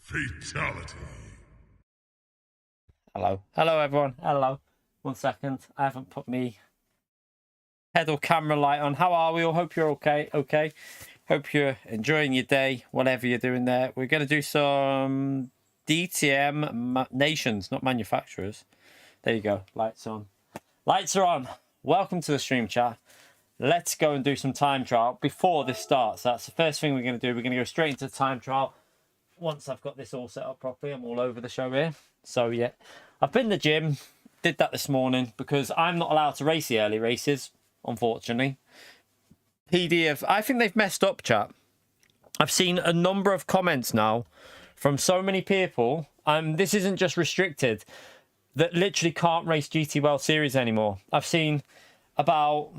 Fatality. Hello. Hello, everyone. Hello. 1 second. I haven't put me head or camera light on. How are we all? Hope you're okay. Okay. Hope you're enjoying your day, whatever you're doing there. We're going to do some DTM nations, not manufacturers. There you go. Lights on. Lights are on. Welcome to the stream chat. Let's go and do some time trial before this starts. That's the first thing we're going to do. We're going to go straight into the time trial. Once I've got this all set up properly, I'm all over the show here. So yeah, I've been to the gym, did that this morning because I'm not allowed to race the early races, unfortunately. PDF, I think they've messed up, chat. I've seen a number of comments now from so many people. This isn't just restricted, that literally can't race GT World Series anymore. I've seen about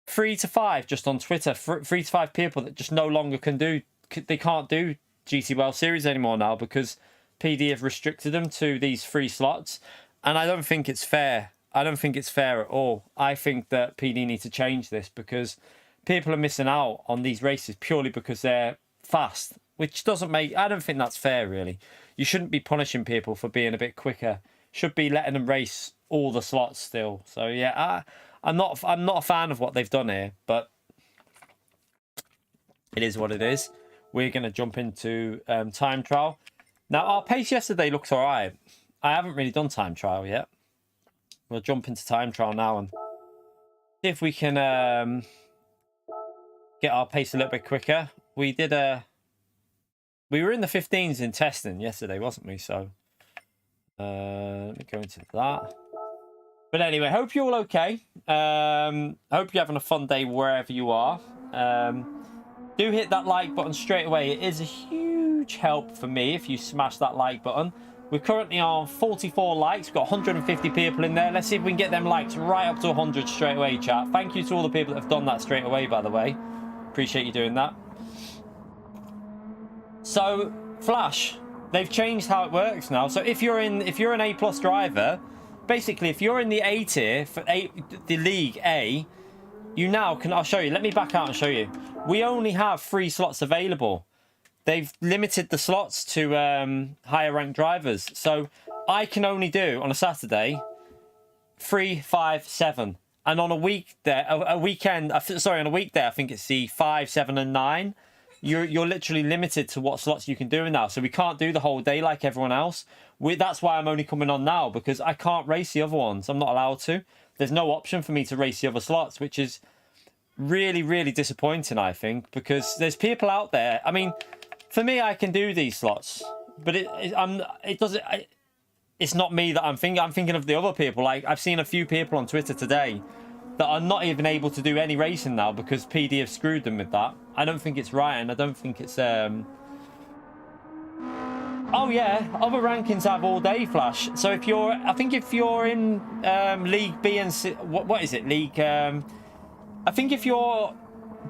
3 to 5 just on Twitter, 3 to 5 people that just no longer can do, they can't do GT World Series anymore now because PD have restricted them to these 3 slots. And I don't think it's fair. I don't think it's fair at all. I think that PD need to change this because people are missing out on these races purely because they're fast, which doesn't make, I don't think that's fair really. You shouldn't be punishing people for being a bit quicker. Should be letting them race all the slots still. So yeah, I'm not a fan of what they've done here, but it is what it is. We're going to jump into time trial. Now, our pace yesterday looks all right. I haven't really done time trial yet. We'll jump into time trial now and see if we can get our pace a little bit quicker. We did we were in the 15s in testing yesterday, wasn't we? So let me go into that. But anyway, hope you're all okay. Hope you're having a fun day wherever you are. Do hit that like button straight away. It is a huge help for me if you smash that like button. We're currently on 44 likes. We've got 150 people in there. Let's see if we can get them likes right up to 100 straight away, chat. Thank you to all the people that have done that straight away, by the way. Appreciate you doing that. So, Flash, they've changed how it works now. So if you're an A+ driver, basically if you're in the A tier for the League A, you now can, I'll show you. Let me back out and show you. We only have 3 slots available. They've limited the slots to higher ranked drivers. So I can only do on a Saturday 3, 5, 7. And on a weekday, on a weekday, I think it's the 5, 7, and 9. You're literally limited to what slots you can do now. So we can't do the whole day like everyone else. That's why I'm only coming on now, because I can't race the other ones. I'm not allowed to. There's no option for me to race the other slots, which is really, really disappointing, I think, because there's people out there. I mean, for me, I can do these slots, but it's not me that I'm thinking. I'm thinking of the other people. Like, I've seen a few people on Twitter today that are not even able to do any racing now because PD have screwed them with that. I don't think it's right, and I don't think it's oh yeah, other rankings have all day, Flash. So if you're, I think if you're in League B and C, what is it? League, I think if you're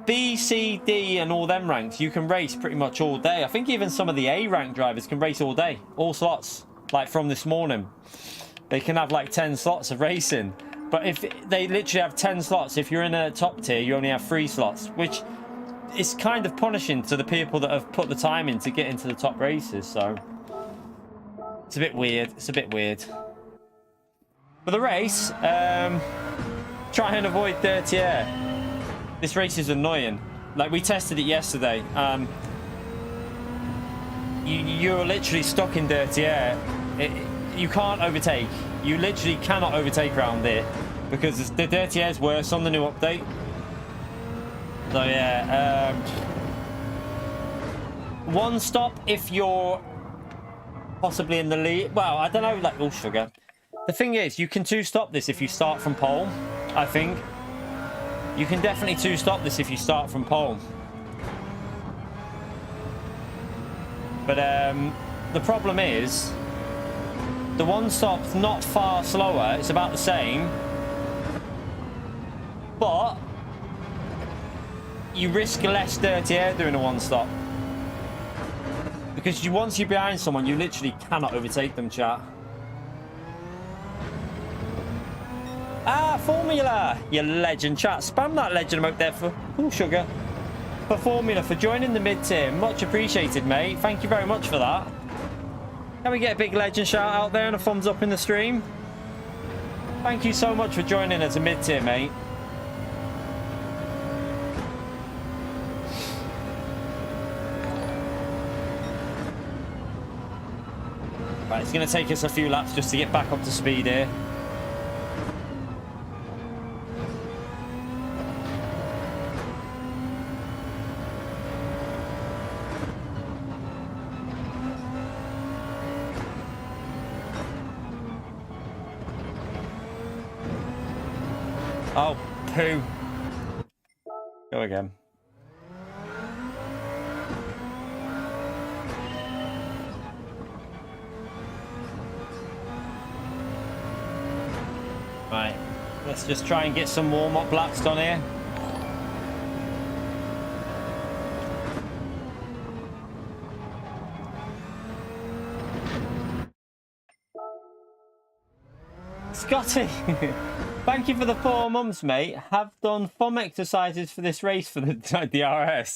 B, C, D and all them ranks, you can race pretty much all day. I think even some of the A rank drivers can race all day, all slots. Like from this morning, they can have like 10 slots of racing. But if they literally have 10 slots, if you're in a top tier, you only have 3 slots, which is kind of punishing to the people that have put the time in to get into the top races. So it's a bit weird. It's a bit weird. For the race, try and avoid dirty air. This race is annoying. Like, we tested it yesterday. You're literally stuck in dirty air. You can't overtake. You literally cannot overtake around it because the dirty air is worse on the new update. So yeah, one stop if you're possibly in the lead. Well, I don't know, like, oh sugar. The thing is, you can 2-stop this if you start from pole. I think you can definitely 2-stop this if you start from pole. But the problem is, the 1-stop's not far slower. It's about the same, but you risk less dirty air doing a 1-stop because once you're behind someone, you literally cannot overtake them, chat. Formula, you legend, chat. Spam that legend emote there for sugar. for Formula for joining the mid-tier. Much appreciated, mate. Thank you very much for that. Can we get a big legend shout out there and a thumbs up in the stream? Thank you so much for joining as a mid-tier, mate. Right, it's going to take us a few laps just to get back up to speed here. Oh, poo. Go again. Right, let's just try and get some warm-up laps done here. Scotty, thank you for the 4 months, mate. Have done thumb exercises for this race for the DRS.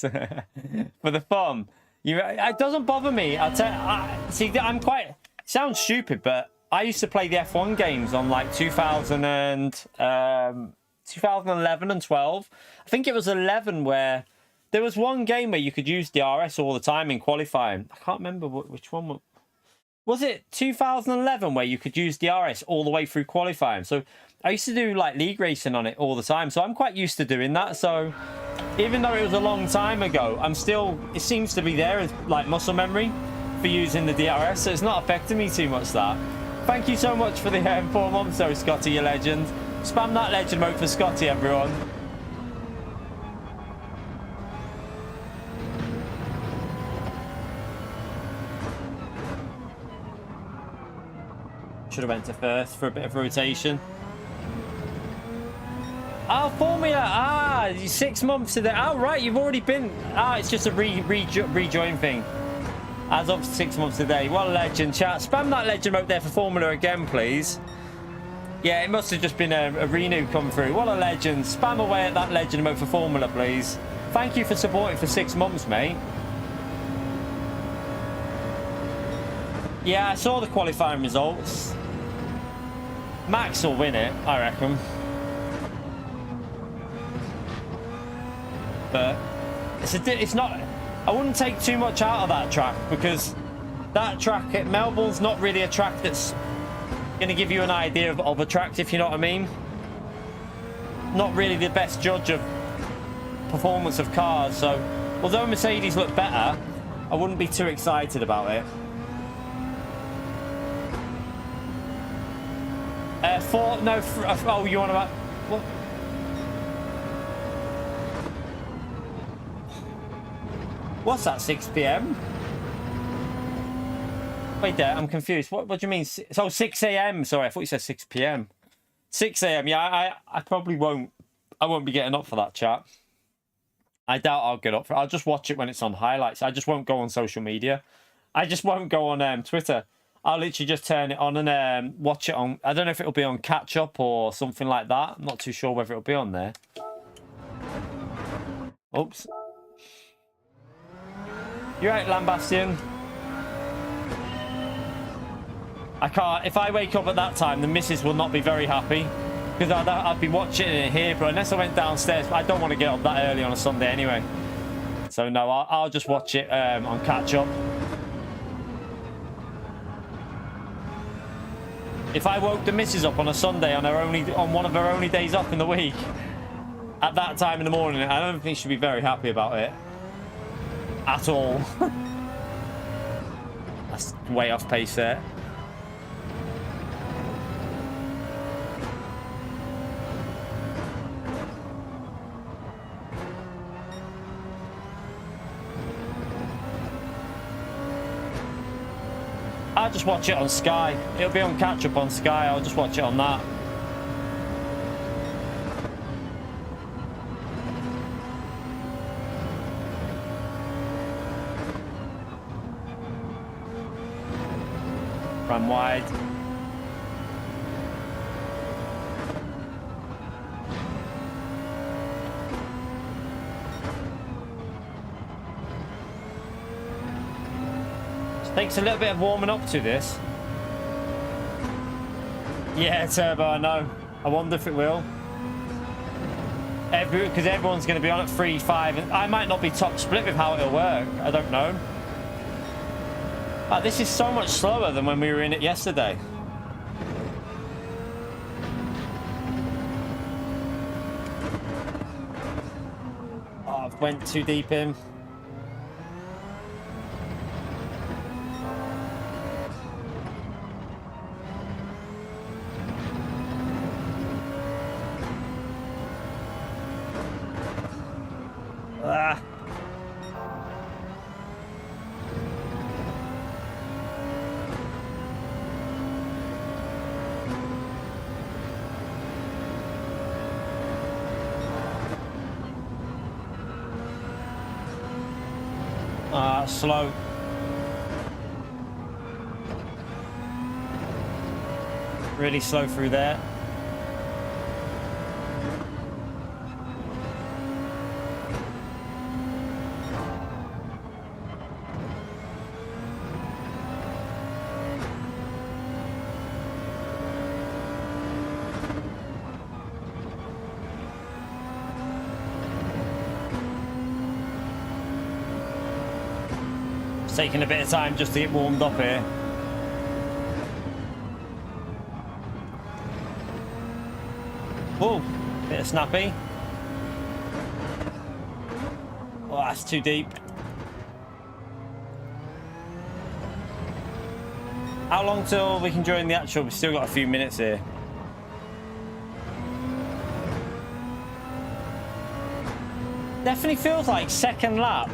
For the thumb. It doesn't bother me. I'll tell see, I'm quite... Sounds stupid, but I used to play the F1 games on like 2011 and 12. I think it was 11 where there was one game where you could use DRS all the time in qualifying. I can't remember which one. Was it 2011 where you could use DRS all the way through qualifying? So I used to do like league racing on it all the time. So I'm quite used to doing that. So even though it was a long time ago, I'm still, it seems to be there as like muscle memory for using the DRS. So it's not affecting me too much, that. Thank you so much for the 4 months though, Scotty, you legend. Spam that legend mode for Scotty, everyone. Should have went to first for a bit of rotation. Oh, Formula. 6 months today. Oh, right, you've already been. It's just a rejoin thing. As of 6 months today. What a legend, chat. Spam that legend mode there for Formula again, please. Yeah, it must have just been a renew come through. What a legend. Spam away at that legend mode for Formula, please. Thank you for supporting for 6 months, mate. Yeah, I saw the qualifying results. Max will win it, I reckon. But it's not... I wouldn't take too much out of that track, because that track at Melbourne's not really a track that's going to give you an idea of a track, if you know what I mean. Not really the best judge of performance of cars. So although Mercedes look better, I wouldn't be too excited about it. Oh, you want about what? What's that? 6 p.m. Wait there, I'm confused. What do you mean? So 6 a.m. Sorry, I thought you said 6 p.m. 6 a.m. Yeah, I probably won't. I won't be getting up for that, chat. I doubt I'll get up for it. I'll just watch it when it's on highlights. I just won't go on social media. I just won't go on Twitter. I'll literally just turn it on and watch it on... I don't know if it'll be on catch up or something like that. I'm not too sure whether it'll be on there. Oops. You're right, Lambastian. I can't... If I wake up at that time, the missus will not be very happy. Because I'd be watching it here, but unless I went downstairs, I don't want to get up that early on a Sunday anyway. So no, I'll just watch it on catch up. If I woke the missus up on a Sunday on one of her only days off in the week, at that time in the morning, I don't think she'd be very happy about it. At all. That's way off pace there. I'll just watch it on Sky. It'll be on catch up on Sky. I'll just watch it on that. Run wide. Takes a little bit of warming up to this. Yeah, turbo, I know. I wonder if it will. Because everyone's going to be on at 3.5, and I might not be top split with how it'll work. I don't know. This is so much slower than when we were in it yesterday. Oh, I've went too deep in. Slow. Really slow through there. Taking a bit of time just to get warmed up here. Oh, bit of snappy. Oh, that's too deep. How long till we can join the actual? We've still got a few minutes here. Definitely feels like second lap.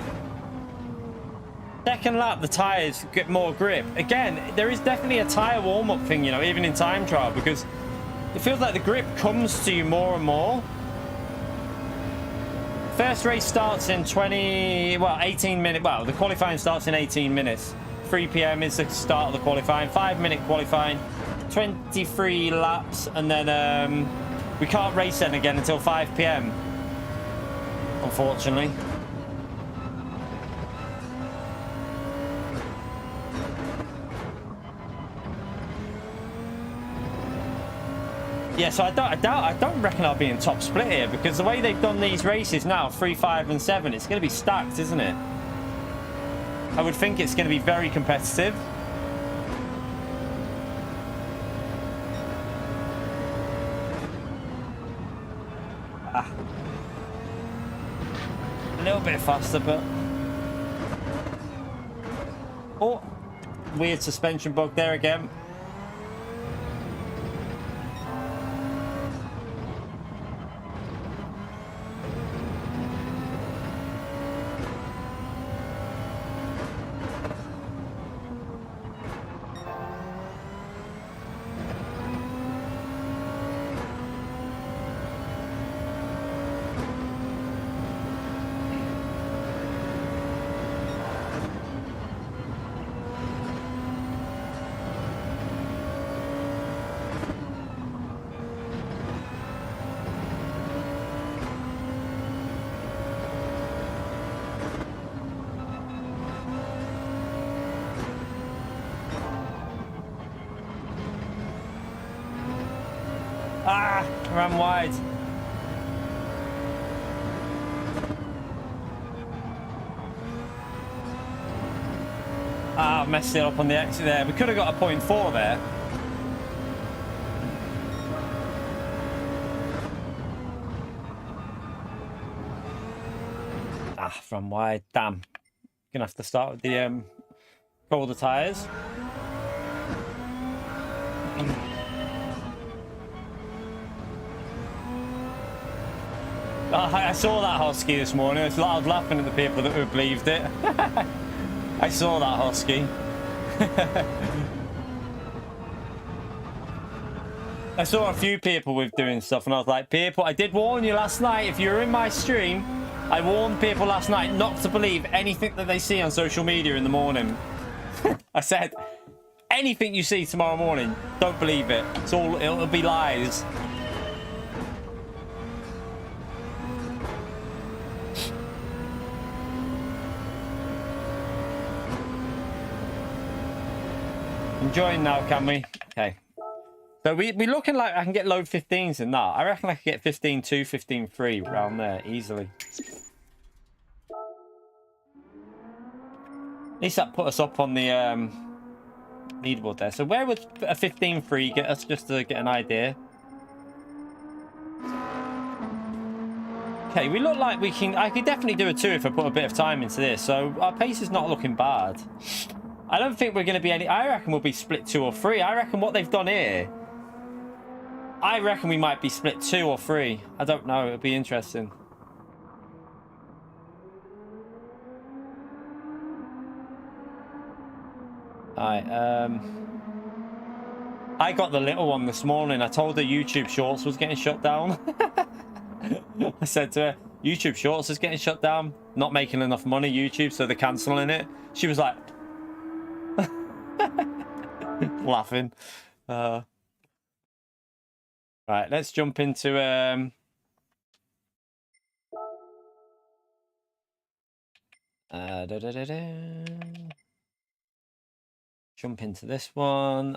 Second lap, the tyres get more grip. Again, there is definitely a tyre warm-up thing, you know, even in time trial, because it feels like the grip comes to you more and more. First race starts in 18 minutes. Well, the qualifying starts in 18 minutes. 3 p.m. is the start of the qualifying. 5-minute qualifying. 23 laps, and then we can't race then again until 5 p.m. unfortunately. Yeah, so I don't reckon I'll be in top split here, because the way they've done these races now, 3, 5, and 7, it's going to be stacked, isn't it? I would think it's going to be very competitive. A little bit faster, but... Oh, weird suspension bug there again. Ran wide. I've messed it up on the exit there. We could have got a 0.4 there. Ran wide. Damn. Gonna have to start with the colder tyres. I saw that husky this morning. I was laughing at the people that would believed it. I saw that husky. I saw a few people with doing stuff, and I was like, people, I did warn you last night. If you were in my stream, I warned people last night not to believe anything that they see on social media in the morning. I said, anything you see tomorrow morning, don't believe it. It'll be lies. Enjoying now, can we? Okay. So we're looking like I can get low 15s in that. I reckon I could get 15.2, 15.3 around there easily. At least that put us up on the leaderboard there. So where would a 15.3 get us, just to get an idea? Okay, we look like we can... I could definitely do a 2 if I put a bit of time into this. So our pace is not looking bad. I don't think we're going to be any... I reckon we'll be split 2 or 3. I reckon what they've done here... I reckon we might be split 2 or 3. I don't know. It'll be interesting. Alright, I got the little one this morning. I told her YouTube Shorts was getting shut down. I said to her, YouTube Shorts is getting shut down. Not making enough money, YouTube, so they're cancelling it. She was like... laughing. Right, let's jump into jump into this one.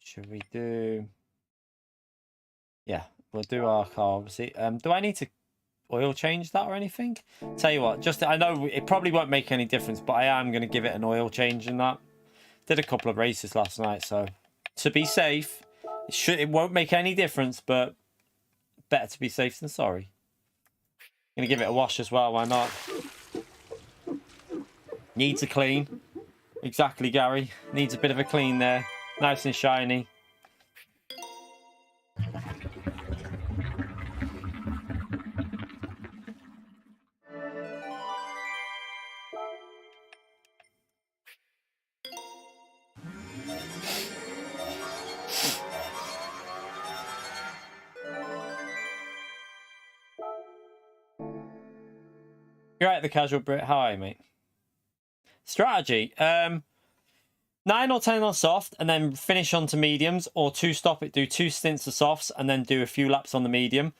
Should we do... Yeah, we'll do our car, obviously. Do I need to oil change that or anything? Tell you what, just I know it probably won't make any difference, but I am going to give it an oil change in that. Did a couple of races last night, so to be safe, it won't make any difference, but better to be safe than sorry. Gonna give it a wash as well, why not? Needs a clean. Exactly, Gary. Needs a bit of a clean there. Nice and shiny. You're right, the casual Brit. How are you, mate? Strategy. 9 or 10 on soft and then finish onto mediums, or 2 stop it, do 2 stints of softs and then do a few laps on the medium.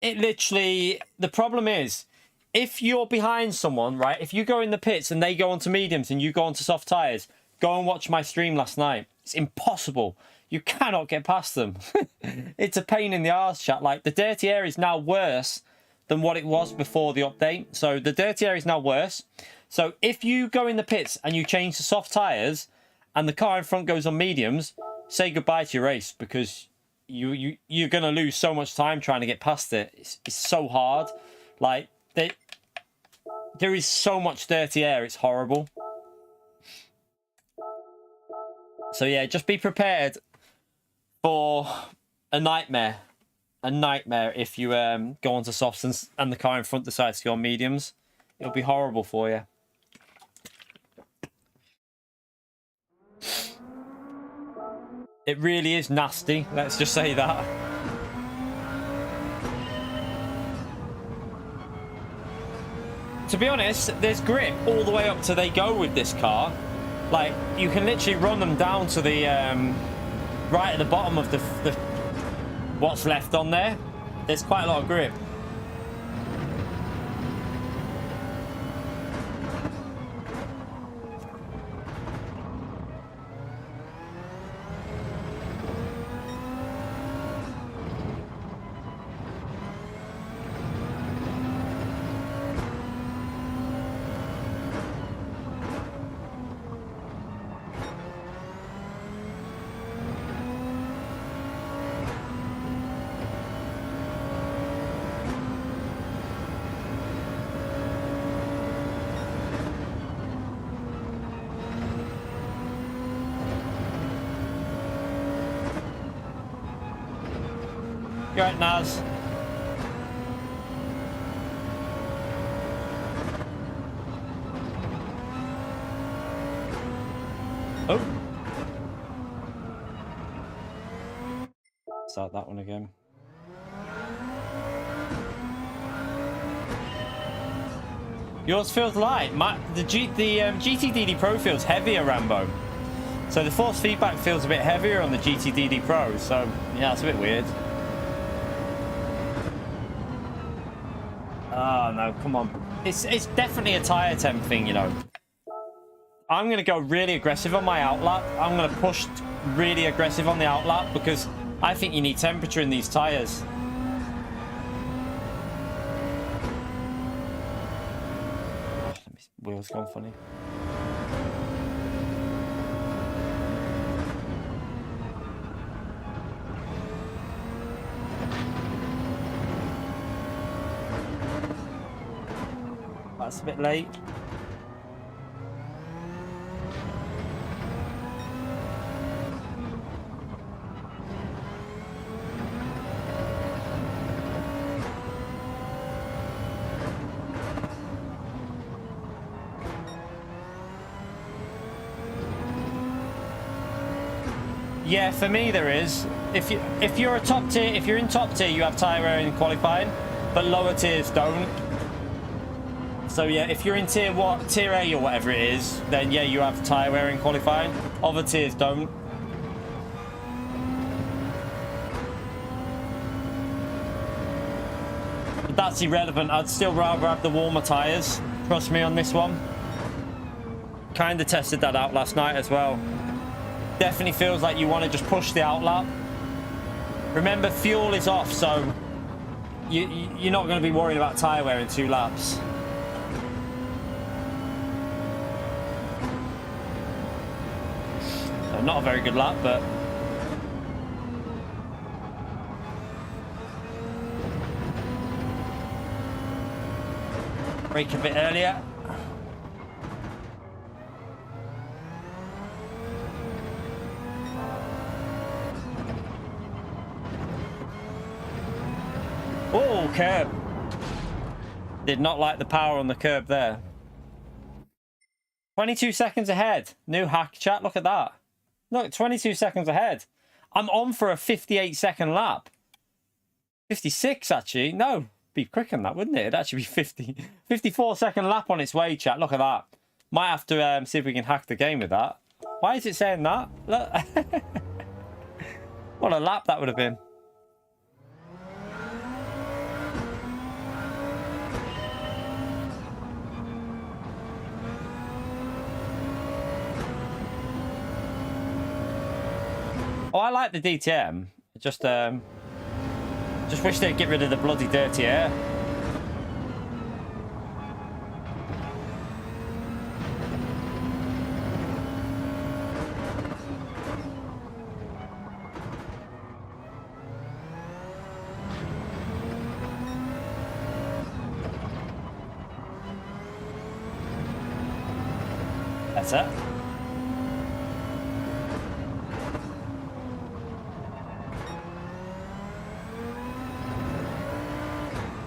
It literally... The problem is, if you're behind someone, right, if you go in the pits and they go onto mediums and you go onto soft tyres, go and watch my stream last night. It's impossible. You cannot get past them. It's a pain in the arse, chat. Like, the dirty air is now worse than what it was before the update. So the dirty air is now worse. So if you go in the pits and you change to soft tyres and the car in front goes on mediums, say goodbye to your race, because you're going to lose so much time trying to get past it. It's so hard. Like, there is so much dirty air. It's horrible. So yeah, just be prepared for a nightmare. A nightmare if you go onto softs and the car in front decides to go on mediums. It'll be horrible for you. It really is nasty, let's just say that. To be honest, there's grip all the way up to they go with this car. Like, you can literally run them down to the right at the bottom of the what's left on there. There's quite a lot of grip. You're right, Naz. Oh. Start that one again. Yours feels light. The GTDD Pro feels heavier, Rambo. So the force feedback feels a bit heavier on the GTDD Pro. So yeah, it's a bit weird. Oh, no, come on. It's definitely a tyre temp thing, you know. I'm going to go really aggressive on my outlap. I'm going to push really aggressive on the outlap because I think you need temperature in these tyres. Wheels gone funny. That's a bit late. Yeah, for me there is. If you're a top tier, if you're in top tier, you have tyre wear in qualifying, but lower tiers don't. So yeah, if you're in tier A or whatever it is, then yeah, you have tyre wear in qualifying. Other tiers don't. But that's irrelevant. I'd still rather have the warmer tyres. Trust me on this one. Kind of tested that out last night as well. Definitely feels like you want to just push the outlap. Remember, fuel is off, so you're not going to be worried about tyre wear in 2 laps. So not a very good lap, but brake a bit earlier. Oh, curb. Did not like the power on the curb there. 22 seconds ahead. New hack chat. Look at that. Look, 22 seconds ahead. I'm on for a 58-second lap. 56, actually. No, be quicker than that, wouldn't it? It'd actually be 54-second lap on its way, chat. Look at that. Might have to see if we can hack the game with that. Why is it saying that? Look. What a lap that would have been. Oh, I like the DTM. Just wish they'd get rid of the bloody dirty air. That's it.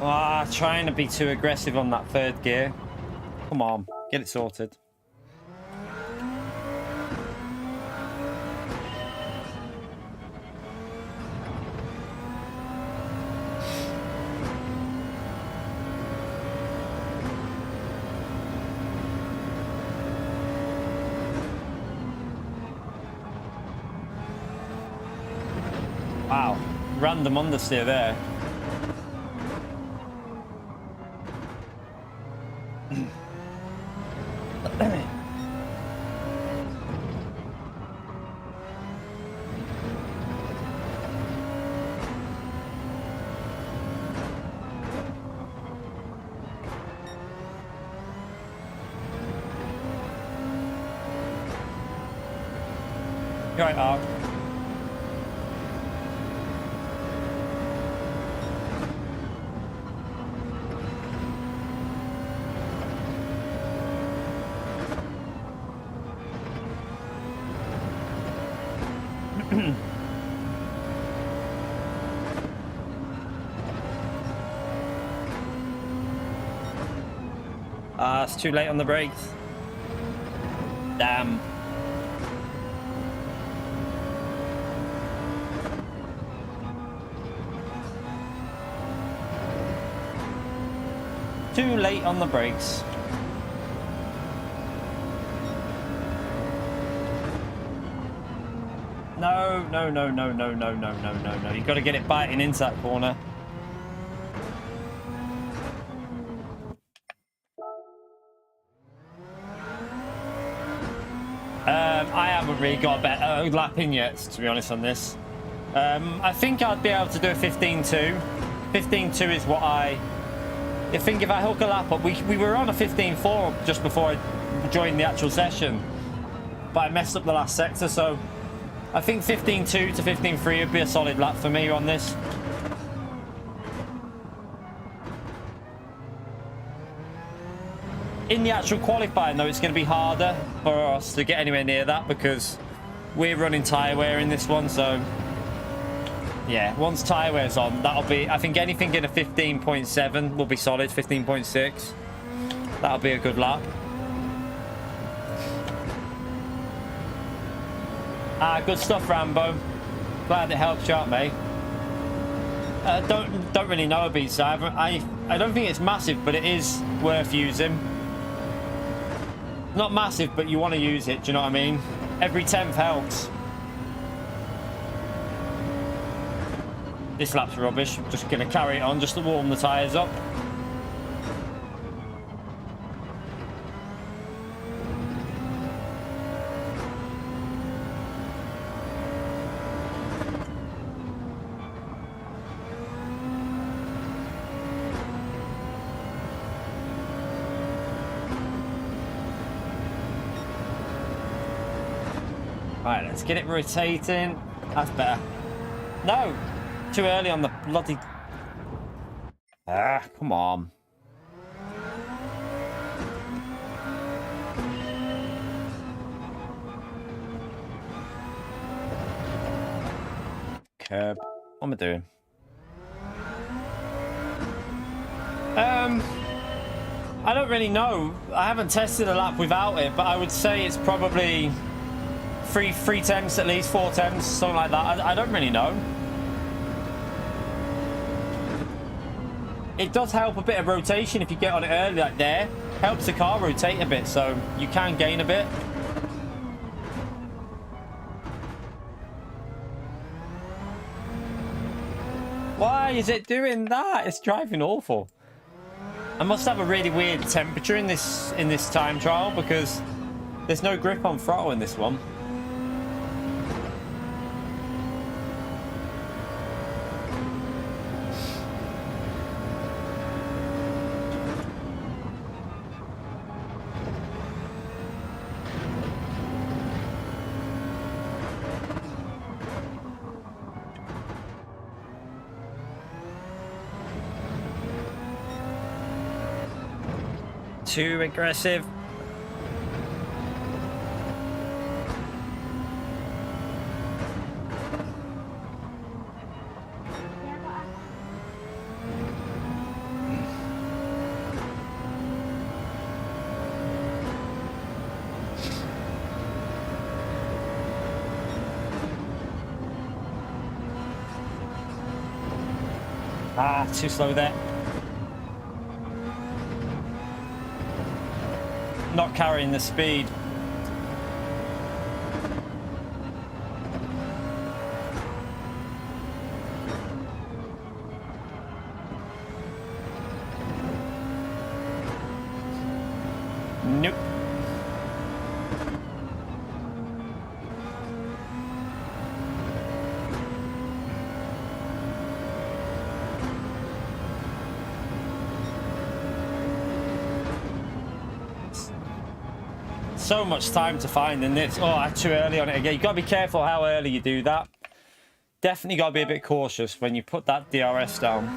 Ah, trying to be too aggressive on that 3rd gear. Come on, get it sorted. Wow, random understeer there. Right, Ark. It's too late on the brakes. Damn. Too late on the brakes. No. You've got to get it biting into that corner. I haven't really got a better lap in yet, to be honest, on this. I think I'd be able to do a 15.2. 15.2 is what I think. If I hook a lap up, we were on a 15.4 just before I joined the actual session, but I messed up the last sector, so I think 15.2 to 15.3 would be a solid lap for me on this. In the actual qualifying, though, it's going to be harder for us to get anywhere near that because we're running tyre wear in this one. So, yeah, once tyre wear's on, that'll be... I think anything in a 15.7 will be solid, 15.6. That'll be a good lap. Good stuff, Rambo. Glad it helps you out, mate. Don't really know a beat. I don't think it's massive, but it is worth using. Not massive, but you want to use it. Do you know what I mean? Every 10th helps. This lap's rubbish. I'm just going to carry it on just to warm the tyres up. Right, let's get it rotating. That's better. No! Too early on the bloody... come on. Curb. What am I doing? I don't really know. I haven't tested a lap without it, but I would say it's probably... Three tenths at least, 4 tenths, something like that. I don't really know. It does help a bit of rotation if you get on it early, like there. Helps the car rotate a bit, so you can gain a bit. Why is it doing that? It's driving awful. I must have a really weird temperature in this time trial because there's no grip on throttle in this one. Too aggressive. Too slow there. Not carrying the speed. Nope. So much time to find in this. Oh, I'm too early on it again. You've got to be careful how early you do that. Definitely got to be a bit cautious when you put that DRS down.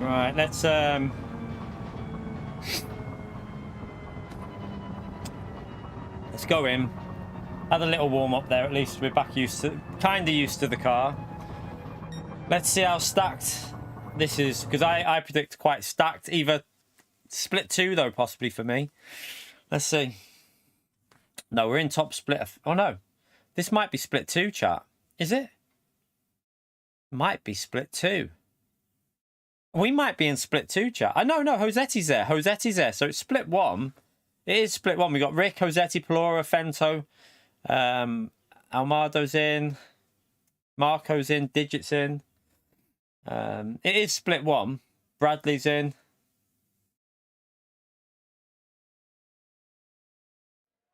Right, let's go in. Had a little warm up there. At least we're back kind of used to the car. Let's see how stacked this is, because I predict quite stacked. Either split 2 though, possibly for me. Let's see. No, we're in top split. Oh no, this might be split 2, chat. Is it? Might be split 2. We might be in split 2, chat. I know, no, Josetti's there. Josetti's there. So it's split 1. It is split 1. We got Rick, Josetti, Pelora, Fento, Almado's in, Marco's in, Digit's in. It is split 1. Bradley's in.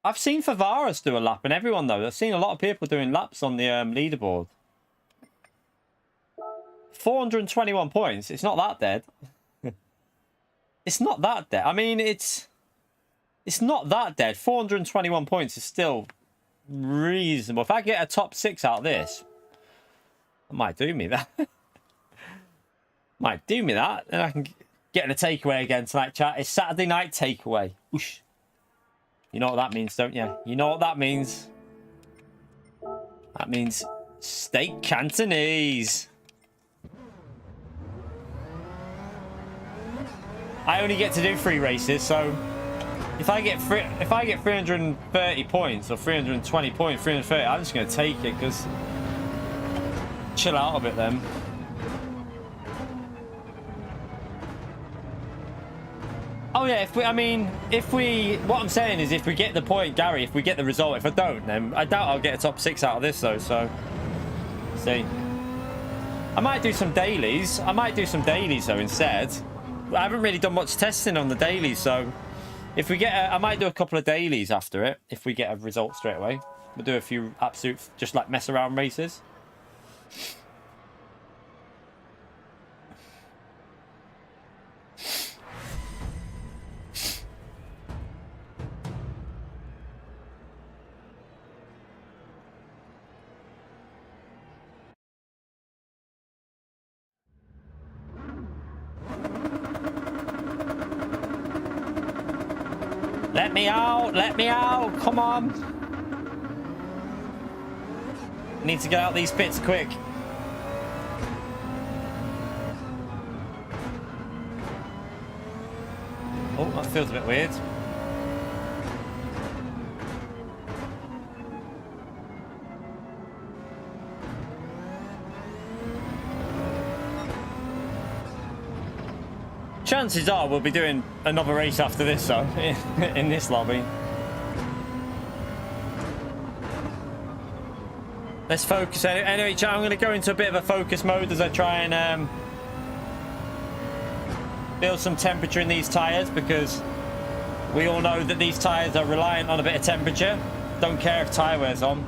I've seen Favaras do a lap, and everyone though. I've seen a lot of people doing laps on the leaderboard. 421 points. It's not that dead. It's not that dead. I mean, it's not that dead. 421 points is still reasonable. If I get a top 6 out of this, it might do me that. Might do me that. And I can get in a takeaway again tonight, chat. It's Saturday night takeaway. Whoosh. You know what that means, don't you? You know what that means. That means steak Cantonese. I only get to do 3 races, so if I get 330 points or 320 points, 330, I'm just going to take it, because chill out a bit then. Oh yeah, what I'm saying is, if we get the point, Gary, if we get the result, if I don't, then I doubt I'll get a top 6 out of this though, so see. I might do some dailies. Though instead. I haven't really done much testing on the dailies, so if we get I might do a couple of dailies after it, if we get a result straight away. We'll do a few absolute, just like mess around races. Let me out, come on. Need to get out these pits quick. Oh, that feels a bit weird. Chances are we'll be doing another race after this, though, in this lobby. Let's focus. Anyway, chat, I'm going to go into a bit of a focus mode as I try and build some temperature in these tyres, because we all know that these tyres are reliant on a bit of temperature. Don't care if tyre wear's on.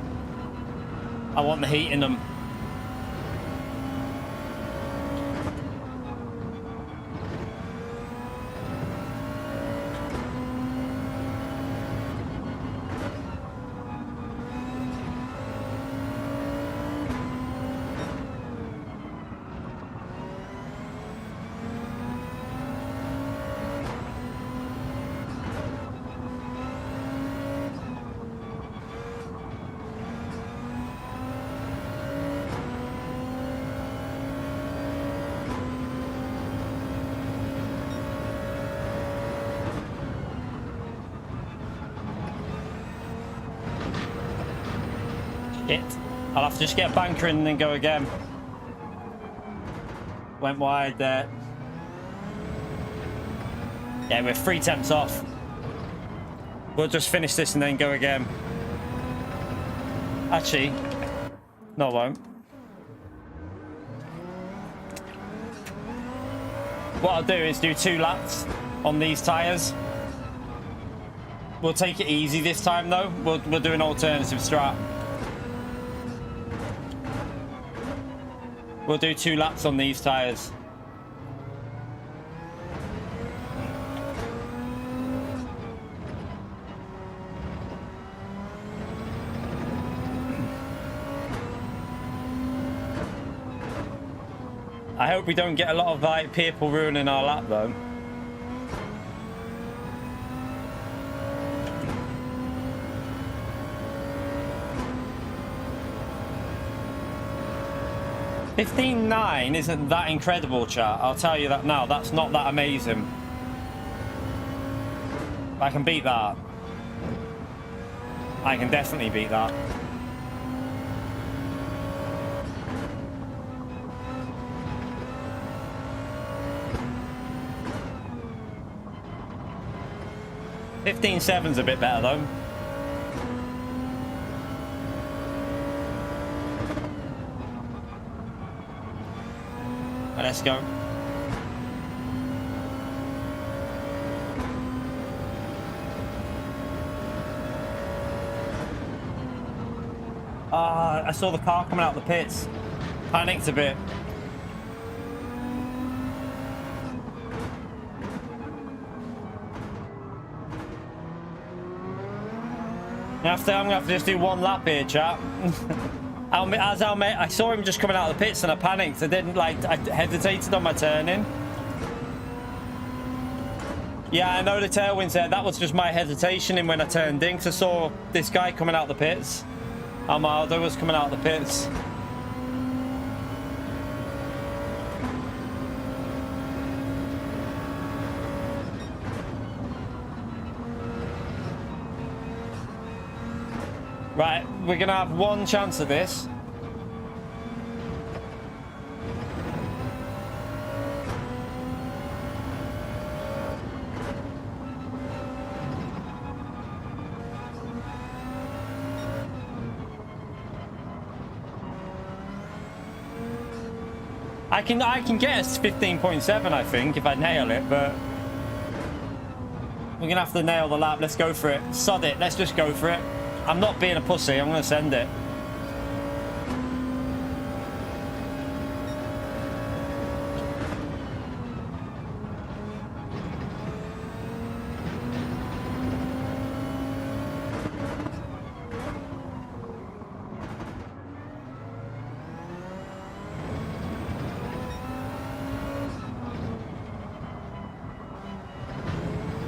I want the heat in them. I'll have to just get a banker in and then go again. Went wide there. Yeah, we're 3 temps off. We'll just finish this and then go again. Actually, no, I won't. What I'll do is do 2 laps on these tyres. We'll take it easy this time, though. We'll do an alternative strat. We'll do 2 laps on these tyres. I hope we don't get a lot of like people ruining our lap though. 15.9 isn't that incredible, chat. I'll tell you that now. That's not that amazing. I can beat that. I can definitely beat that. $15.7's a bit better though. Let's go. I saw the car coming out the pits. Panicked a bit. I'm gonna have to just do one lap here, chat. I saw him just coming out of the pits and I panicked. I hesitated on my turning. Yeah, I know the tailwind's there. That was just my hesitation in when I turned in, because I saw this guy coming out the pits. Armado was coming out the pits. Right, we're gonna have one chance of this. I can get us 15.7, I think, if I nail it, but we're gonna have to nail the lap. Let's go for it. Sod it. Let's just go for it. I'm not being a pussy. I'm gonna send it.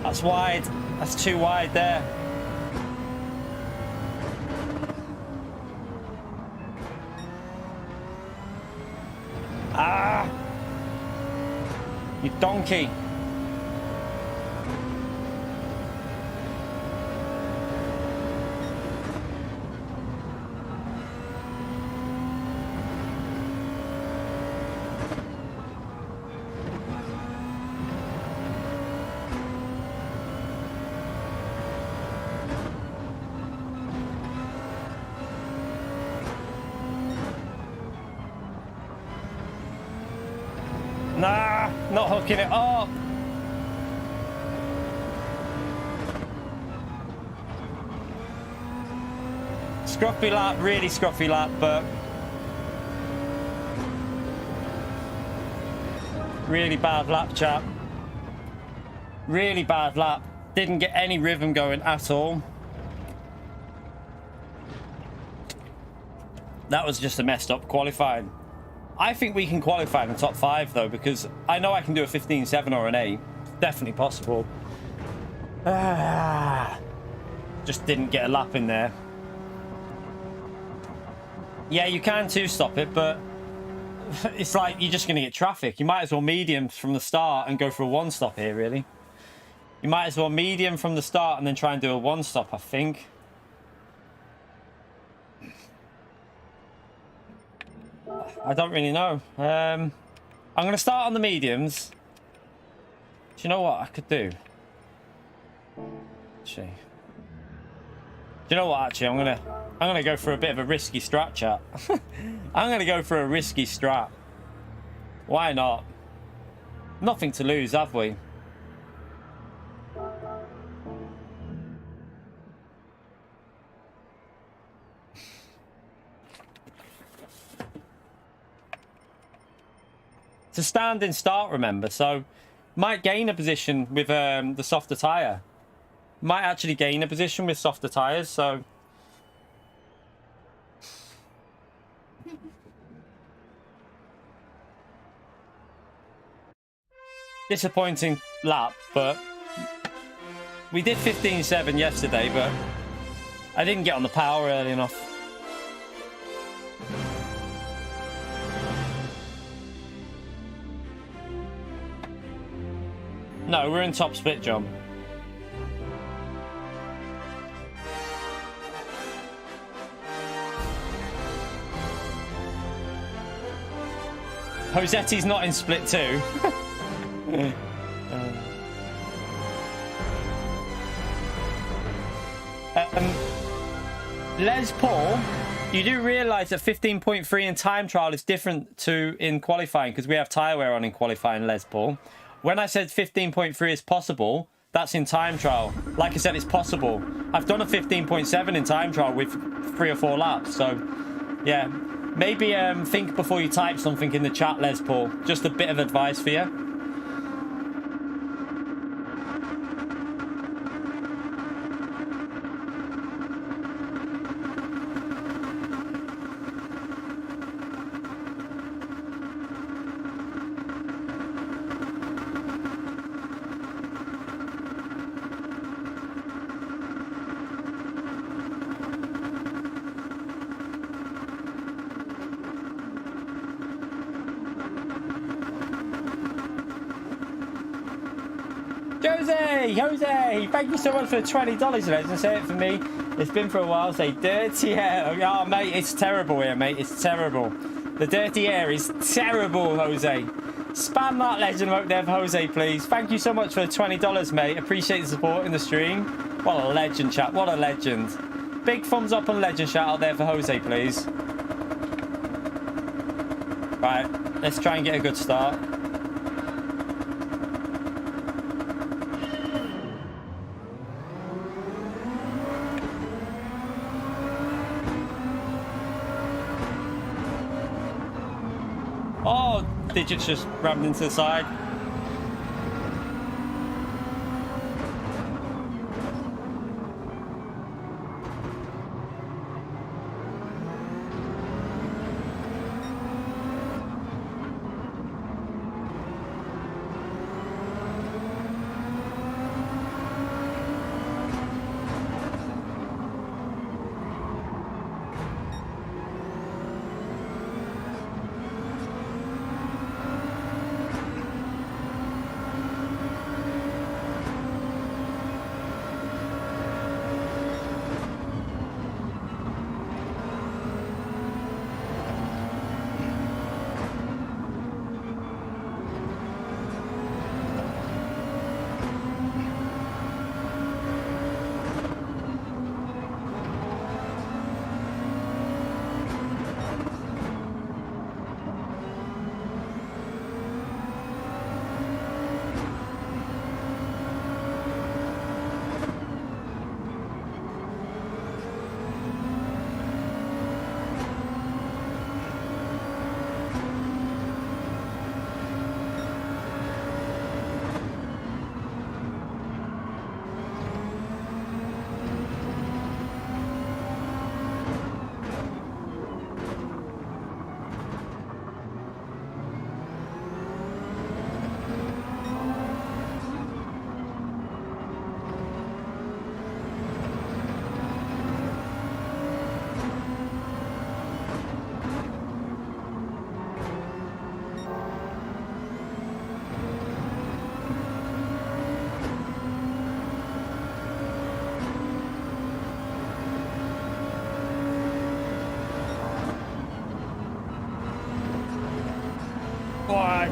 That's wide. That's too wide there. Ah! You donkey. Nah, not hooking it up. Scruffy lap, really scruffy lap, but really bad lap, chap. Really bad lap. Didn't get any rhythm going at all. That was just a messed up qualifying. I think we can qualify in the top 5 though, because I know I can do a 15.7 or an 8. Definitely possible. Just didn't get a lap in there. Yeah, you can two-stop it, but it's like you're just going to get traffic. You might as well medium from the start and go for a one-stop here, really. You might as well medium from the start and then try and do a one-stop, I think. I don't really know. I'm going to start on the mediums. Do you know what I could do? Actually. Do you know what, actually? I'm gonna go for a bit of a risky strat, chat. I'm going to go for a risky strat. Why not? Nothing to lose, have we? It's a standing start, remember, so might gain a position with the softer tyre. Might actually gain a position with softer tyres, so... Disappointing lap, but... We did 15.7 yesterday, but I didn't get on the power early enough. No, we're in top split, John. Josetti's not in split 2. Les Paul, you do realise that 15.3 in time trial is different to in qualifying, because we have tyre wear on in qualifying, Les Paul. When I said 15.3 is possible, that's in time trial. Like I said, it's possible. I've done a 15.7 in time trial with 3 or 4 laps. So, yeah. Maybe think before you type something in the chat, Les Paul. Just a bit of advice for you. Jose, thank you so much for the $20. Legend, say it for me. It's been for a while. Say dirty air. Oh, mate, it's terrible here, mate. It's terrible. The dirty air is terrible, Jose. Spam that legend vote there for Jose, please. Thank you so much for the $20, mate. Appreciate the support in the stream. What a legend, chat. What a legend. Big thumbs up and legend shout out there for Jose, please. Right, let's try and get a good start. Oh, digits just rammed into the side.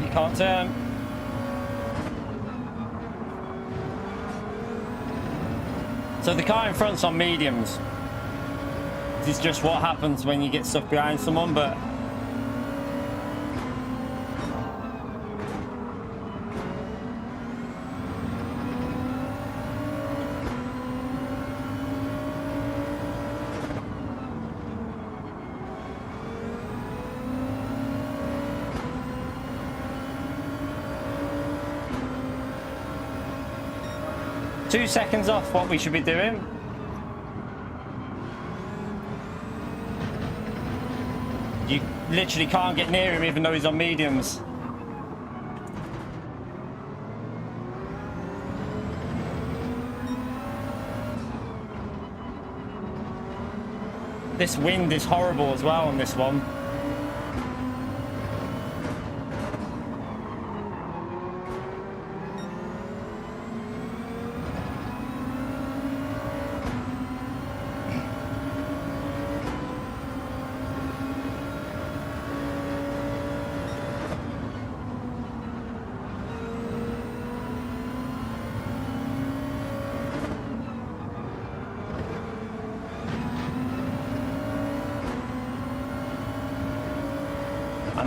You can't turn. So the car in front's on mediums. This is just what happens when you get stuck behind someone, but two seconds off what we should be doing. You literally can't get near him even though he's on mediums. This wind is horrible as well on this one.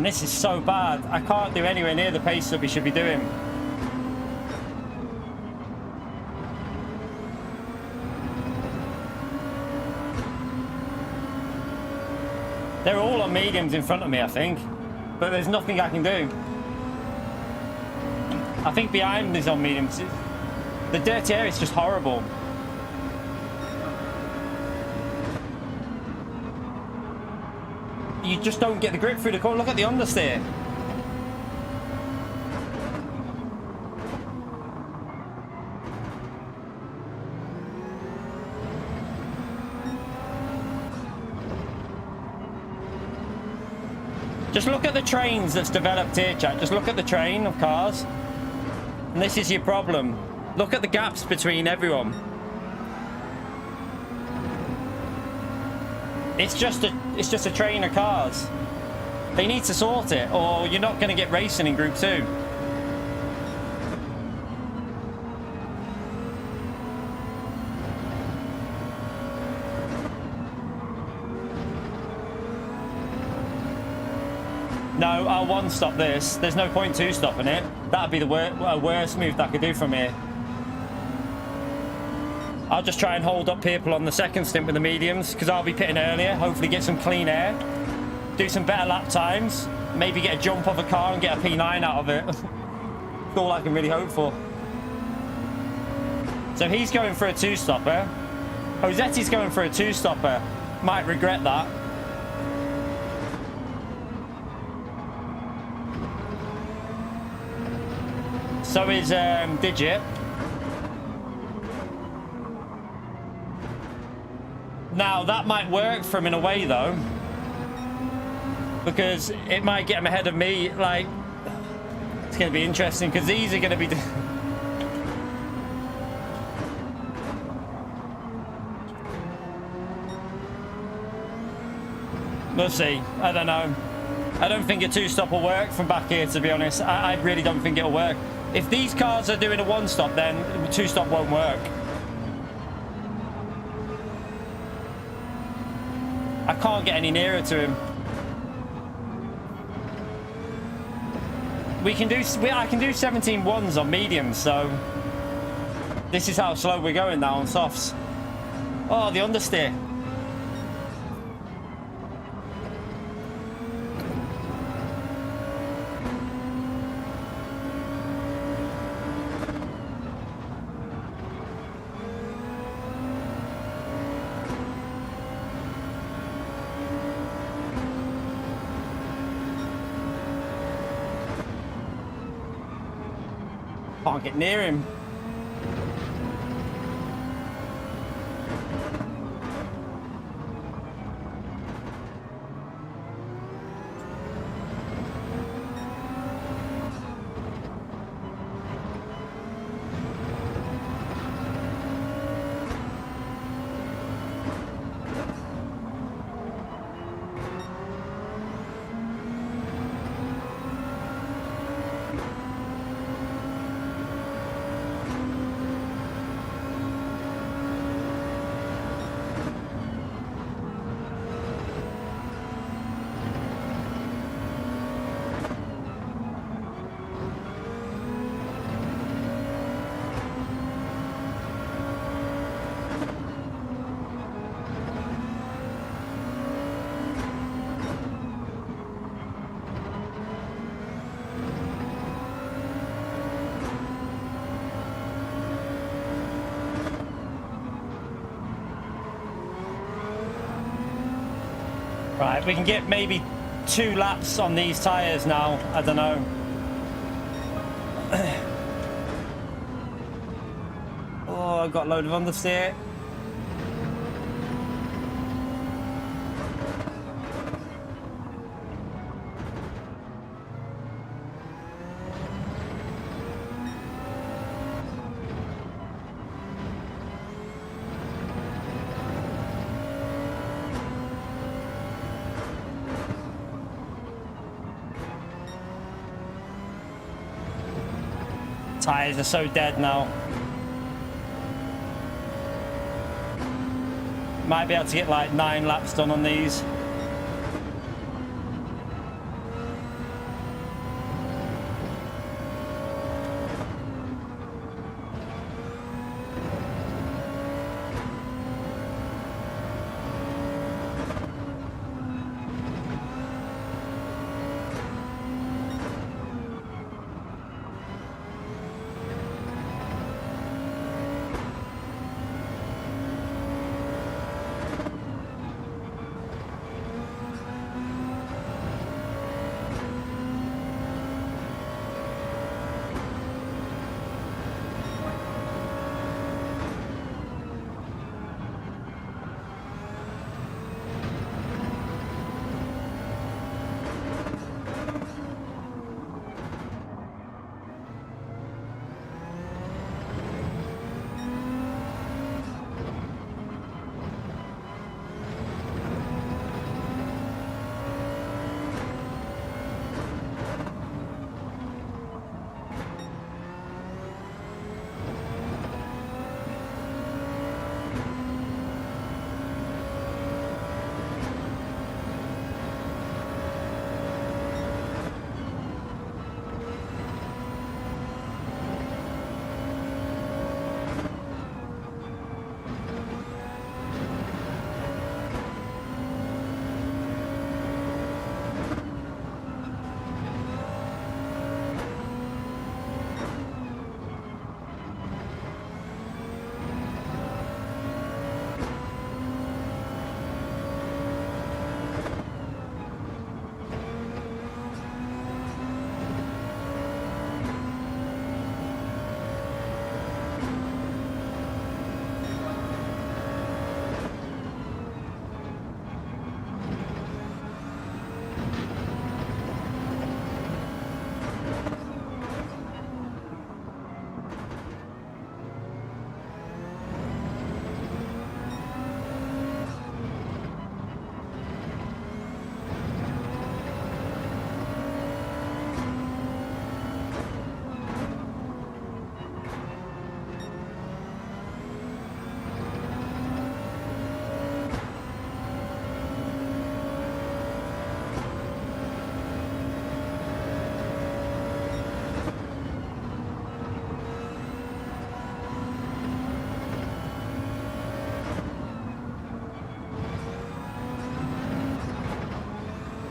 And this is so bad. I can't do anywhere near the pace that we should be doing. They're all on mediums in front of me, I think. But there's nothing I can do. I think behind is on mediums. The dirty air is just horrible. You just don't get the grip through the corner. Look at the understeer. Just look at the trains that's developed here, chat. Just look at the train of cars. And this is your problem. Look at the gaps between everyone. It's just a train of cars. They need to sort it, or you're not going to get racing in Group 2. No, I'll one-stop this. There's no point two-stopping it. That'd be the worst move that I could do from here. I'll just try and hold up people on the second stint with the mediums, because I'll be pitting earlier. Hopefully get some clean air. Do some better lap times. Maybe get a jump off a car and get a P9 out of it. That's all I can really hope for. So he's going for a two-stopper. Josetti's going for a two-stopper. Might regret that. So is Digit. Now that might work for him in a way though, because it might get him ahead of me. Like, it's going to be interesting because these are going to be. We'll see. I don't know. I don't think a two-stop will work from back here, to be honest. I really don't think it'll work. If these cars are doing a one-stop, then two-stop won't work. I can't get any nearer to him. I can do 17 ones on mediums, so this is how slow we're going now on softs. Oh, the understeer. Can't get near him. Right, we can get maybe 2 laps on these tyres now. I don't know. Oh, I've got a load of understeer. Tyres are so dead now. Might be able to get like 9 laps done on these.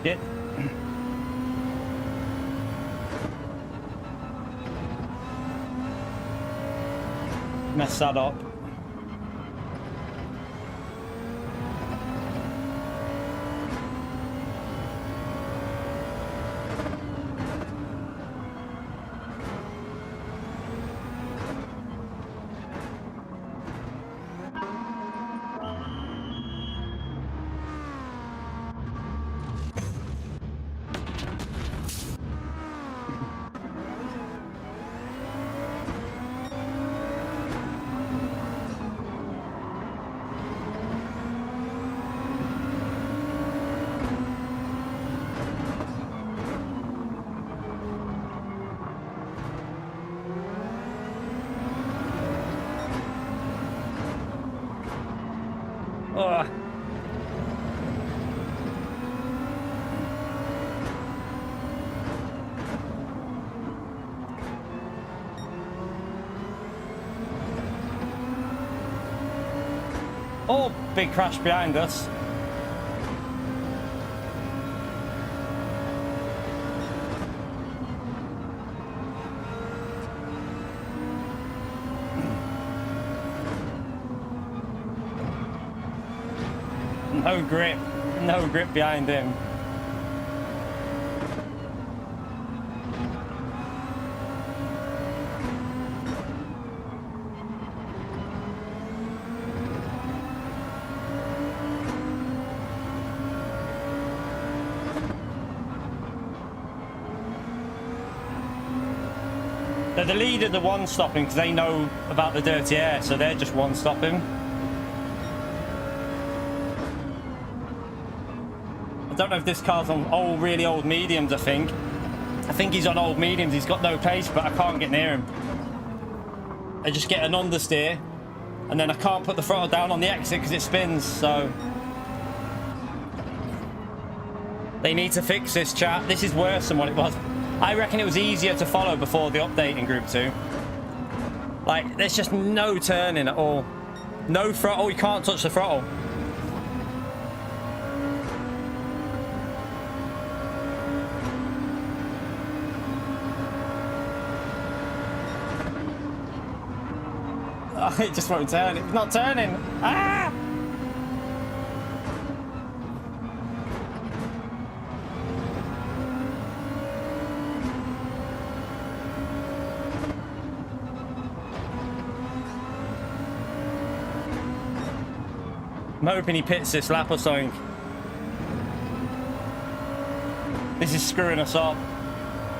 Shit. Mess that up. Ugh. Oh, big crash behind us. No grip behind him. They're the leader, the one stopping because they know about the dirty air, so they're just one stopping. I don't know if this car's on really old mediums, I think. I think he's on old mediums. He's got no pace, but I can't get near him. I just get an understeer, and then I can't put the throttle down on the exit because it spins, so... They need to fix this, chat. This is worse than what it was. I reckon it was easier to follow before the update in Group 2. Like, there's just no turning at all. No throttle, you can't touch the throttle. Oh, it just won't turn. It's not turning. Ah! I'm hoping he pits this lap or something. This is screwing us up.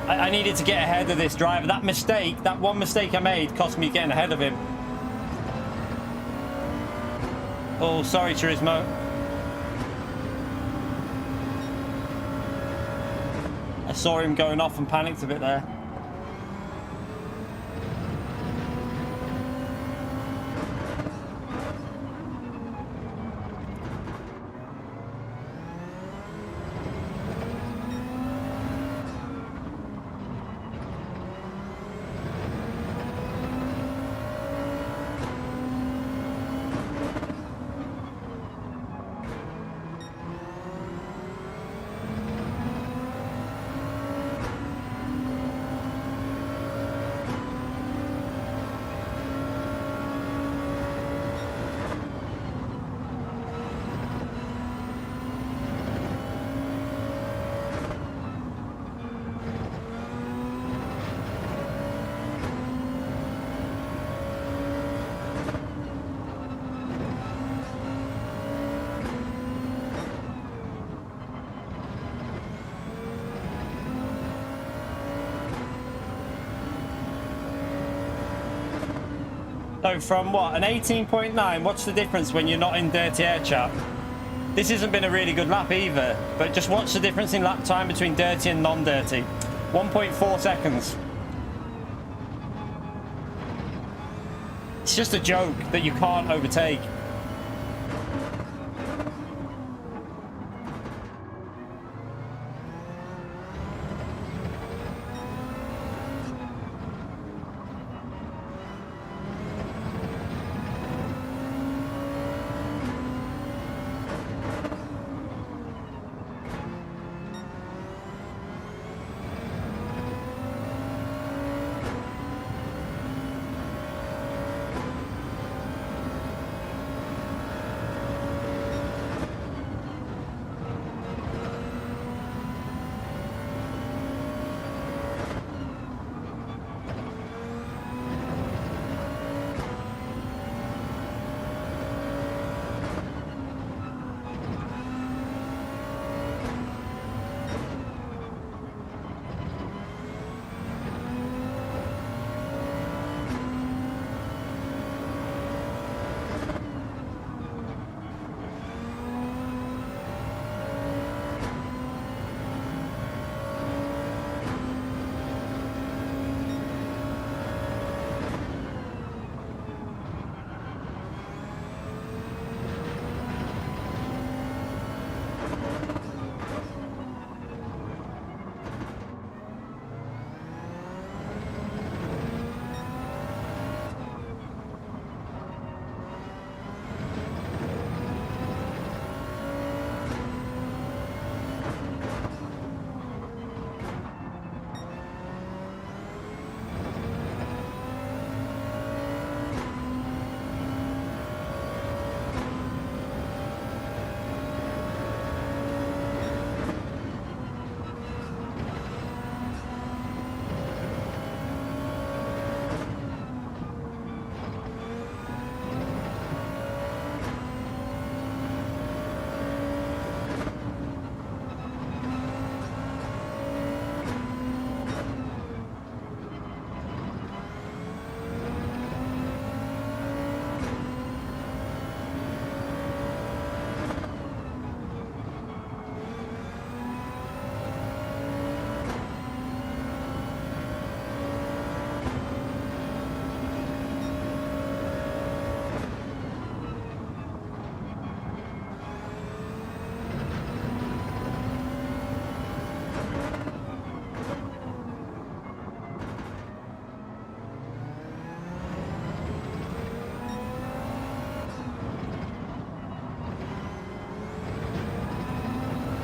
I needed to get ahead of this driver. That mistake, that one mistake I made, cost me getting ahead of him. Oh, sorry, Turismo. I saw him going off and panicked a bit there. So from what, an 18.9, what's the difference when you're not in dirty air, chat? This hasn't been a really good lap either, but just watch the difference in lap time between dirty and non-dirty. 1.4 seconds. It's just a joke that you can't overtake.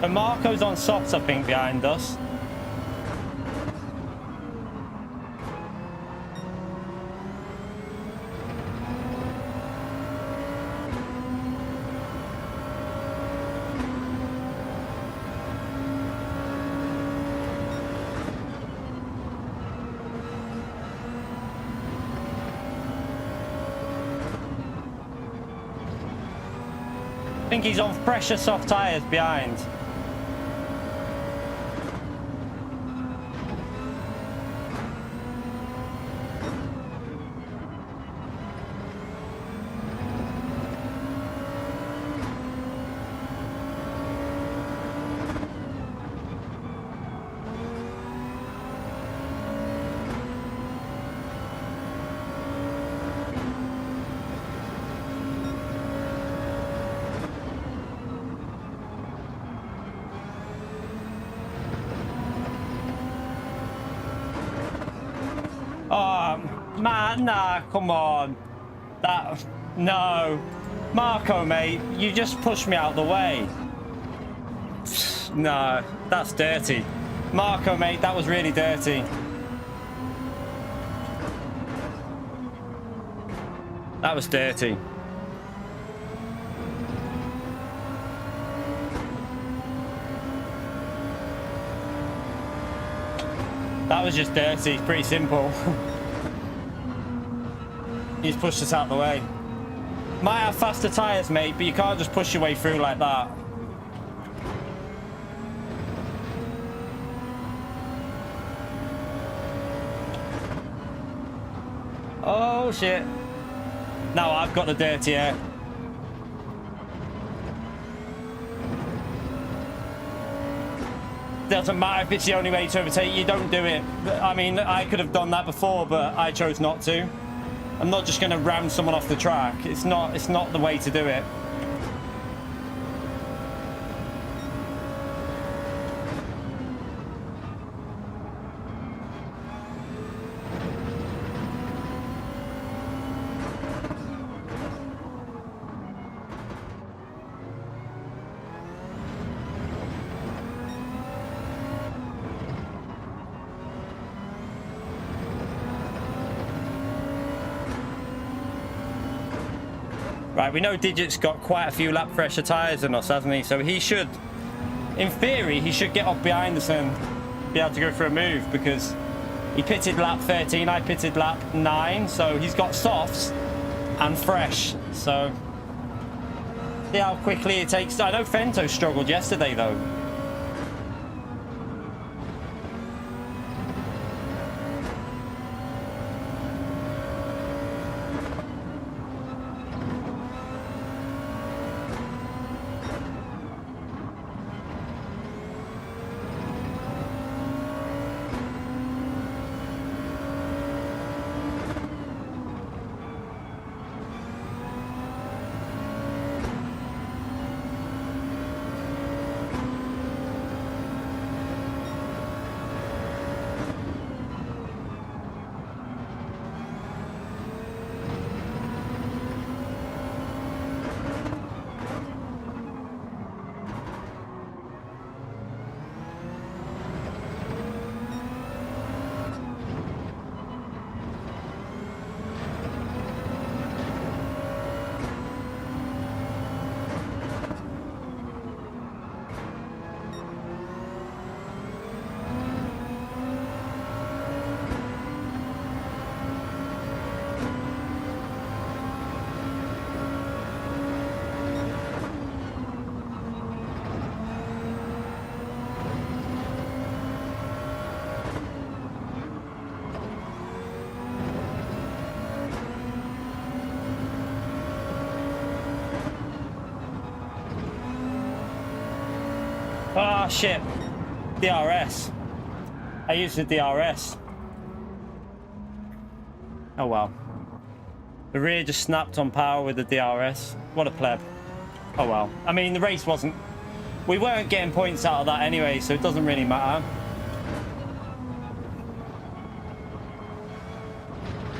So Marco's on softs, I think, behind us. I think he's on fresher soft tyres behind. Man, nah, come on. No. Marco, mate, you just pushed me out of the way. No, that's dirty. Marco, mate, that was really dirty. That was dirty. That was just dirty, pretty simple. He's pushed us out the way. Might have faster tyres, mate, but you can't just push your way through like that. Oh, shit. Now I've got the dirty air. Doesn't matter if it's the only way to overtake you, don't do it. I mean, I could have done that before, but I chose not to. I'm not just going to ram someone off the track. It's not the way to do it. Right, we know Digit's got quite a few lap fresher tyres than us, hasn't he? So he should, in theory, he should get up behind us and be able to go for a move, because he pitted lap 13, I pitted lap 9, so he's got softs and fresh. So see how quickly it takes. I know Fento struggled yesterday though. Ah, shit. DRS. I used the DRS. Oh well. The rear just snapped on power with the DRS. What a pleb. Oh well. I mean, the race wasn't... We weren't getting points out of that anyway, so it doesn't really matter.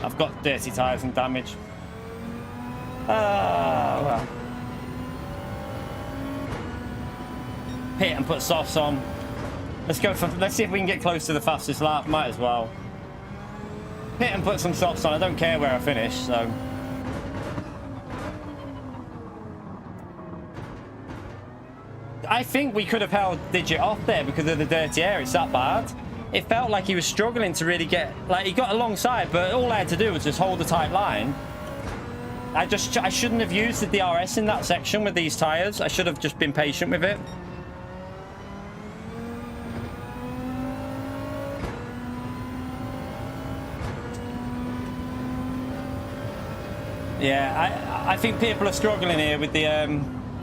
I've got dirty tyres and damage. Ah, well. pit and put softs on. Let's go for, let's see if we can get close to the fastest lap. Might as well. Pit and put some softs on. I don't care where I finish, so. I think we could have held Digit off there because of the dirty air. It's that bad. It felt like he was struggling to really get, like, he got alongside, but all I had to do was just hold a tight line. I shouldn't have used the DRS in that section with these tires. I should have just been patient with it. Yeah, I think people are struggling here with the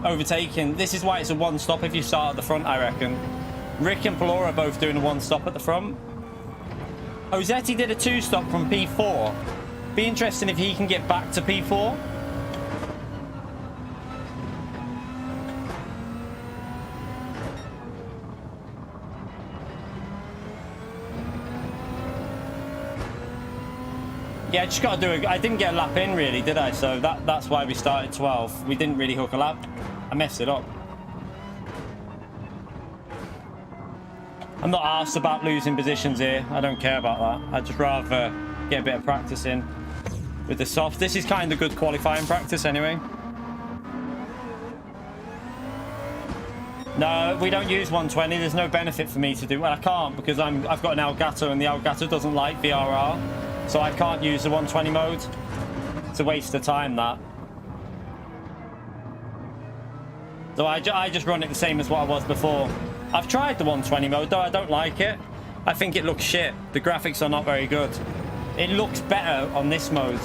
overtaking. This is why it's a one stop if you start at the front, I reckon. Rick and Pelora are both doing a one stop at the front. Osetti did a two stop from P4. Be interesting if he can get back to P4. Yeah, I just got to do it. I didn't get a lap in really, did I? So that's why we started 12th. We didn't really hook a lap. I messed it up. I'm not asked about losing positions here. I don't care about that. I'd just rather get a bit of practice in with the softs. This is kind of good qualifying practice anyway. No, we don't use 120. There's no benefit for me to do. Well, I can't because I've got an Elgato and the Elgato doesn't like VRR. So I can't use the 120 mode. It's a waste of time, that. So I just run it the same as what I was before. I've tried the 120 mode, though I don't like it. I think it looks shit. The graphics are not very good. It looks better on this mode.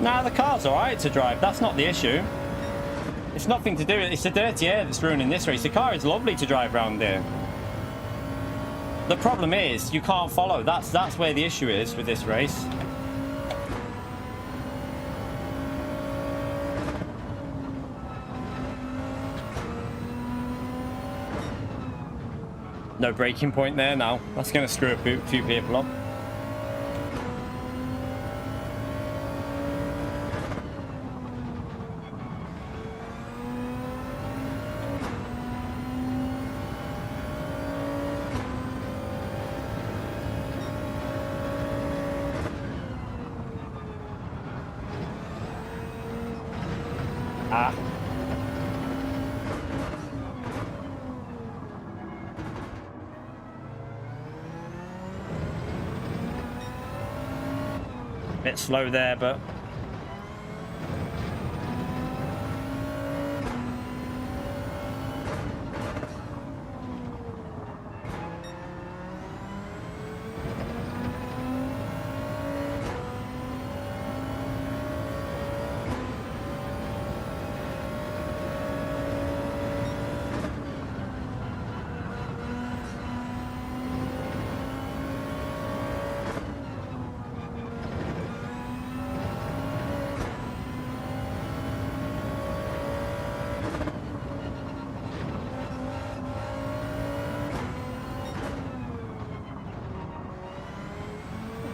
Nah, the car's alright to drive. That's not the issue. It's nothing to do with it. It's the dirty air that's ruining this race. The car is lovely to drive around here. The problem is you can't follow. That's where the issue is with this race. No braking point there now. That's going to screw a few people up. Ah. Bit slow there, but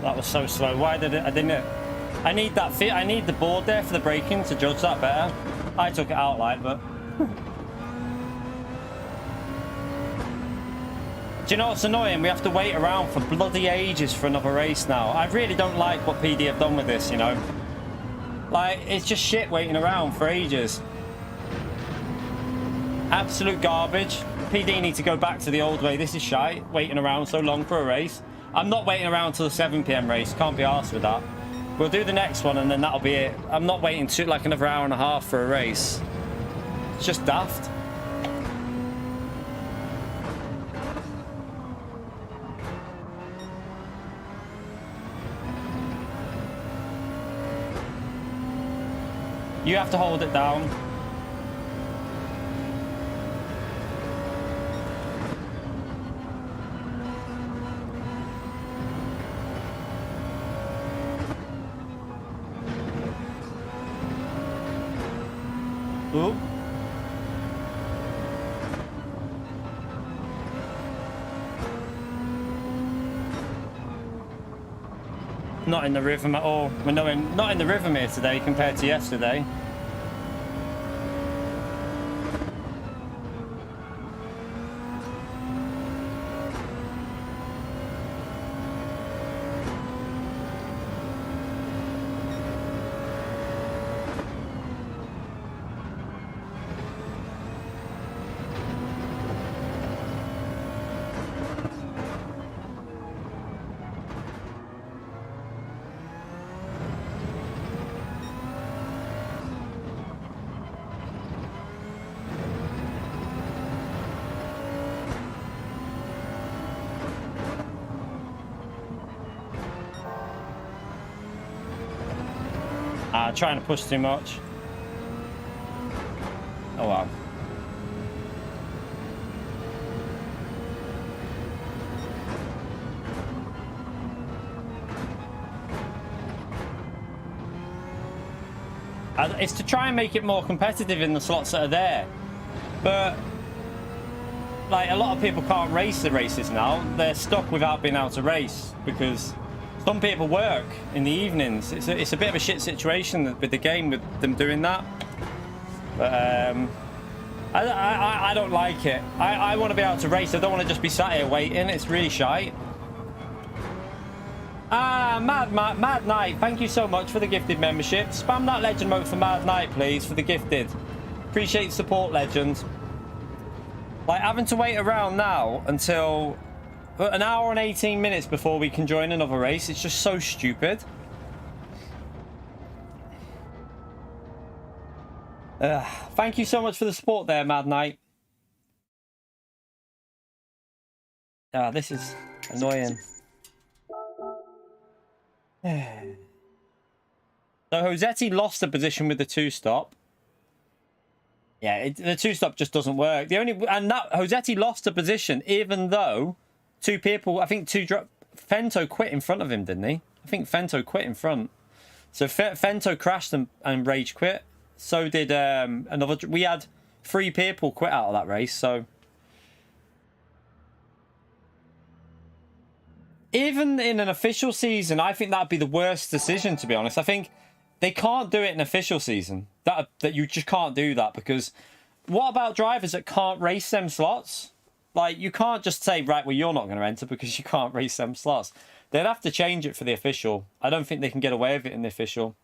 that was so slow. Why did it? I didn't. I need that fit. I need the board there for the braking to judge that better. I took it out like, but. Do you know what's annoying? We have to wait around for bloody ages for another race now. I really don't like what PD have done with this, you know. Like, it's just shit waiting around for ages. Absolute garbage. PD need to go back to the old way. This is shite, waiting around so long for a race. I'm not waiting around till the 7 PM race. Can't be arsed with that. We'll do the next one and then that'll be it. I'm not waiting like another hour and a half for a race. It's just daft. You have to hold it down. Ooh. not in the rhythm at all. We're not in the rhythm here today compared to yesterday. Trying to push too much. Oh wow. It's to try and make it more competitive in the slots that are there. But like a lot of people can't race the races now. They're stuck without being able to race because some people work in the evenings. It's a bit of a shit situation with the game with them doing that. But I don't like it. I want to be able to race. I don't want to just be sat here waiting. It's really shite. Mad Knight, thank you so much for the gifted membership. Spam that legend mode for Mad Knight, please, for the gifted. Appreciate the support, legend. Like having to wait around now until an hour and 18 minutes before we can join another race. It's just so stupid. Thank you so much for the support there, Mad Knight. This is annoying. So Rossetti lost the position with the two-stop. Yeah, the two-stop just doesn't work. Rossetti lost the position even though two people, I think Fento quit in front of him, didn't he? I think Fento quit in front. So Fento crashed and rage quit. So did another. We had 3 people quit out of that race. So even in an official season, I think that'd be the worst decision, to be honest. I think they can't do it in official season. That you just can't do that because what about drivers that can't race them slots? Like, you can't just say, right, well, you're not going to enter because you can't race them slots. They'd have to change it for the official. I don't think they can get away with it in the official.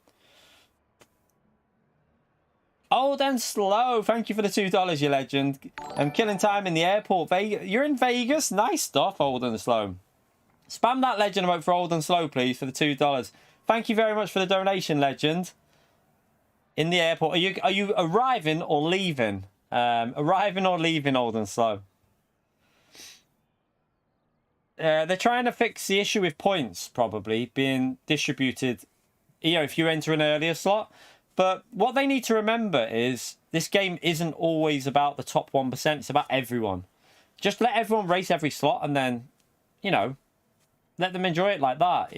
Old and slow. Thank you for the $2, you legend. I'm killing time in the airport. Vegas. You're in Vegas? Nice stuff, old and slow. Spam that legend emote for old and slow, please, for the $2. Thank you very much for the donation, legend. In the airport. Are you arriving or leaving? Arriving or leaving, old and slow? They're trying to fix the issue with points, probably, being distributed, you know, if you enter an earlier slot. But what they need to remember is this game isn't always about the top 1%. It's about everyone. Just let everyone race every slot and then, you know, let them enjoy it like that.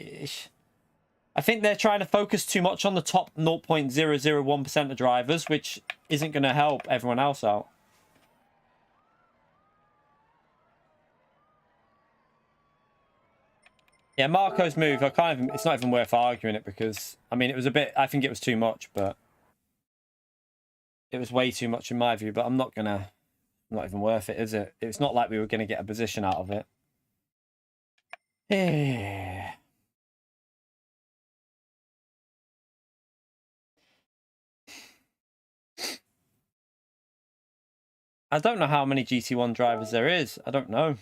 I think they're trying to focus too much on the top 0.001% of drivers, which isn't going to help everyone else out. Yeah, Marco's move, it's not even worth arguing it because, I mean, it was a bit, I think it was too much, but it was way too much in my view, but not even worth it, is it? It's not like we were going to get a position out of it. Yeah. I don't know how many GT1 drivers there is. I don't know.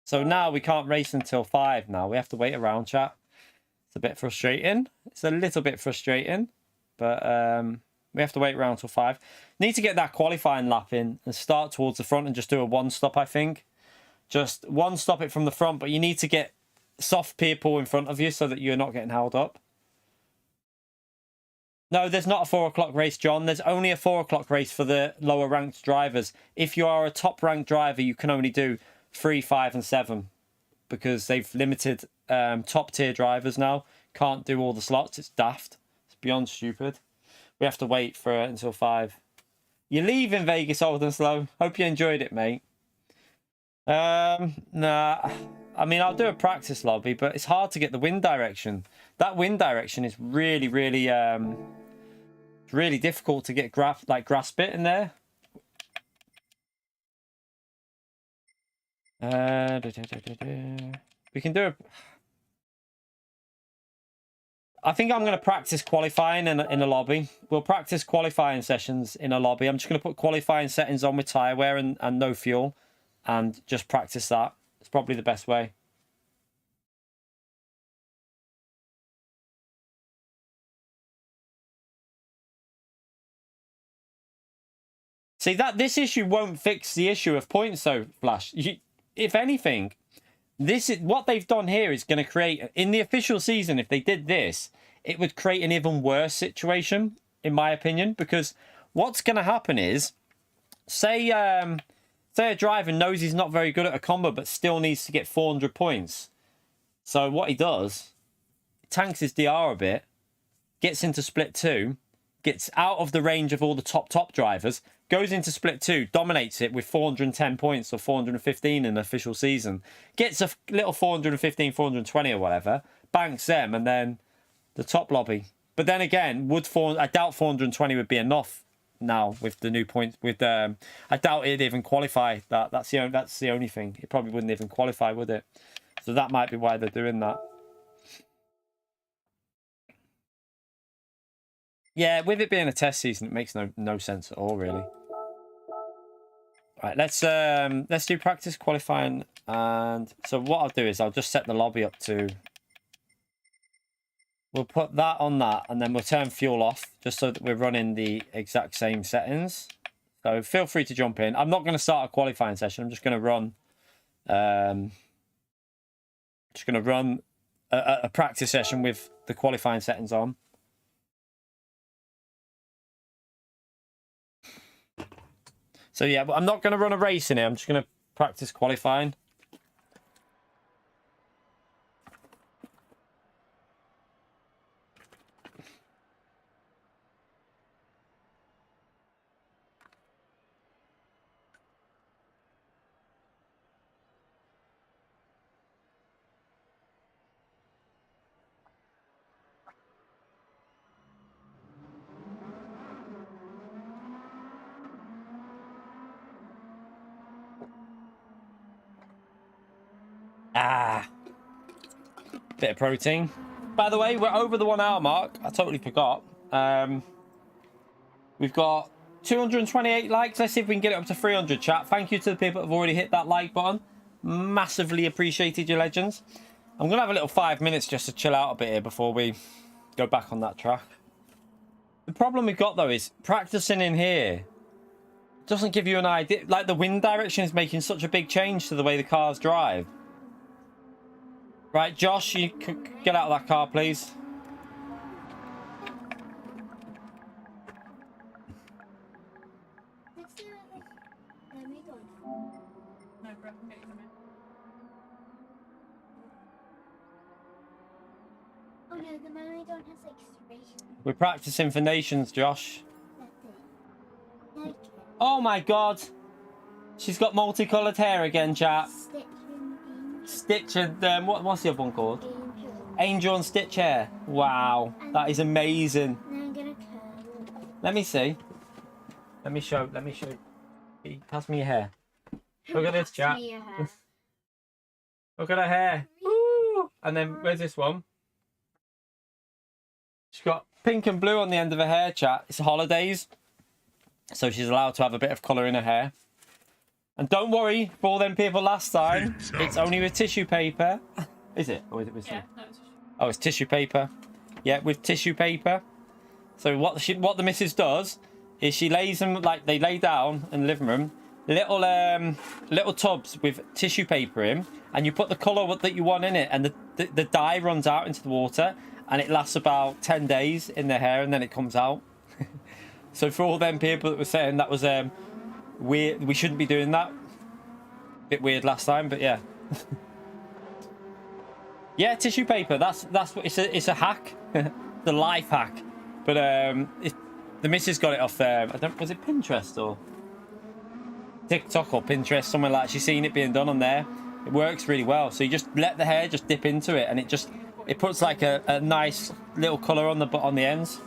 So now we can't race until 5 now. We have to wait around, chat. It's a bit frustrating. It's a little bit frustrating. But we have to wait around till 5. Need to get that qualifying lap in and start towards the front and just do a one-stop, I think. Just one-stop it from the front, but you need to get soft people in front of you so that you're not getting held up. No, there's not a 4 o'clock race, John. There's only a 4 o'clock race for the lower ranked drivers. If you are a top ranked driver, you can only do 3, 5, and 7 because they've limited top tier drivers now. Can't do all the slots. It's daft. It's beyond stupid. We have to wait for it until 5. You're leaving Vegas, old and slow. Hope you enjoyed it, mate. Nah. I mean, I'll do a practice lobby, but it's hard to get the wind direction. That wind direction is really, really, really difficult to get grasp it in there. We can do a... I think I'm going to practice qualifying in a lobby. We'll practice qualifying sessions in a lobby. I'm just going to put qualifying settings on with tyre wear and no fuel, and just practice that. It's probably the best way. See, this issue won't fix the issue of points, though, Flash. If anything, this is what they've done here is going to create, in the official season, if they did this, it would create an even worse situation, in my opinion, because what's going to happen is, say a driver knows he's not very good at a combo, but still needs to get 400 points. So what he does, tanks his DR a bit, gets into split 2, gets out of the range of all the top drivers, goes into split 2, dominates it with 410 points or 415 in the official season, gets a little 415, 420 or whatever, banks them, and then the top lobby. But then again, I doubt 420 would be enough now with the new points. I doubt it'd even qualify. That's the only thing. It probably wouldn't even qualify, would it? So that might be why they're doing that. Yeah, with it being a test season, it makes no sense at all, really. Right, let's do practice qualifying, and so what I'll do is I'll just set the lobby up to. We'll put that on that, and then we'll turn fuel off, just so that we're running the exact same settings. So feel free to jump in. I'm not going to start a qualifying session. I'm just going to run. A practice session with the qualifying settings on. So yeah, but I'm not going to run a race in it. I'm just going to practice qualifying. Bit of protein. By the way, we're over the 1 hour mark. I totally forgot. We've got 228 likes. Let's see if we can get it up to 300, chat. Thank you to the people that have already hit that like button. Massively appreciated, you legends. I'm going to have a little 5 minutes just to chill out a bit here before we go back on that track. The problem we've got, though, is practicing in here doesn't give you an idea. Like, the wind direction is making such a big change to the way the cars drive. Right, Josh, you could get out of that car, please. Oh no, the memory don't have like. We're practicing for nations, Josh. Oh my god. She's got multicolored hair again, chat. Stitch and what's the other one called? Angel and Stitch hair. Wow, that is amazing. Now I'm gonna curl. Let me see. Let me show. Pass me your hair. Look at this, chat. Look at her hair. Ooh. And then where's this one? She's got pink and blue on the end of her hair, chat. It's holidays, so she's allowed to have a bit of colour in her hair. And don't worry, for all them people last time, it's only with tissue paper. Is it? Or is it with yeah, no, it's tissue. Oh, it's tissue paper. Yeah, with tissue paper. So what the missus does is she lays them, like they lay down in the living room, little tubs with tissue paper in, and you put the colour that you want in it, and the dye runs out into the water, and it lasts about 10 days in their hair, and then it comes out. So for all them people that were saying that was weird, we shouldn't be doing that. Bit weird last time, but yeah. Yeah, tissue paper. That's what it's a hack, the life hack. But the missus got it off there. Was it Pinterest or TikTok or Pinterest, somewhere like that. She's seen it being done on there. It works really well. So you just let the hair just dip into it, and it just it puts like a nice little colour on the ends.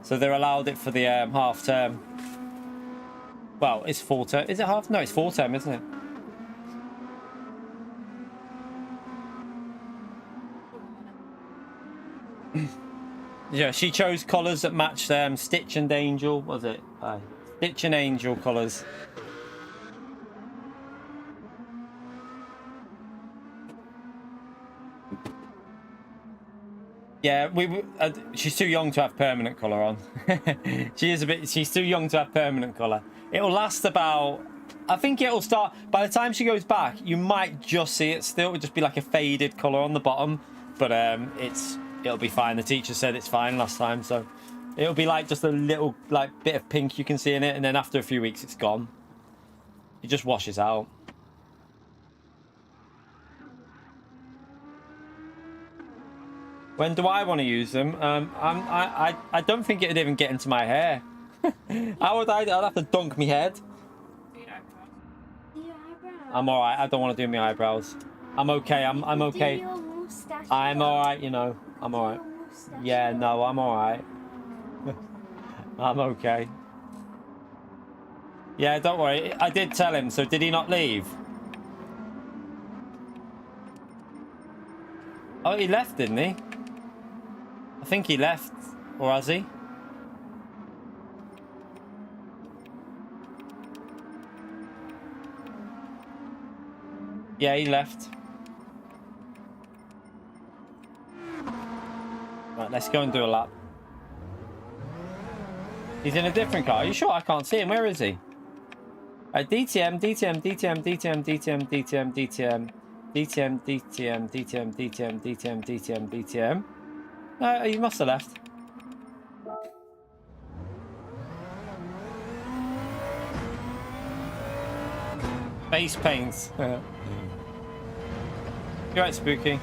So they're allowed it for the half term. Well, it's full term. Is it half? No, it's full term, isn't it? Yeah, she chose colours that matched Stitch and Angel, was it? Stitch and Angel colours. Yeah, she's too young to have permanent colour on. She's too young to have permanent colour. It'll last about, I think it'll start, by the time she goes back, you might just see it still. It'll just be like a faded colour on the bottom. But it'll be fine. The teacher said it's fine last time, so it'll be like just a little like bit of pink you can see in it, and then after a few weeks it's gone. It just washes out. When do I want to use them? I don't think it'd even get into my hair. How would I'd have to dunk my head. I'm all right. I don't want to do my eyebrows. I'm okay. I'm okay. I'm all right. You know. I'm all right. Yeah. No. I'm all right. I'm okay. Yeah. Don't worry. I did tell him. So did he not leave? Oh, he left, didn't he? I think he left, or has he? Yeah, he left. Right, let's go and do a lap. He's in a different car. Are you sure? I can't see him. Where is he? DTM, DTM, DTM, DTM, DTM, DTM, DTM, DTM, DTM, DTM, DTM, DTM, DTM, DTM. No, he must have left. Face paints. You're right, Spooky.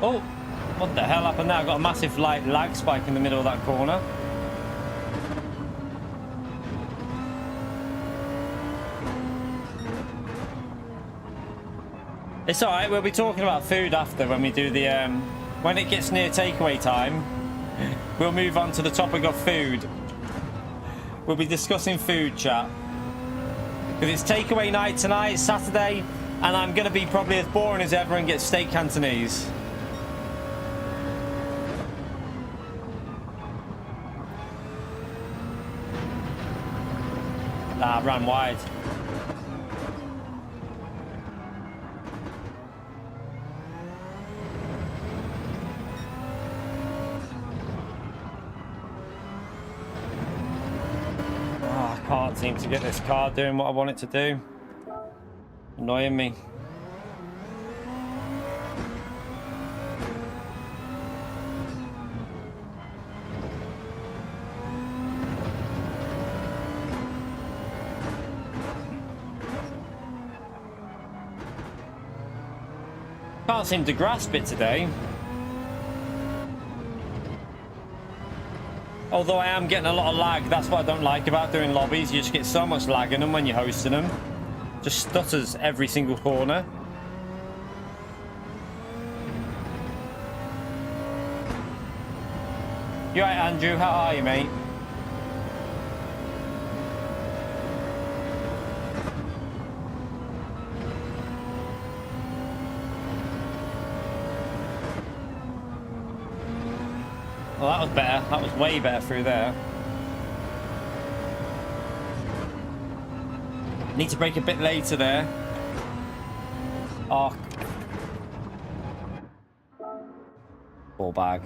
Oh, what the hell happened there? I got a massive lag spike in the middle of that corner. It's alright, we'll be talking about food after when we do the, when it gets near takeaway time, we'll move on to the topic of food. We'll be discussing food, chat. Because it's takeaway night tonight, Saturday, and I'm going to be probably as boring as ever and get steak Cantonese. I ran wide. Oh, I can't seem to get this car doing what I want it to do. Annoying me. Can't seem to grasp it today. Although I am getting a lot of lag. That's what I don't like about doing lobbies. You just get so much lag in them when you're hosting them. Just stutters every single corner. You alright, Andrew? How are you, mate? Well, that was better. That was way better through there. Need to brake a bit later there. Oh. Ball bag.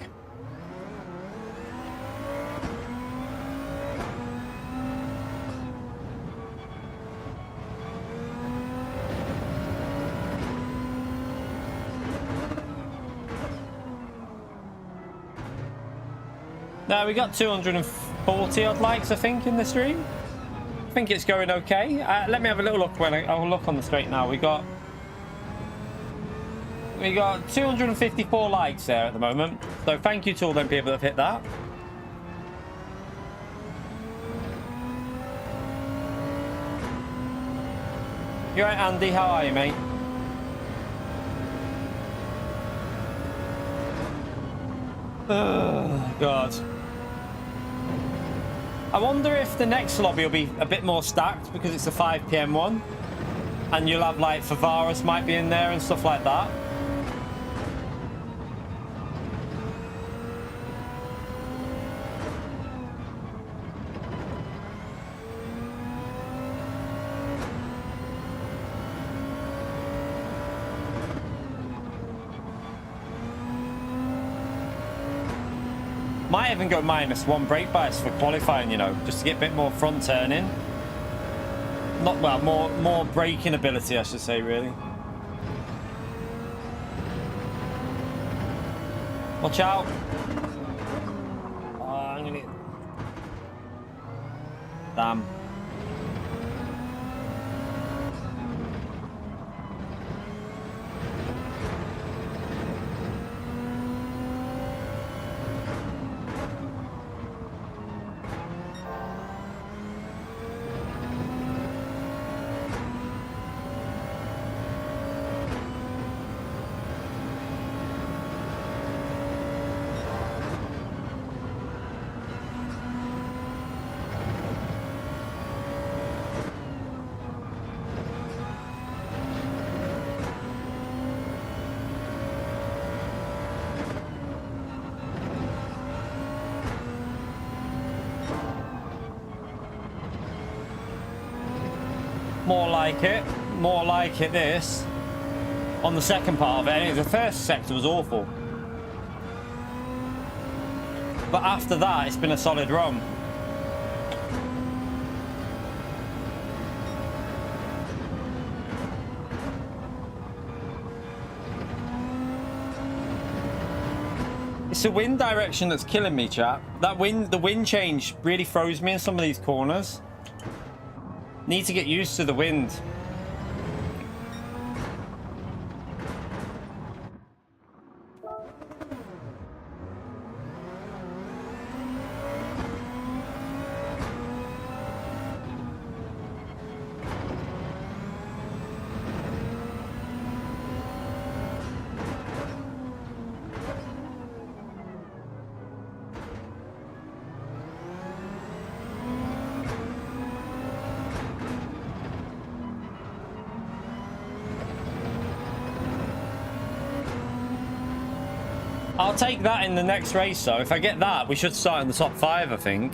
No, we got 240 odd likes, I think, in the stream. I think it's going okay. Let me have a little look when I'll look on the straight now. We got 254 likes there at the moment. So thank you to all them people that have hit that. You alright, Andy? How are you, mate? Oh, God. I wonder if the next lobby will be a bit more stacked because it's a 5 PM one. And you'll have, like, Favarus might be in there and stuff like that. Might even go -1 brake bias for qualifying, you know, just to get a bit more front turning. Not well, more braking ability, I should say, really. Watch out! Oh, I'm gonna. Damn. More like it this on the second part of it. The first sector was awful, but after that it's been a solid run. It's the wind direction that's killing me, chat. The wind change really throws me in some of these corners. Need to get used to the wind. I'll take that in the next race, though. If I get that, we should start in the top 5, I think.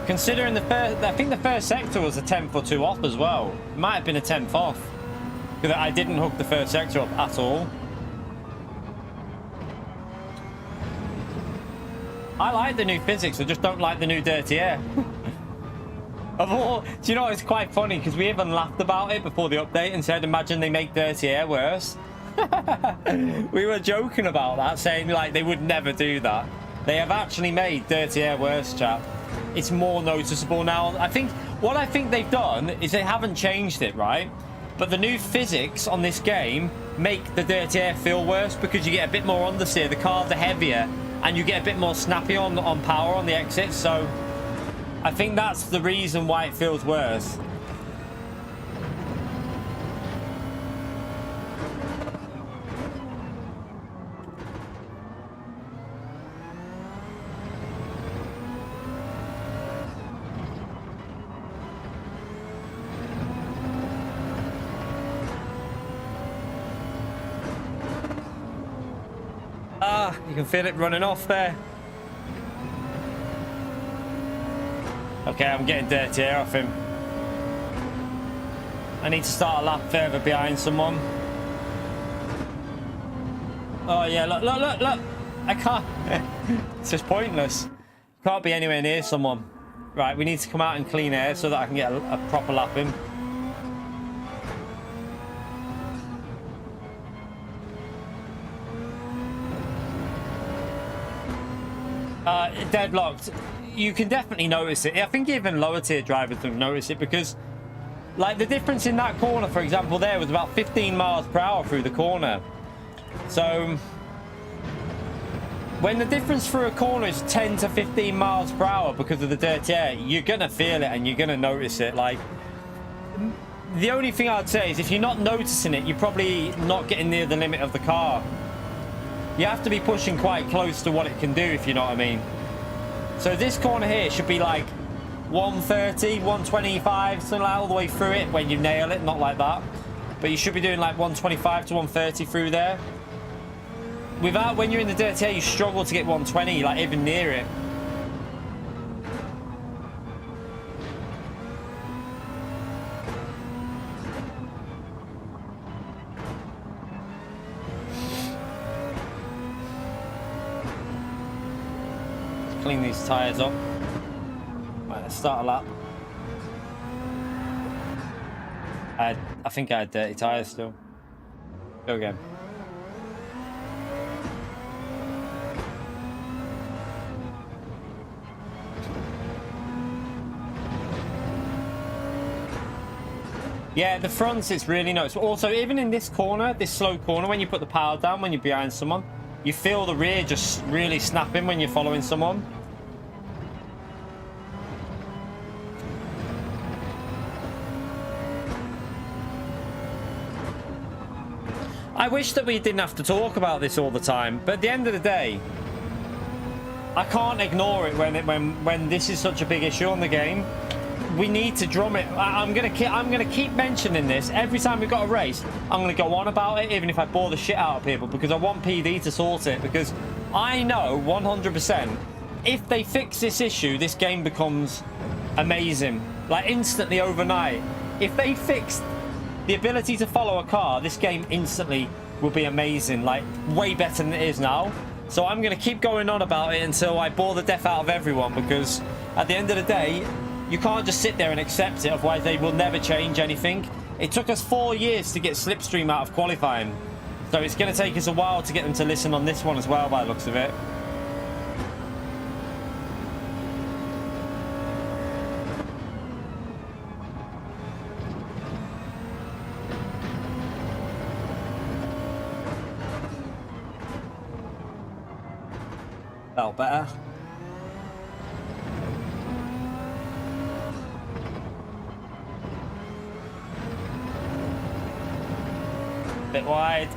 Considering the first, I think the first sector was a 10th or 2 off as well. It might have been a 10th off. Because I didn't hook the first sector up at all. I like the new physics, I just don't like the new dirty air. Of all, do you know, it's quite funny because we even laughed about it before the update and said, imagine they make dirty air worse. We were joking about that, saying like they would never do that. They have actually made dirty air worse, chap. It's more noticeable now. I think they've done is they haven't changed it, right? But the new physics on this game make the dirty air feel worse because you get a bit more understeer, the cars are heavier, and you get a bit more snappy on power on the exits, so I think that's the reason why it feels worse. Ah, you can feel it running off there. Okay, I'm getting dirty air off him. I need to start a lap further behind someone. Oh yeah, look. I can't. It's just pointless. Can't be anywhere near someone. Right, we need to come out in clean air so that I can get a proper lap in. deadlocked, you can definitely notice it. I think even lower tier drivers have noticed it because, like, the difference in that corner, for example, there was about 15 miles per hour through the corner. So when the difference through a corner is 10 to 15 miles per hour because of the dirty air, you're gonna feel it and you're gonna notice it. Like, the only thing I'd say is if you're not noticing it, you're probably not getting near the limit of the car. You have to be pushing quite close to what it can do, if you know what I mean. So this corner here should be like 130, 125, something like all the way through it when you nail it, not like that. But you should be doing like 125 to 130 through there. Without, when you're in the dirty air, you struggle to get 120, like even near it. Clean these tyres up. Right, let's start a lap. I think I had dirty tyres still. Go again. Yeah, the fronts, it's really noticeable. Also, even in this corner, this slow corner, when you put the power down, when you're behind someone, you feel the rear just really snapping when you're following someone. I wish that we didn't have to talk about this all the time, but at the end of the day, I can't ignore it when this is such a big issue on the game. We need to drum it. I'm gonna keep mentioning this every time we've got a race. I'm gonna go on about it, even if I bore the shit out of people, because I want PD to sort it. Because I know 100% if they fix this issue, this game becomes amazing, like instantly overnight. If they fixed the ability to follow a car, this game instantly will be amazing, like way better than it is now. So I'm gonna keep going on about it until I bore the death out of everyone, because at the end of the day, you can't just sit there and accept it, otherwise they will never change anything. It took us 4 years to get Slipstream out of qualifying, so it's going to take us a while to get them to listen on this one as well, by the looks of it. Felt better. Bit wide.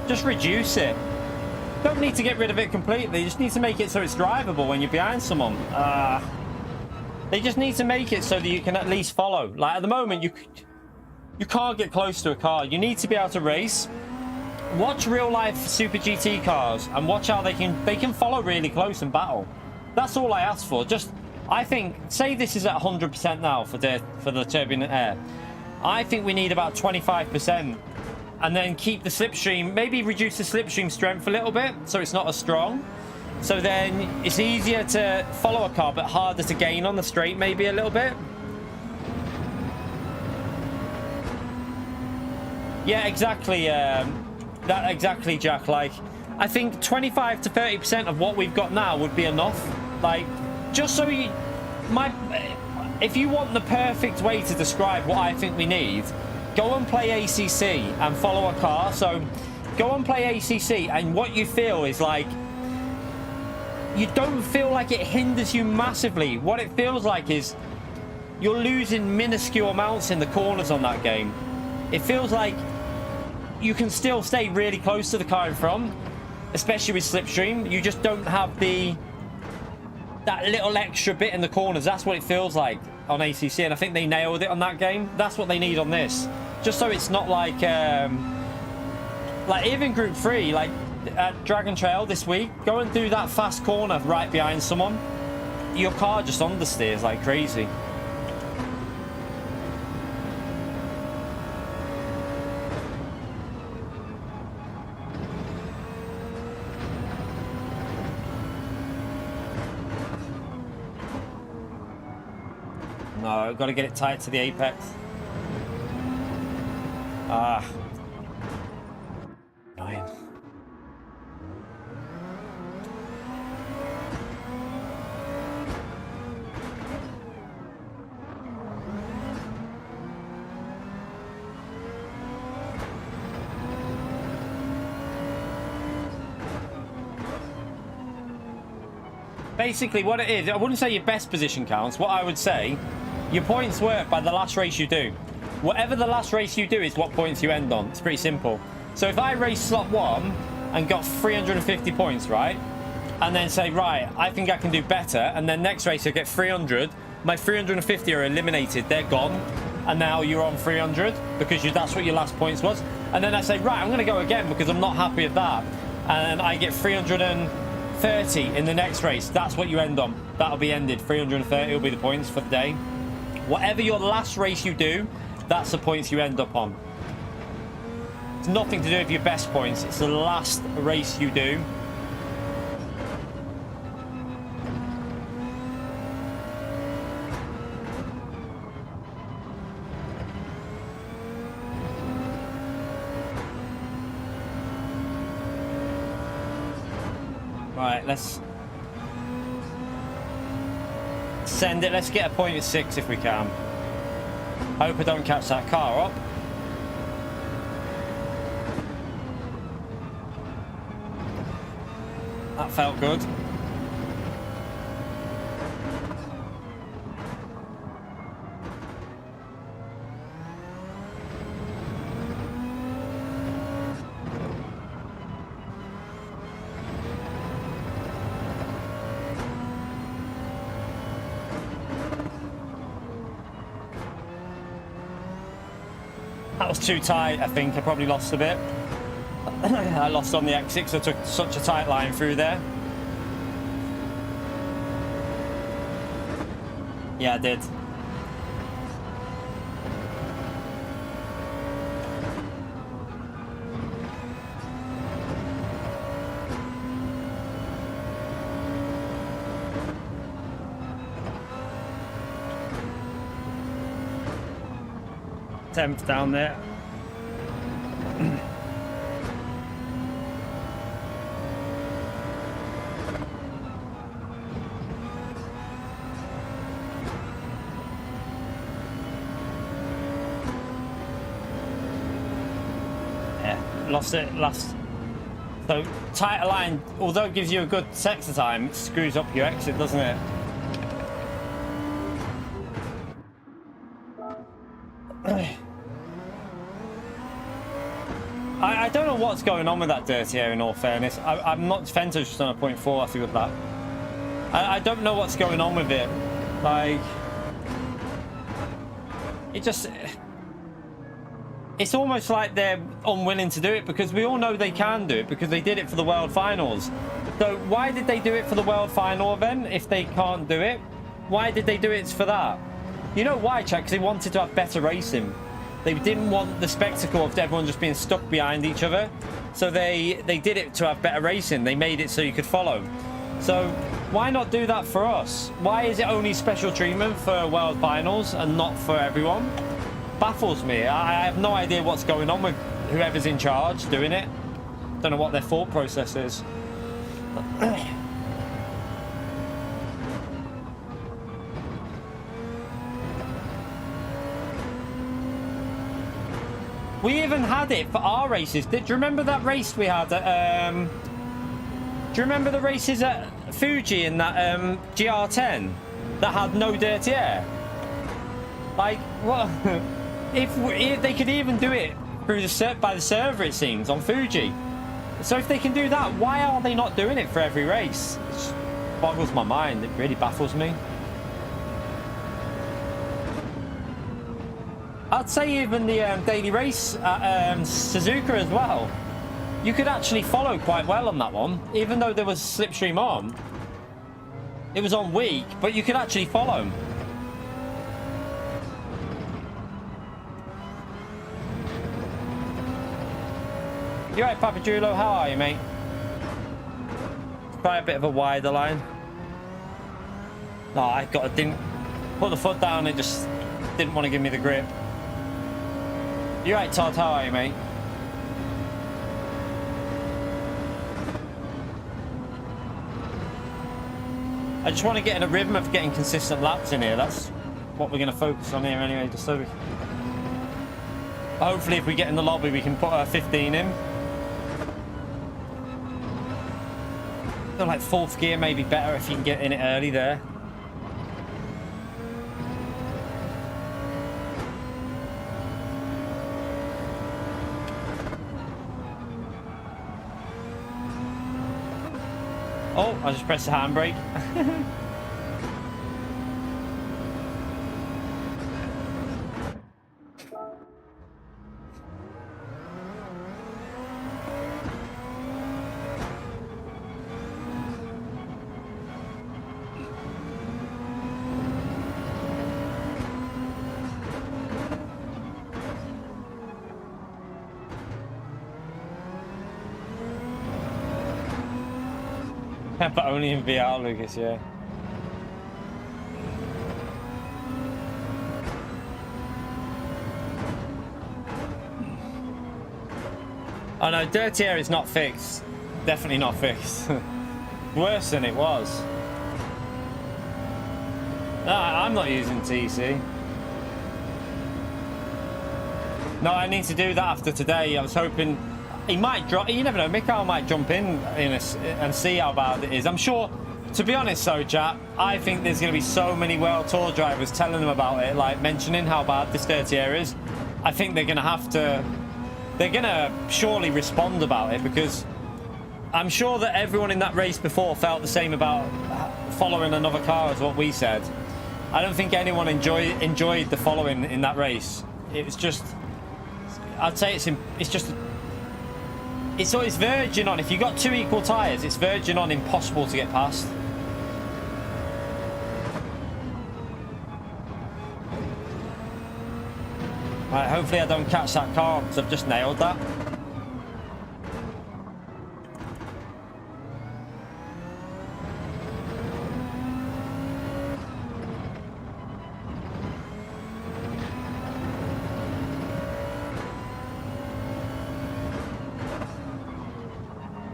Just reduce it. Don't need to get rid of it completely. You just need to make it so it's drivable when you're behind someone. They just need to make it so that you can at least follow. Like at the moment, you can't get close to a car. You need to be able to race. Watch real life Super GT cars and watch how they can follow really close and battle. That's all I ask for. Just, I think, say this is at 100% now for the turbulent air. I think we need about 25%, and then keep the slipstream, maybe reduce the slipstream strength a little bit so it's not as strong. So then it's easier to follow a car but harder to gain on the straight, maybe a little bit. Yeah, exactly. Exactly, Jack. Like, I think 25 to 30% of what we've got now would be enough. Like, just so if you want the perfect way to describe what I think we need, go and play ACC and follow a car. So go and play ACC, and what you feel is like, you don't feel like it hinders you massively. What it feels like is you're losing minuscule amounts in the corners on that game. It feels like you can still stay really close to the car in front, especially with slipstream. You just don't have that little extra bit in the corners. That's what it feels like on ACC, and I think they nailed it on that game. That's what they need on this, just so it's not like even Group 3, like at Dragon Trail this week, going through that fast corner right behind someone, your car just understeers like crazy. No, got to get it tight to the apex. Ah. Annoying. Basically, what it is, I wouldn't say your best position counts. What I would say, your points work by the last race you do. Whatever the last race you do is what points you end on. It's pretty simple. So if I race slot 1 and got 350 points, right? And then say, right, I think I can do better. And then next race I get 300. My 350 are eliminated. They're gone. And now you're on 300 because that's what your last points was. And then I say, right, I'm going to go again because I'm not happy with that. And I get 330 in the next race. That's what you end on. That'll be ended. 330 will be the points for the day. Whatever your last race you do, that's the points you end up on. It's nothing to do with your best points. It's the last race you do. Right, let's send it. Let's get a point at 6 if we can. Hope I don't catch that car up. That felt good. That was too tight, I think. I probably lost a bit. I lost on the exit, so I took such a tight line through there. Yeah, I did. Tenth down there. Lost it last. So tighter line, although it gives you a good sector time, it screws up your exit, doesn't it? I don't know what's going on with that dirty air, in all fairness. I'm not defensive, just on a 0.4, I feel with that. I don't know what's going on with it. Like, it just... It's almost like they're unwilling to do it, because we all know they can do it because they did it for the World Finals. So why did they do it for the World Final then if they can't do it? Why did they do it for that? You know why, Chad? Because they wanted to have better racing. They didn't want the spectacle of everyone just being stuck behind each other. So they did it to have better racing. They made it so you could follow. So why not do that for us? Why is it only special treatment for World Finals and not for everyone? Baffles me. I have no idea what's going on with whoever's in charge doing it. Don't know what their thought process is. We even had it for our races. Do you remember that race we had at, do you remember the races at Fuji in that GR10 that had no dirty air? Like, what? If they could even do it through by the server, it seems, on Fuji. So if they can do that, why are they not doing it for every race? It just boggles my mind. It really baffles me. I'd say even the daily race at Suzuka as well. You could actually follow quite well on that one, even though there was slipstream on. It was on weak, but you could actually follow. You right, Papajulo? How are you, mate? Try a bit of a wider line. No, I didn't put the foot down, it just didn't want to give me the grip. You right, Todd? How are you, mate? I just want to get in a rhythm of getting consistent laps in here. That's what we're going to focus on here anyway, just so we... Hopefully if we get in the lobby we can put a 15 in. I feel like 4th gear may be better if you can get in it early there. Oh, I just pressed the handbrake. But only in VR, Lucas, yeah. Oh no, Dirty Air is not fixed. Definitely not fixed. Worse than it was. No, I'm not using TC. No, I need to do that after today. I was hoping... He might drop. You never know. Mikhail might jump in and see how bad it is. I'm sure. To be honest, though, chat, I think there's going to be so many World Tour drivers telling them about it, like mentioning how bad this Dirty Air is. I think they're going to have to. They're going to surely respond about it, because I'm sure that everyone in that race before felt the same about following another car as what we said. I don't think anyone enjoyed the following in that race. It was just. I'd say it's just. It's always verging on, if you've got 2 equal tyres, it's verging on impossible to get past. Right, hopefully I don't catch that car, because I've just nailed that.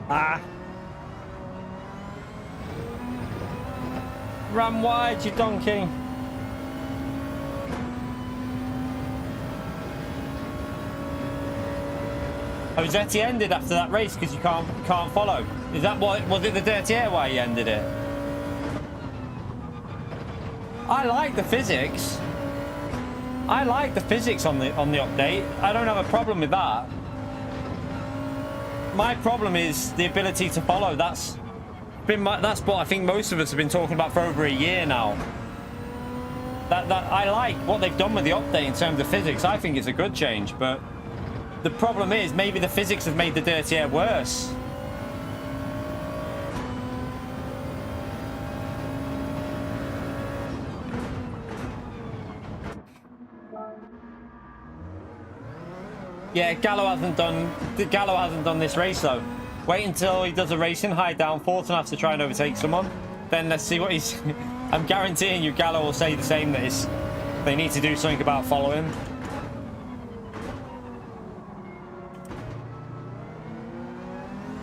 Ah. Run wide, you donkey. Oh, Zetti ended after that race because you can't follow. Is that what, was it the Dirty Air why you ended it? I like the physics. I like the physics on the update. I don't have a problem with that. My problem is the ability to follow. That's what I think most of us have been talking about for over a year now. That I like what they've done with the update in terms of physics. I think it's a good change, but the problem is maybe the physics have made the Dirty Air worse. Yeah, Gallo hasn't done this race though. Wait until he does a race in high downforce and has to try and overtake someone. Then let's see what he's... I'm guaranteeing you Gallo will say the same, that they need to do something about following.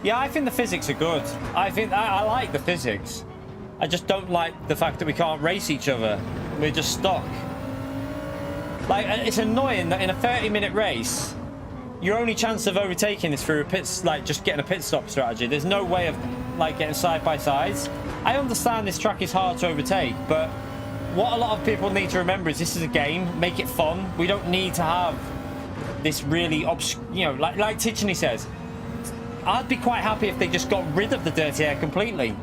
Yeah, I think the physics are good. I like the physics. I just don't like the fact that we can't race each other. We're just stuck. Like, it's annoying that in a 30-minute race, your only chance of overtaking is through a pit, like just getting a pit stop strategy. There's no way of like getting side by sides. I understand this track is hard to overtake, but what a lot of people need to remember is this is a game. Make it fun. We don't need to have this really like Tichney says. I'd be quite happy if they just got rid of the Dirty Air completely.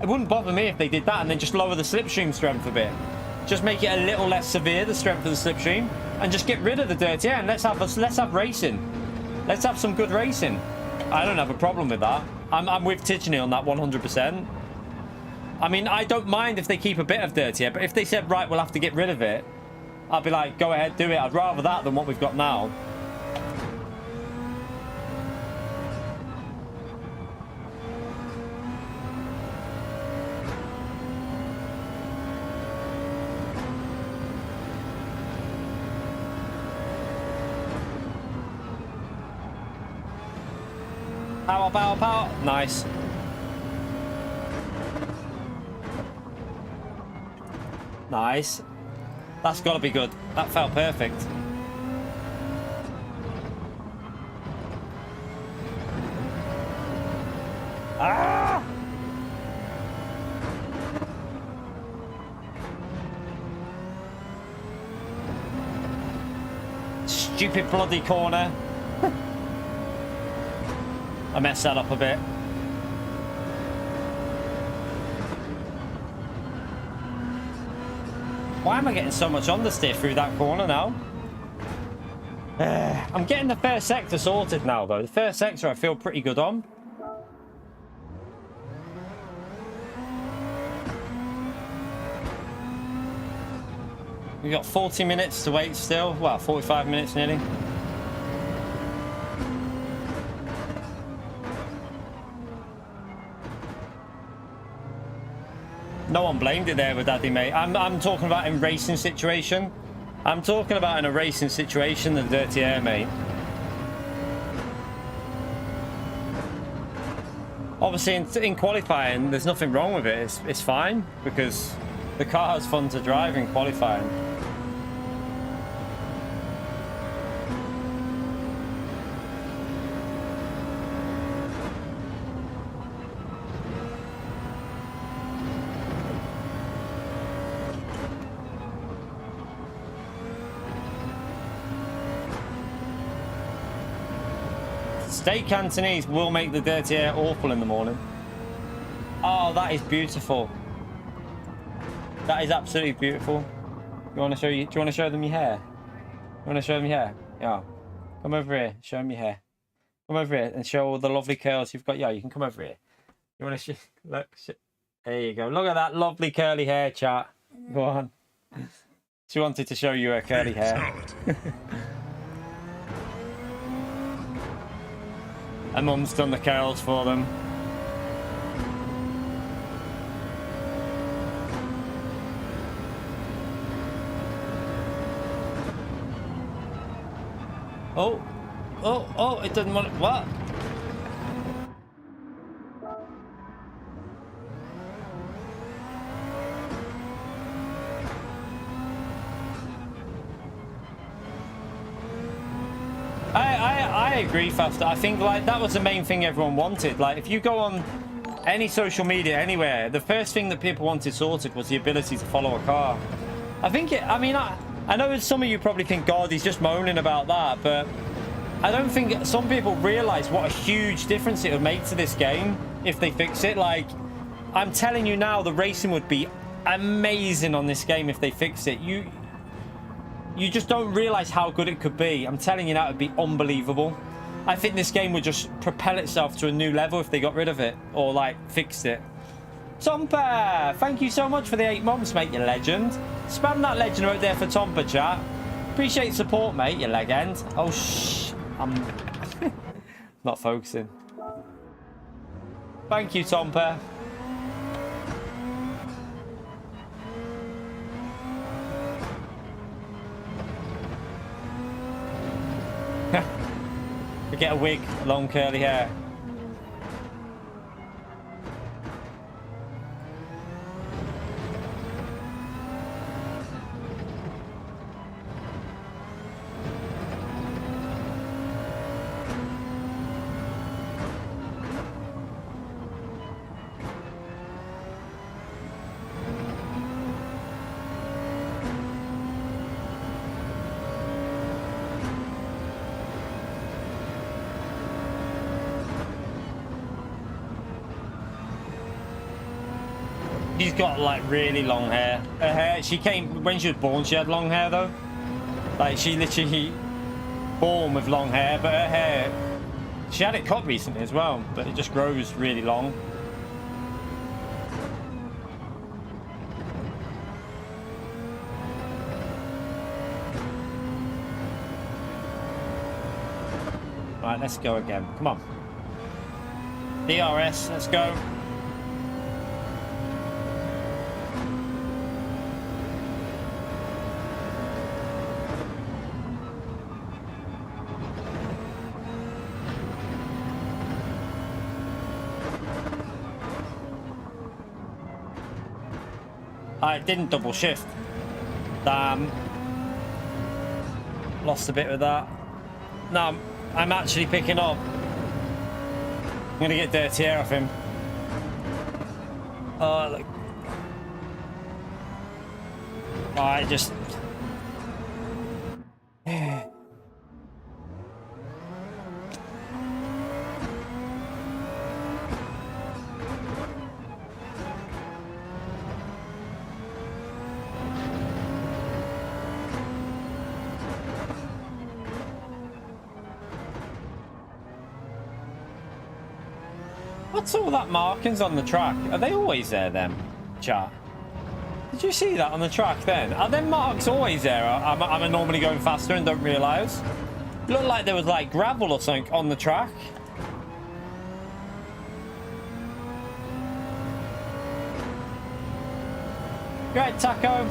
It wouldn't bother me if they did that and then just lower the slipstream strength a bit. Just make it a little less severe, the strength of the slipstream, and just get rid of the Dirty Air and let's have racing. Let's have some good racing. I don't have a problem with that. I'm with Tichney on that 100%. I mean, I don't mind if they keep a bit of Dirty Air, but if they said, right, we'll have to get rid of it, I'd be like, go ahead, do it. I'd rather that than what we've got now. Power, power, power. Nice. Nice. That's got to be good. That felt perfect. Ah! Stupid bloody corner. I messed that up a bit. Why am I getting so much understeer through that corner now? I'm getting the first sector sorted now, though. The first sector I feel pretty good on. We've got 40 minutes to wait still. Well, 45 minutes nearly. No one blamed it there with Daddy, mate. I'm talking about in racing situation. I'm talking about in a racing situation, the dirty air, mate. Obviously, in qualifying, there's nothing wrong with it. It's fine because the car is fun to drive in qualifying. Steak Cantonese will make the dirty air awful in the morning. Oh, that is beautiful. That is absolutely beautiful. You want to show you? Do you want to show them your hair? You want to show them your hair? Yeah. Come over here. Show them your hair. Come over here and show all the lovely curls you've got. Yeah, you can come over here. You want to look? There you go. Look at that lovely curly hair, chat. Go on. She wanted to show you her curly hair. And Mum's done the curls for them. Oh, it doesn't want it. What? I agree, Faster. I think like that was the main thing everyone wanted. Like if you go on any social media anywhere, the first thing that people wanted sorted was the ability to follow a car. I think I know some of you probably think, God, he's just moaning about that, but I don't think some people realize what a huge difference it would make to this game if they fix it. Like I'm telling you now, the racing would be amazing on this game if they fix it. You just don't realize how good it could be. I'm telling you now, it'd be unbelievable. I think this game would just propel itself to a new level if they got rid of it or like fixed it. Tompa, thank you so much for the 8 months, mate, you legend. Spam that legend right there for Tompa, chat. Appreciate support, mate, you legend. Oh, shh. I'm not focusing. Thank you, Tompa. We get a wig, long curly hair. She's got like really long hair. Her hair, she came when she was born, she had long hair though. Like she literally born with long hair, but her hair, she had it cut recently as well, but it just grows really long. Right, let's go again. Come on. DRS, let's go. I didn't double shift. Damn. Lost a bit with that. No, I'm actually picking up. I'm gonna get dirty air off him. Oh, look. I just... What's all that markings on the track? Are they always there then, chat? Did you see that on the track then? Are them marks always there? Am I normally going faster and don't realise? Looked like there was like gravel or something on the track. Great, Taco.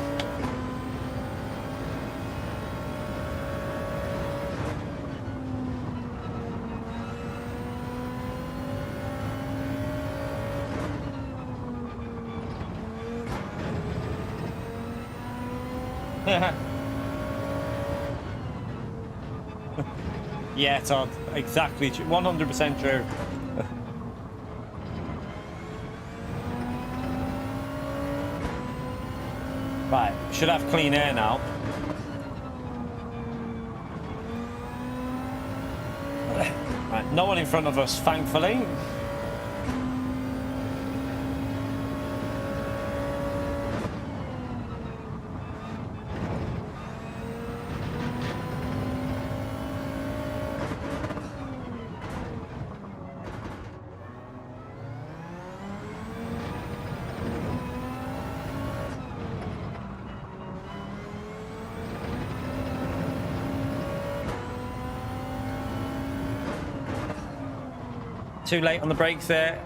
Yeah, Todd, exactly, 100% true. Right, should have clean air now. Right, no one in front of us, thankfully. Too late on the brakes there.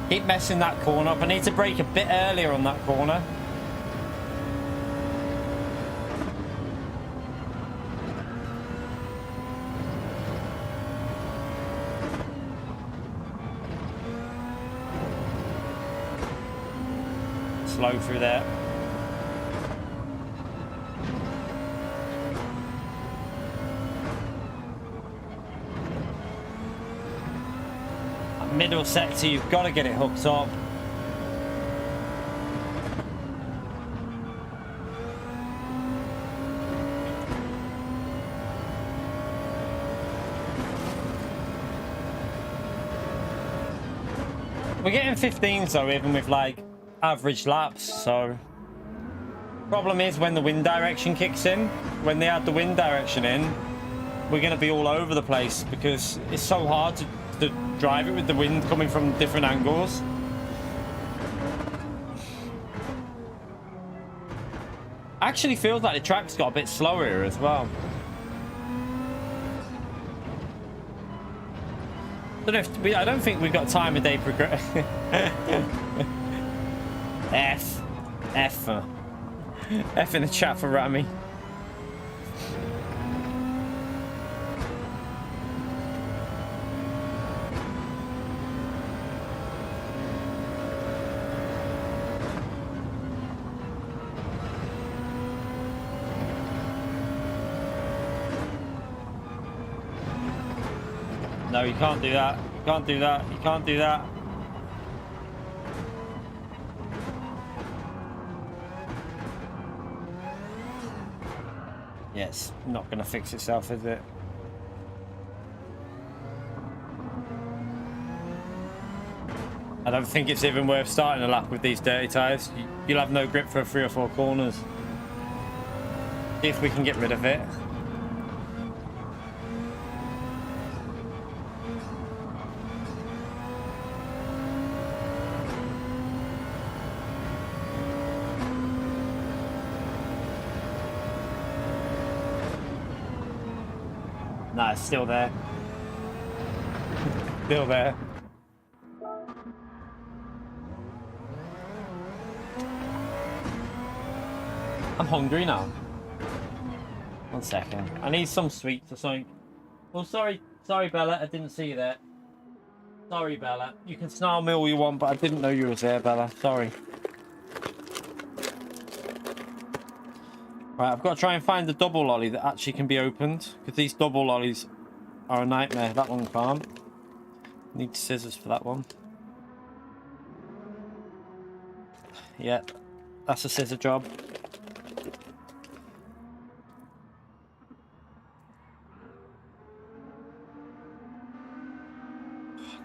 Keep messing that corner up. I need to brake a bit earlier on that corner. Slow through there. Middle sector, you've got to get it hooked up. We're getting 15s though, even with like average laps, so problem is when the wind direction kicks in, when they add the wind direction in, we're going to be all over the place because it's so hard to drive it with the wind coming from different angles. Actually feels like the track's got a bit slower here as well. I don't think we've got time of day progress. F in the chat for Rami. No, you can't do that. You can't do that. You can't do that. Yes, not going to fix itself, is it? I don't think it's even worth starting a lap with these dirty tyres. You'll have no grip for 3 or 4 corners. If we can get rid of it. Nah, it's still there. Still there. I'm hungry now. 1 second. I need some sweets or something. Oh, sorry, Bella, I didn't see you there. Sorry, Bella. You can snarl me all you want, but I didn't know you was there, Bella. Sorry. Right, I've got to try and find the double lolly that actually can be opened, because these double lollies are a nightmare. That one can't. Need scissors for that one. Yeah, that's a scissor job.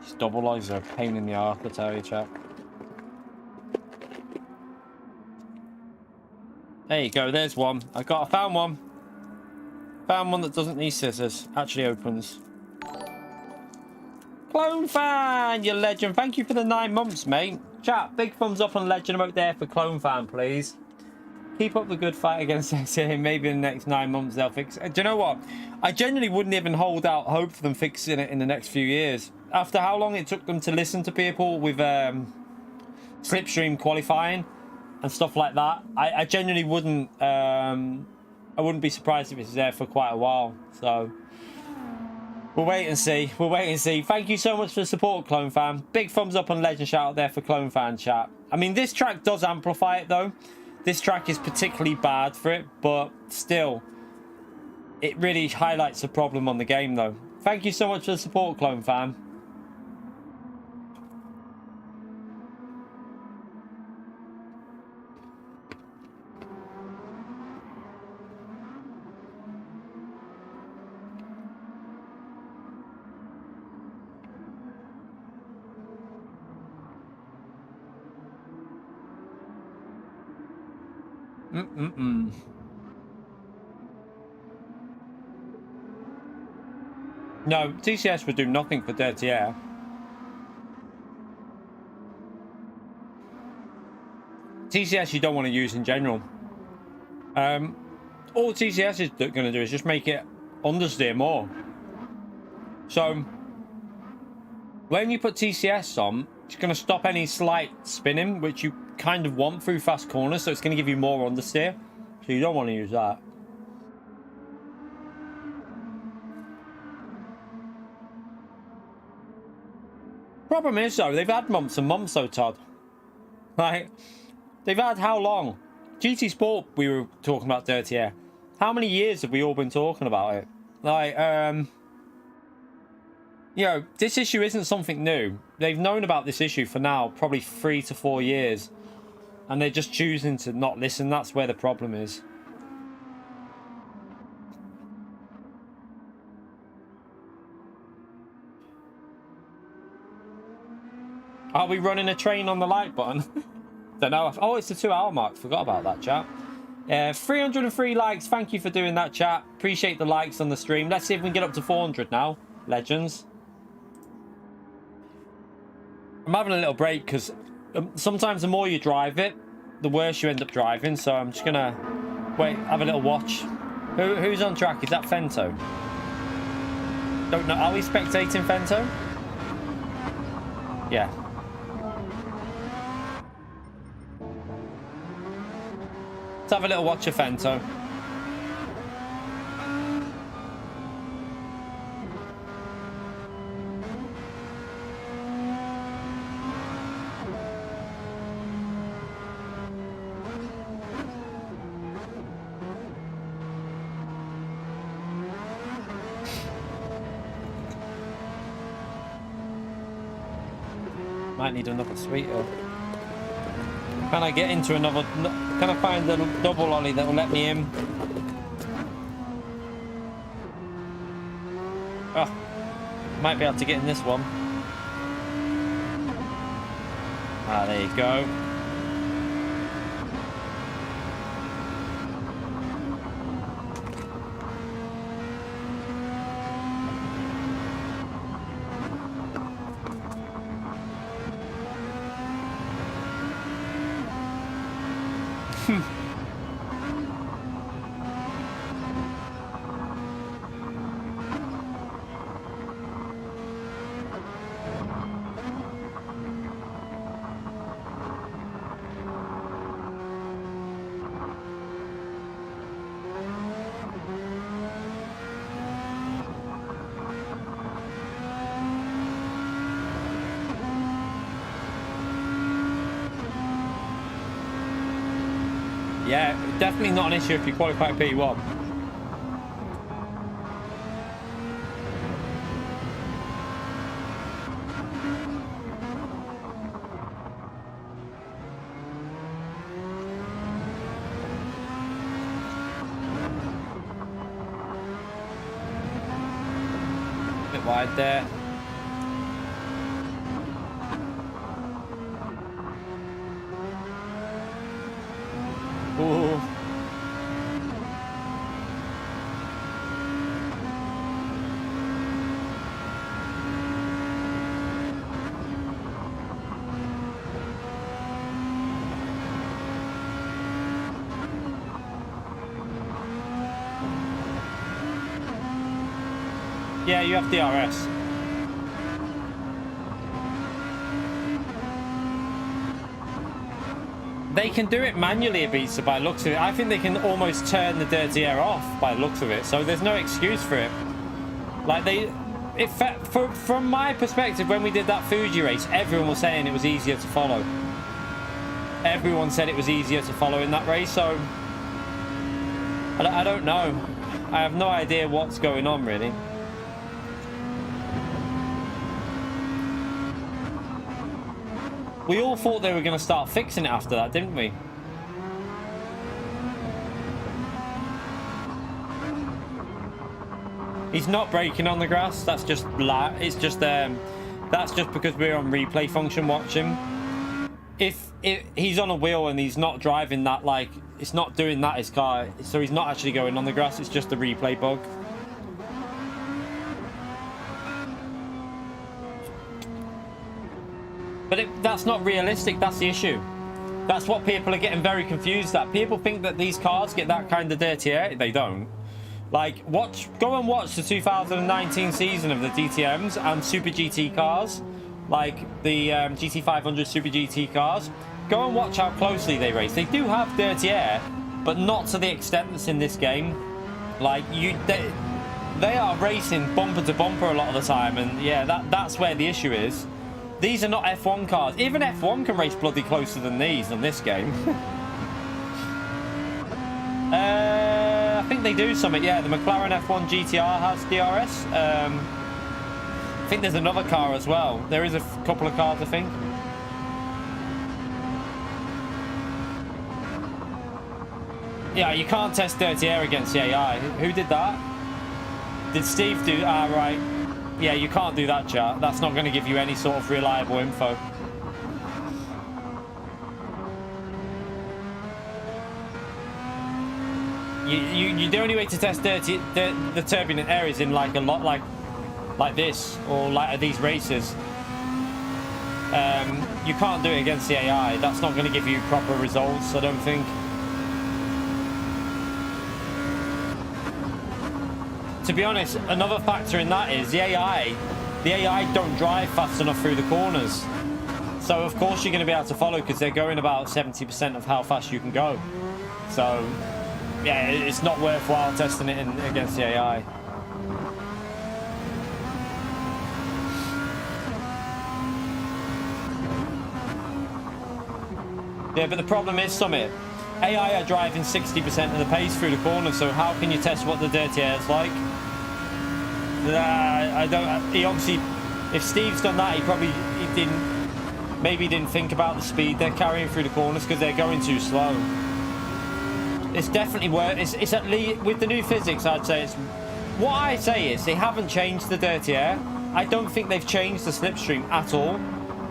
These double lollies are a pain in the arse, I tell you, chap. There you go, there's one. I found one. Found one that doesn't need scissors. Actually opens. Clone Fan, you legend. Thank you for the 9 months, mate. Chat, big thumbs up on legend emote there for Clone Fan, please. Keep up the good fight against SA. Maybe in the next 9 months they'll fix it. Do you know what? I genuinely wouldn't even hold out hope for them fixing it in the next few years. After how long it took them to listen to people with slipstream qualifying and stuff like that, I genuinely wouldn't. I wouldn't be surprised if it's there for quite a while. So we'll wait and see. We'll wait and see. Thank you so much for the support, Clone Fan. Big thumbs up on legend shout out there for Clone Fan, chat. I mean, this track does amplify it though. This track is particularly bad for it, but still, it really highlights the problem on the game though. Thank you so much for the support, Clone Fan. No, TCS would do nothing for dirty air. TCS you don't want to use in general. All TCS is going to do is just make it understeer more. So when you put TCS on, it's going to stop any slight spinning, which you kind of want through fast corners, so it's going to give you more understeer. So you don't want to use that. Problem is though, they've had months and months though, Todd. Like, they've had how long? GT Sport, we were talking about dirty air. How many years have we all been talking about it? Like, you know, this issue isn't something new. They've known about this issue for now probably 3 to 4 years. And they're just choosing to not listen. That's where the problem is. Are we running a train on the like button? Don't know. Oh, it's the 2-hour mark. Forgot about that, chat. 303 likes. Thank you for doing that, chat. Appreciate the likes on the stream. Let's see if we can get up to 400 now. Legends. I'm having a little break because sometimes the more you drive it, the worse you end up driving. So I'm just going to wait, have a little watch. Who's on track? Is that Fento? Don't know. Are we spectating Fento? Yeah. Let's have a little watch of Fento. Might need another sweeter. Can I get into another? Can I find the double ollie that will let me in? Oh, might be able to get in this one. Ah, there you go. Yeah, definitely not an issue if you qualify P1. Bit wide there. Ooh. Yeah, you have DRS. They can do it manually, Ibiza, by the looks of it. I think they can almost turn the dirty air off by the looks of it. So there's no excuse for it. Like from my perspective, when we did that Fuji race, everyone was saying it was easier to follow. Everyone said it was easier to follow in that race. So I don't know. I have no idea what's going on, really. We all thought they were going to start fixing it after that, didn't we? He's not braking on the grass. That's just that's just because we're on replay function watching. If he's on a wheel and he's not driving that, like, it's not doing that, his car, so he's not actually going on the grass. It's just a replay bug. But that's not realistic. That's the issue. That's what people are getting very confused at. People think that these cars get that kind of dirty air. They don't. Like, go and watch the 2019 season of the DTMs and Super GT cars, like the GT500 Super GT cars. Go and watch how closely they race. They do have dirty air, but not to the extent that's in this game. Like, they are racing bumper to bumper a lot of the time, and yeah, that's where the issue is. These are not F1 cars. Even F1 can race bloody closer than these on this game. I think they do something. Yeah, the McLaren F1 GTR has DRS. I think there's another car as well. There is a couple of cars, I think. Yeah, you can't test dirty air against the AI. Who did that? Did Steve do? Ah, right. Yeah, you can't do that, chat. That's not going to give you any sort of reliable info. The only way to test the turbulent air is in like a lot like this, or like at these races. You can't do it against the AI. That's not going to give you proper results, I don't think. To be honest, another factor in that is the AI don't drive fast enough through the corners. So of course you're going to be able to follow because they're going about 70% of how fast you can go. So yeah, it's not worthwhile testing it against the AI. Yeah, but the problem is, Summit, AI are driving 60% of the pace through the corner, so how can you test what the dirty air is like? I don't. He obviously, if Steve's done that, maybe didn't think about the speed they're carrying through the corners because they're going too slow. It's definitely worth. It's at least with the new physics. I'd say it's. What I say is they haven't changed the dirty air. I don't think they've changed the slipstream at all.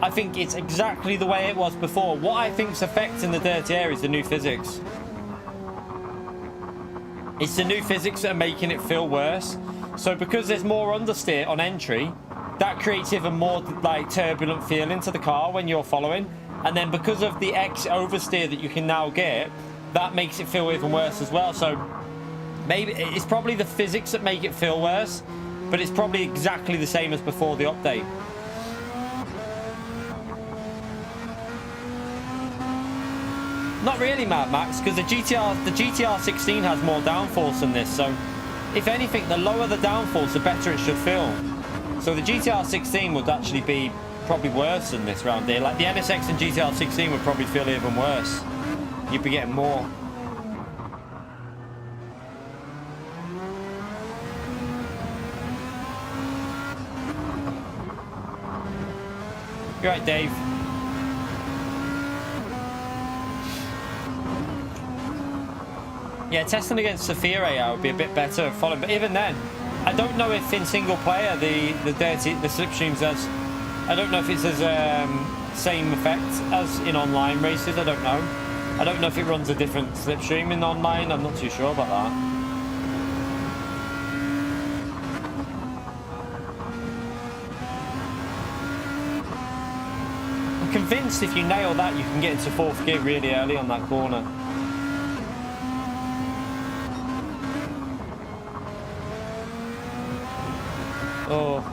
I think it's exactly the way it was before. What I think's affecting the dirty air is the new physics. It's the new physics that are making it feel worse. So because there's more understeer on entry, that creates even more like turbulent feeling to the car when you're following. And then because of the X oversteer that you can now get, that makes it feel even worse as well. So maybe it's probably the physics that make it feel worse, but it's probably exactly the same as before the update. Not really, Mad Max, because the GTR 16 has more downforce than this. So if anything, the lower the downforce, the better it should feel. So the GTR 16 would actually be probably worse than this round here. Like the NSX and GTR 16 would probably feel even worse. You'd be getting more. You're right, Dave. Yeah, testing against Sophia AI would be a bit better following, but even then, I don't know if in single player the slipstreams as, I don't know if it's as same effect as in online races. I don't know. I don't know if it runs a different slipstream in online. I'm not too sure about that. I'm convinced if you nail that, you can get into 4th gear really early on that corner. Oh,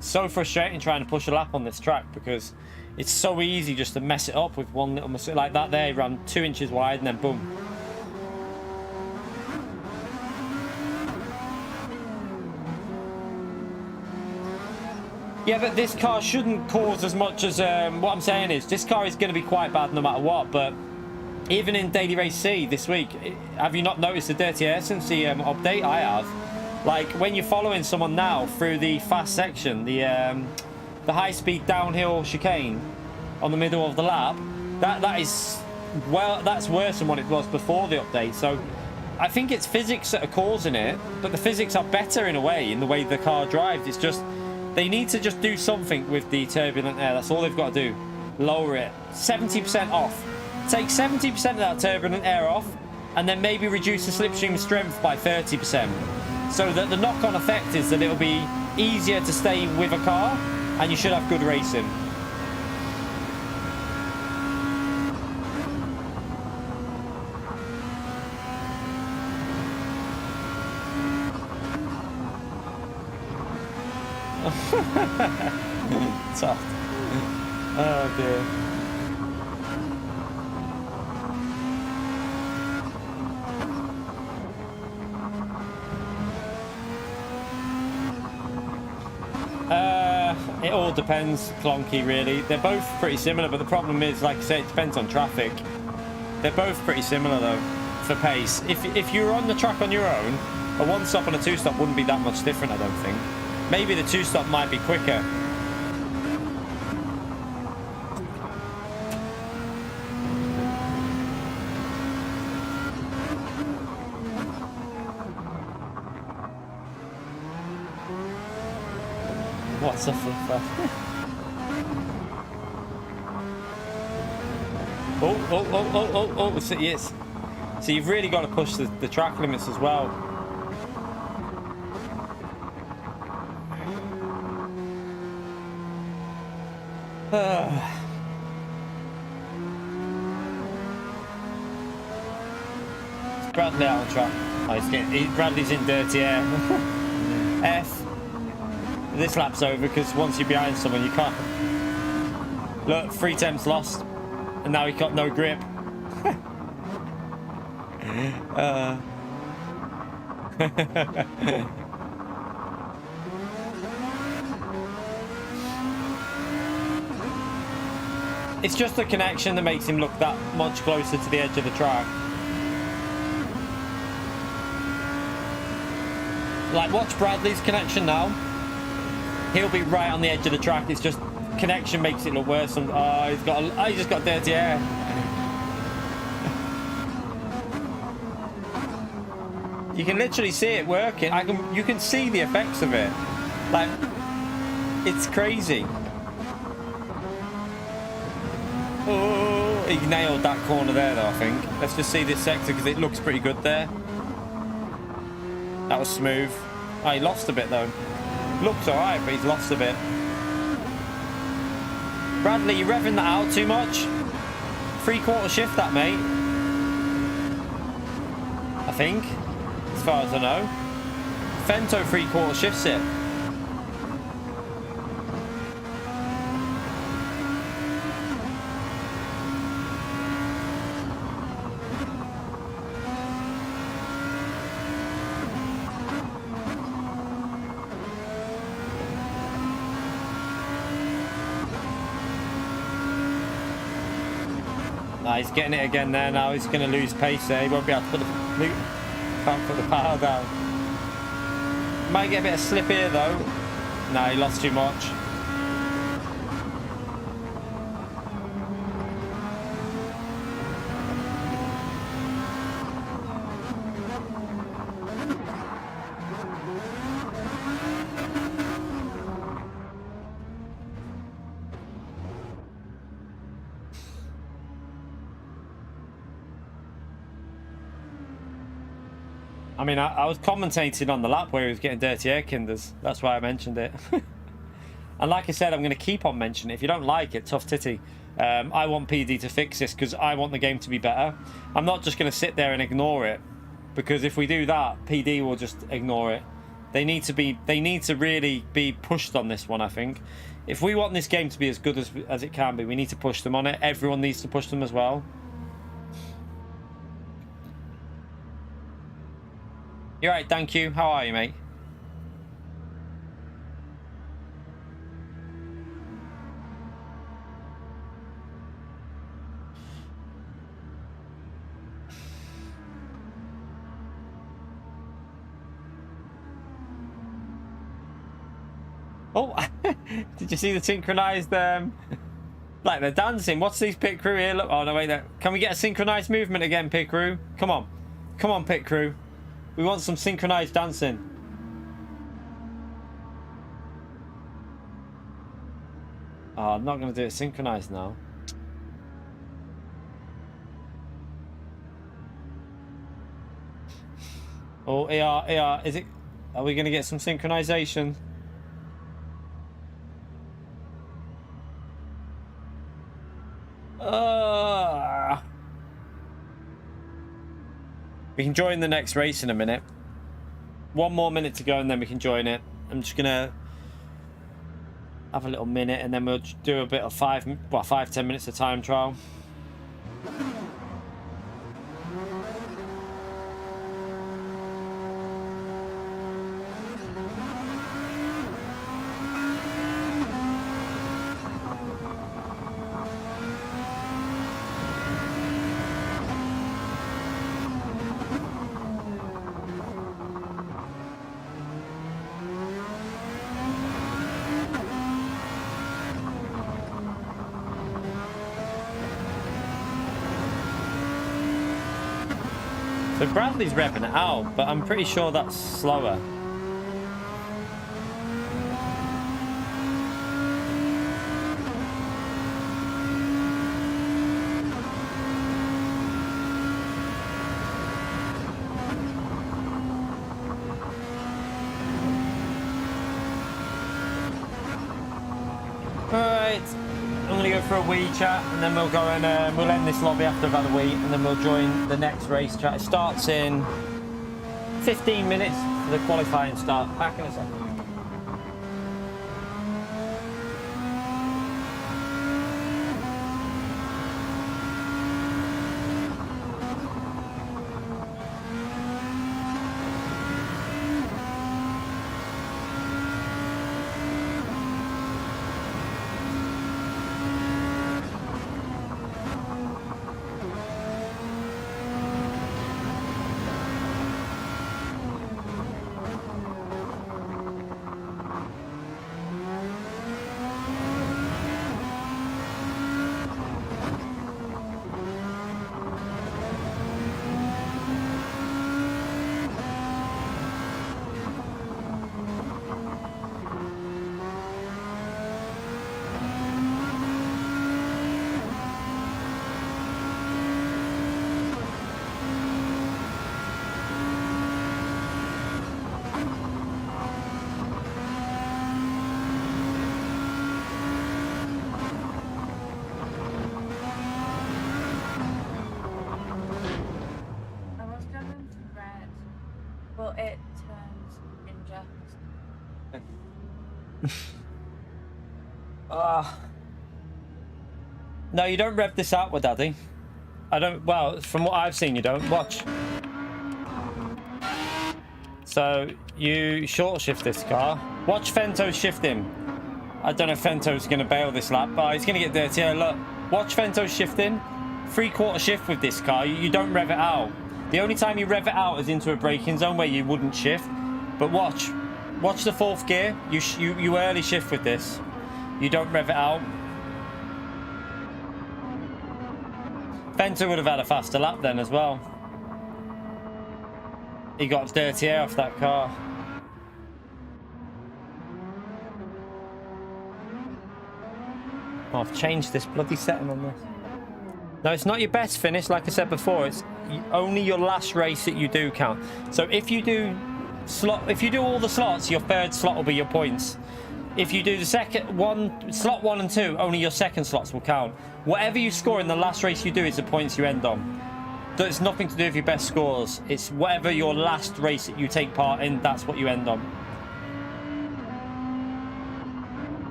so frustrating trying to push a lap on this track because it's so easy just to mess it up with one little mistake like that. There, he ran 2 inches wide and then boom. Yeah, but this car shouldn't cause as much as what I'm saying is this car is going to be quite bad no matter what. But even in Daily Race C this week, have you not noticed the dirty air since the update? I have. Like when you're following someone now through the fast section, the high-speed downhill chicane on the middle of the lap, that is, well, that's worse than what it was before the update. So I think it's physics that are causing it, but the physics are better in a way, in the way the car drives. It's just they need to just do something with the turbulent air. That's all they've got to do. Lower it 70% off. Take 70% of that turbulent air off, and then maybe reduce the slipstream strength by 30%. So that the knock-on effect is that it'll be easier to stay with a car and you should have good racing. Tough. Oh dear. It all depends, Clonky, really. They're both pretty similar, but the problem is, like I say, it depends on traffic. They're both pretty similar, though, for pace. If you were on the track on your own, a one-stop and a two-stop wouldn't be that much different, I don't think. Maybe the two-stop might be quicker. What's a flipper? Oh, so, yes. So you've really got to push the track limits as well. Bradley out on track. Oh, Bradley's in dirty air. F. This lap's over because once you're behind someone, you can't. Look, 3 temps lost, and now he got no grip. It's just the connection that makes him look that much closer to the edge of the track. Like, watch Bradley's connection now. He'll be right on the edge of the track. It's just connection makes it look worse. And he's just got dirty air. You can literally see it working. You can see the effects of it. Like, it's crazy. Oh, he nailed that corner there, though. I think. Let's just see this sector because it looks pretty good there. That was smooth. Oh, he lost a bit though. Looks alright, but he's lost a bit. Bradley, you're revving that out too much. 3/4 shift that, mate. I think. As far as I know. Fento 3/4 shifts it. He's getting it again there now. He's going to lose pace there. He won't be able to put can't put the power down. Might get a bit of slip here though. No, he lost too much. I mean, I was commentating on the lap where he was getting dirty air kinders. That's why I mentioned it. And like I said, I'm going to keep on mentioning it. If you don't like it, tough titty. I want PD to fix this because I want the game to be better. I'm not just going to sit there and ignore it, because if we do that, PD will just ignore it. They need to really be pushed on this one, I think. If we want this game to be as good as it can be, we need to push them on it. Everyone needs to push them as well. You're right, thank you. How are you, mate? Oh, did you see the synchronized, like they're dancing? What's these pit crew here? Look, oh no, wait, can we get a synchronized movement again, pit crew? Come on. Come on, pit crew. We want some synchronized dancing. Oh, I'm not going to do it synchronized now. Oh, AR, is it? Are we going to get some synchronization? We can join the next race in a minute. One more minute to go and then we can join it. I'm just gonna have a little minute and then we'll do a bit of 5-10 minutes of time trial. So Bradley's revving it out, but I'm pretty sure that's slower. Alright, I'm going to go for a wee chat and then we'll go and we'll end this lobby after about a wee and then we'll join the next race chat. It starts in 15 minutes for the qualifying start. Back in a second. No, you don't rev this out with Daddy. I don't, well, from what I've seen, you don't. Watch. So, you short shift this car. Watch Fento shift him. I don't know if Fento's going to bail this lap, but he's going to get dirty. Yeah, look. Watch Fento shifting. 3/4 shift with this car. You don't rev it out. The only time you rev it out is into a braking zone where you wouldn't shift. But watch. Watch the 4th gear. You early shift with this. You don't rev it out. Fento would have had a faster lap then as well. He got dirty air off that car. Oh, I've changed this bloody setting on this. No, it's not your best finish. Like I said before, it's only your last race that you do count. So if you do all the slots, your third slot will be your points. If you do the slot 1 and 2, only your second slots will count. Whatever you score in the last race you do is the points you end on. So it's nothing to do with your best scores. It's whatever your last race that you take part in, that's what you end on.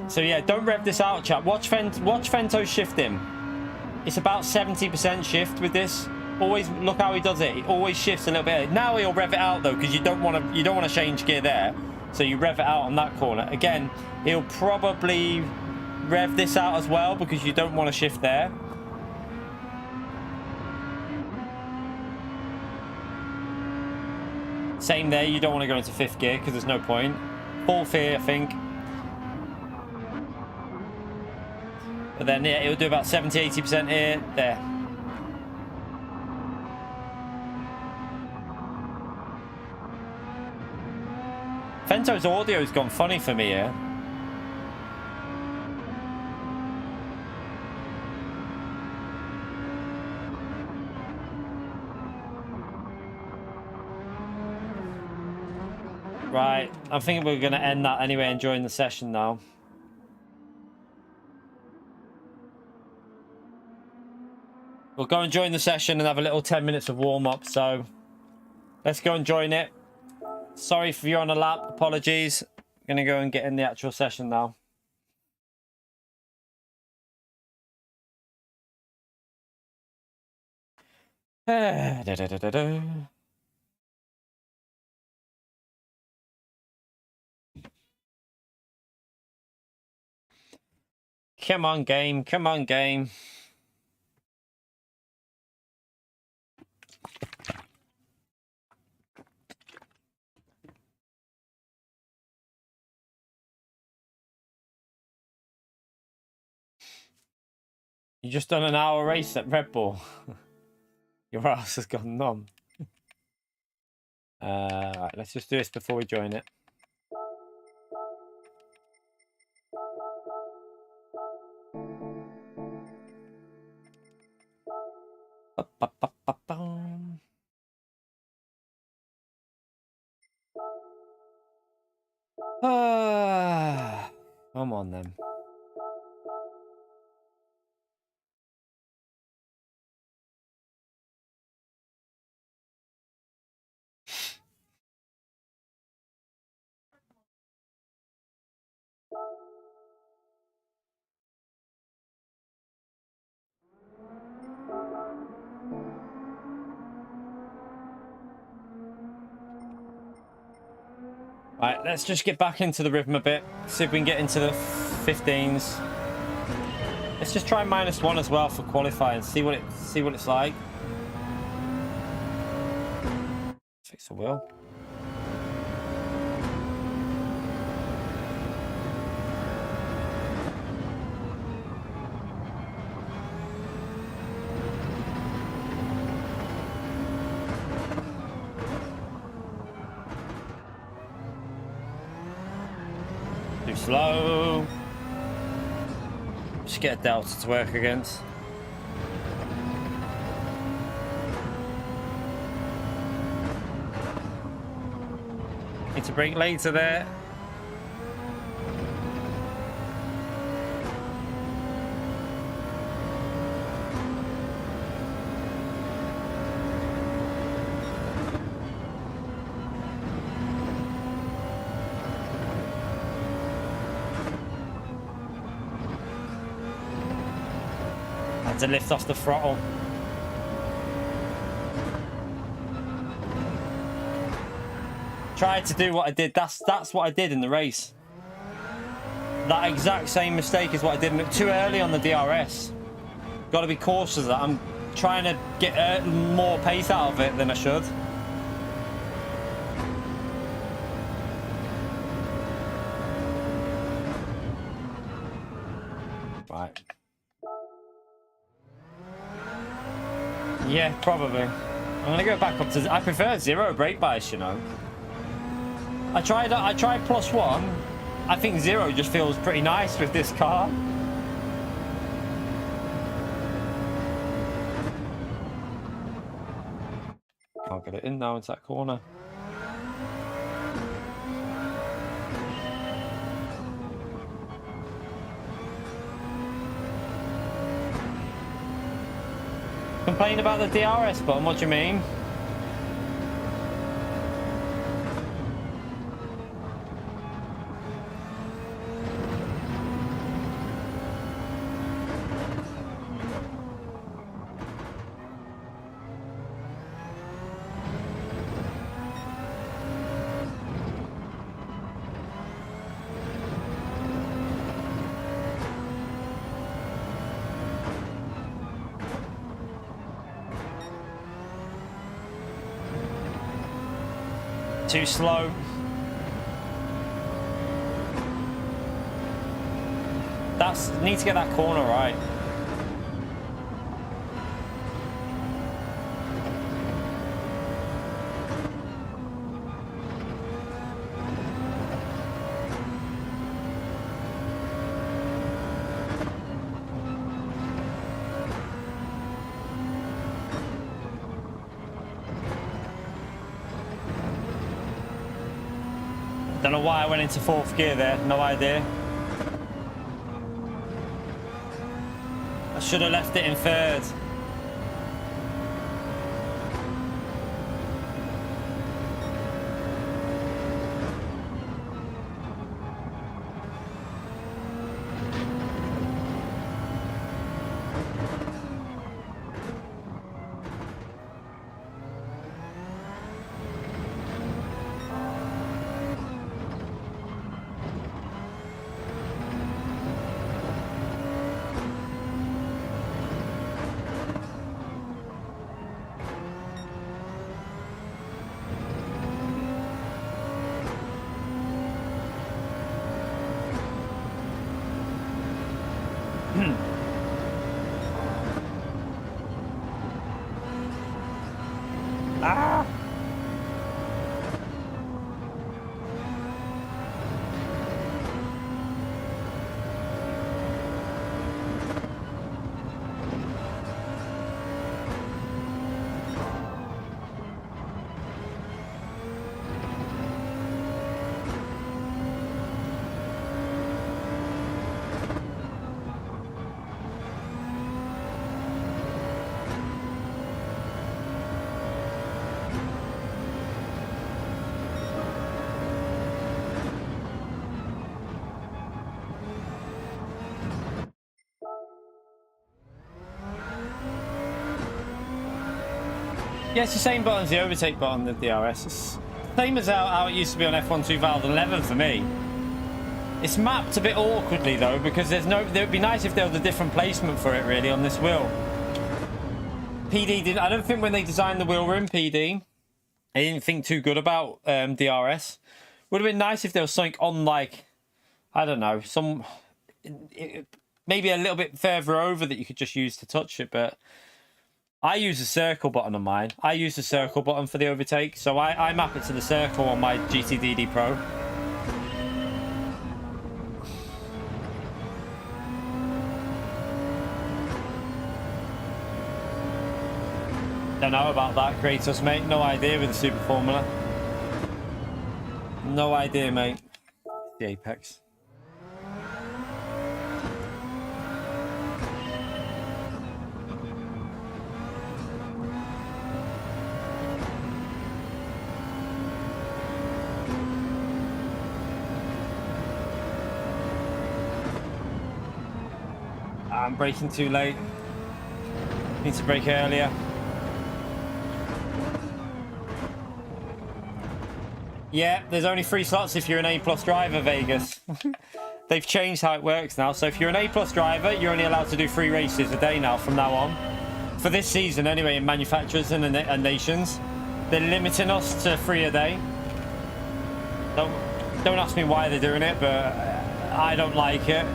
So yeah, don't rev this out, chat. Watch Fento shift him. It's about 70% shift with this. Always look how he does it. He always shifts a little bit. Now he'll rev it out though, because you don't want to change gear there. So you rev it out on that corner. Again, he'll probably rev this out as well because you don't want to shift there. Same there. You don't want to go into 5th gear because there's no point. 4th here, I think. But then yeah, it'll do about 70-80% here. There. Fento's audio's gone funny for me here. Right, I think we're going to end that anyway, enjoying the session now. We'll go and join the session and have a little 10 minutes of warm-up, so let's go and join it. Sorry if you're on a lap, apologies. I'm going to go and get in the actual session now. Come on, game. Come on, game. You just done an hour race at Red Bull. Your ass has gone numb. Right, let's just do this before we join it. Come on then. Right, let's just get back into the rhythm a bit. See if we can get into the 15s. Let's just try -1 as well for qualifying. See what it's like. Fix the wheel. Too slow. Just get a delta to work against. Need to brake later there. To lift off the throttle. Tried to do what I did. That's what I did in the race. That exact same mistake is what I did too early on the DRS. Got to be cautious of that. I'm trying to get more pace out of it than I should. Right. Yeah, probably. I'm gonna go back up to. I prefer 0 brake bias, you know. I tried +1. I think 0 just feels pretty nice with this car. get it in now into that corner. Complain about the DRS button, what do you mean? Too slow. Need to get that corner right. Don't know why I went into fourth gear there, no idea. I should have left it in third. Ah! Yeah, it's the same button as the overtake button, the DRS. It's the same as how it used to be on F1 2011 for me. It's mapped a bit awkwardly though, because it would be nice if there was a different placement for it really on this wheel. PD didn't, I don't think when they designed the wheel rim, PD, they didn't think too good about DRS. Would have been nice if there was something on, like, I don't know, maybe a little bit further over that you could just use to touch it, but I use a circle button on mine. I use the circle button for the overtake, so I map it to the circle on my GTDD Pro. Don't know about that, Kratos, mate. No idea with the super formula. No idea, mate. The Apex. I'm braking too late. Need to brake earlier. Yeah, there's only 3 slots if you're an A+ driver, Vegas. They've changed how it works now. So if you're an A+ driver, you're only allowed to do 3 races a day now from now on. For this season anyway, in manufacturers and nations, they're limiting us to 3 a day. Don't ask me why they're doing it, but I don't like it.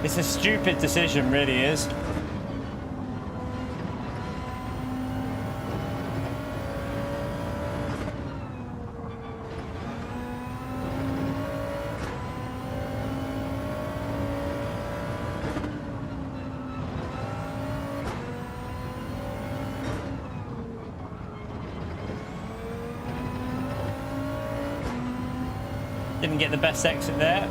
It's a stupid decision, really is. Didn't get the best exit there.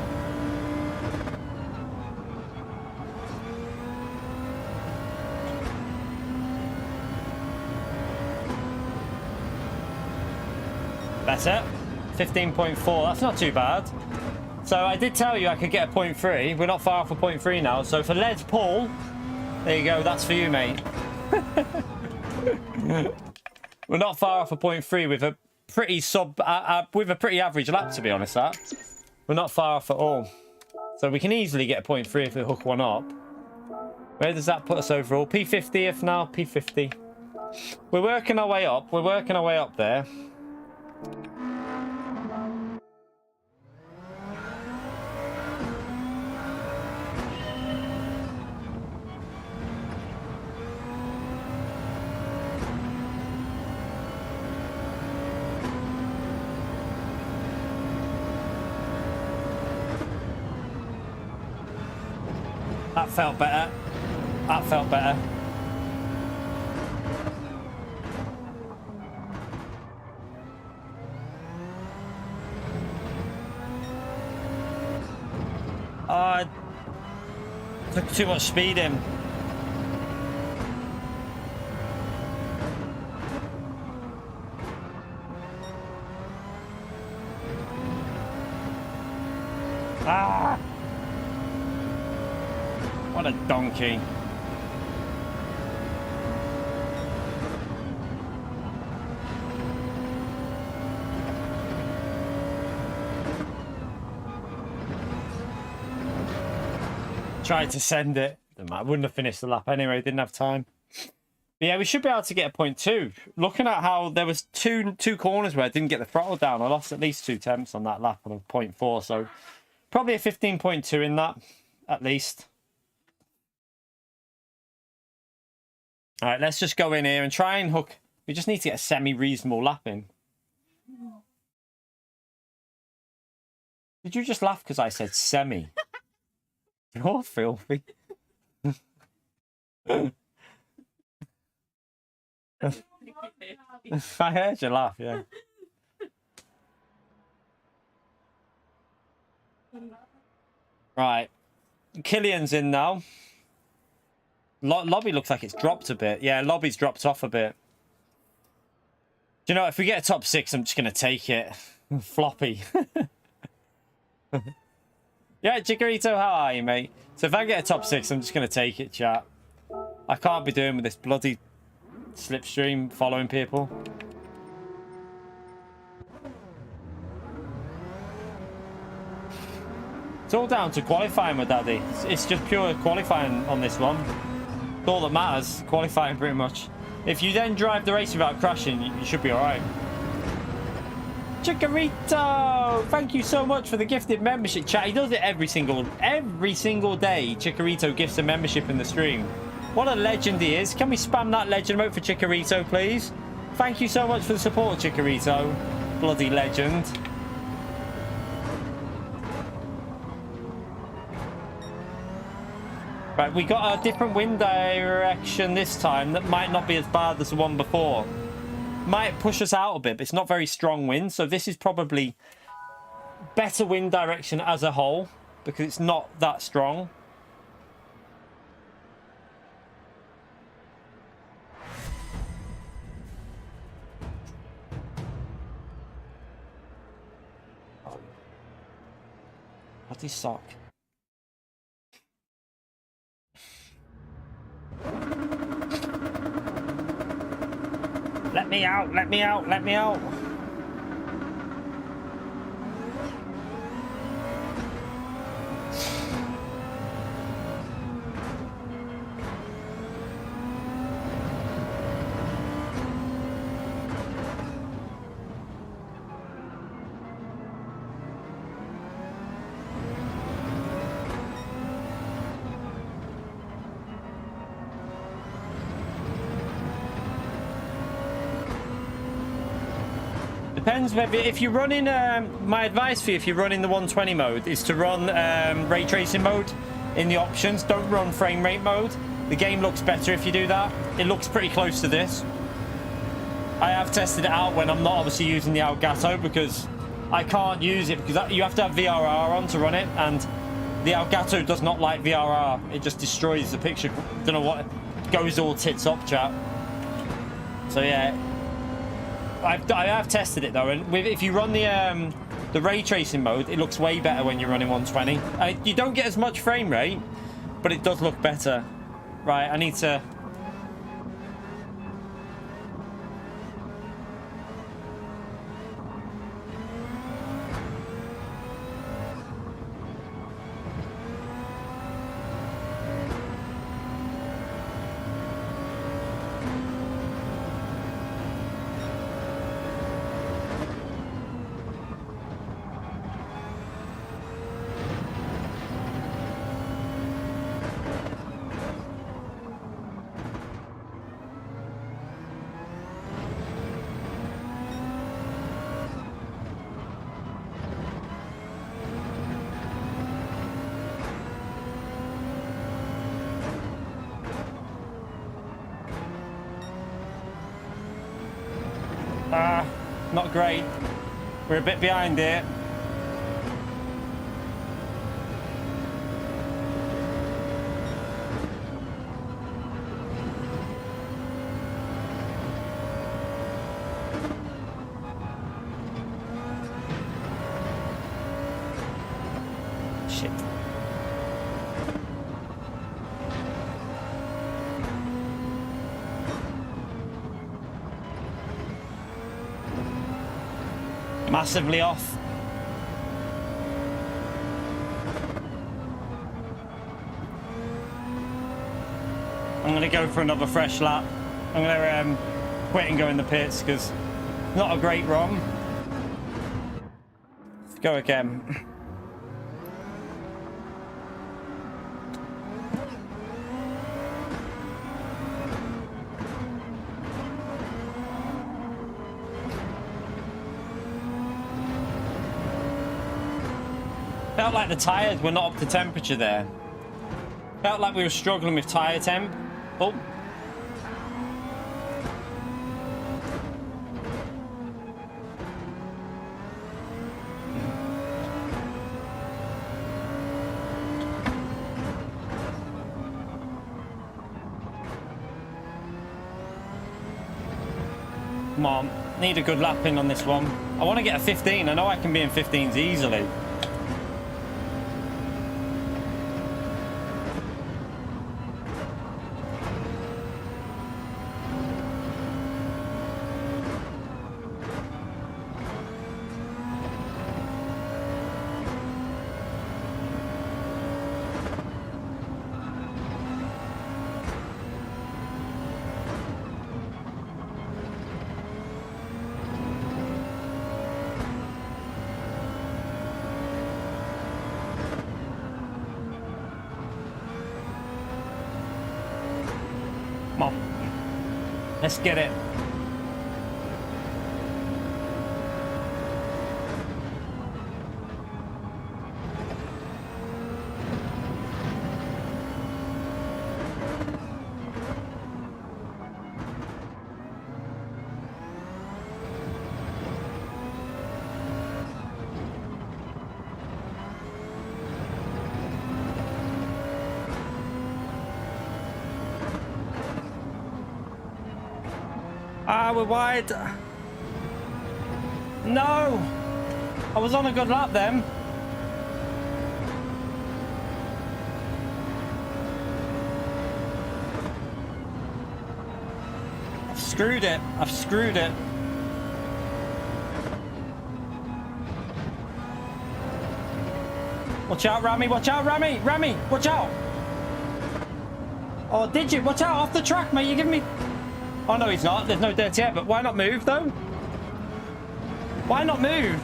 Better. 15.4. That's not too bad. So I did tell you I could get a 0.3. We're not far off a 0.3 now. So for Les Paul, there you go. That's for you, mate. We're not far off a 0.3 with a pretty with a pretty average lap, to be honest. That we're not far off at all. So we can easily get a 0.3 if we hook one up. Where does that put us overall? P50th now. P50. We're working our way up. We're working our way up there. That felt better. That felt better. Took too much speed in. Ah! What a donkey. Tried to send it. I wouldn't have finished the lap anyway. Didn't have time. But yeah, we should be able to get a 0.2. Looking at how there was two corners where I didn't get the throttle down. I lost at least 2 tenths on that lap on a 0.4. So probably a 15.2 in that, at least. All right, let's just go in here and try and hook. We just need to get a semi-reasonable lap in. Did you just laugh because I said semi? You're filthy. I heard you laugh, yeah. Right. Killian's in now. Lobby looks like it's dropped a bit. Yeah, lobby's dropped off a bit. Do you know, if we get a top 6, I'm just going to take it. Floppy. Yeah, Chikorito, how are you, mate? So if I get a top 6, I'm just going to take it, chat. I can't be doing with this bloody slipstream following people. It's all down to qualifying with Daddy. It's just pure qualifying on this one. It's all that matters, qualifying pretty much. If you then drive the race without crashing, you should be alright. Chikorito! Thank you so much for the gifted membership, chat. He does it every single day. Chikorito gifts a membership in the stream. What a legend he is. Can we spam that legend vote for Chikorito, please? Thank you so much for the support, Chikorito. Bloody legend. Right, we got a different wind direction this time that might not be as bad as the one before. Might push us out a bit, but it's not very strong wind, so this is probably better wind direction as a whole because it's not that strong. What is sock? Let me out, let me out, let me out. Depends whether, if you're running, my advice for you, if you're running the 120 mode, is to run ray tracing mode in the options. Don't run frame rate mode. The game looks better if you do that. It looks pretty close to this. I have tested it out when I'm not obviously using the Elgato, because I can't use it because you have to have VRR on to run it, and the Elgato does not like VRR. It just destroys the picture. Don't know what, goes all tits up, chat. So yeah, I have tested it though, and if you run the ray tracing mode, it looks way better when you're running 120. You don't get as much frame rate, but it does look better. Right, I need to... Not great. We're a bit behind here. Shit. Massively off. I'm gonna go for another fresh lap. I'm gonna quit and go in the pits because not a great run. Let's go again. Felt like the tyres were not up to temperature there. Felt like we were struggling with tyre temp. Oh. Come on, need a good lap in on this one. I want to get a 15. I know I can be in 15s easily. Come on. Let's get it. Ah, we're wide. No! I was on a good lap then. I've screwed it. I've screwed it. Watch out, Rami. Watch out, Rami. Rami, watch out. Oh, did you? Watch out, off the track, mate. You're giving me... Oh, no, he's not. There's no dirt yet, but why not move, though? Why not move?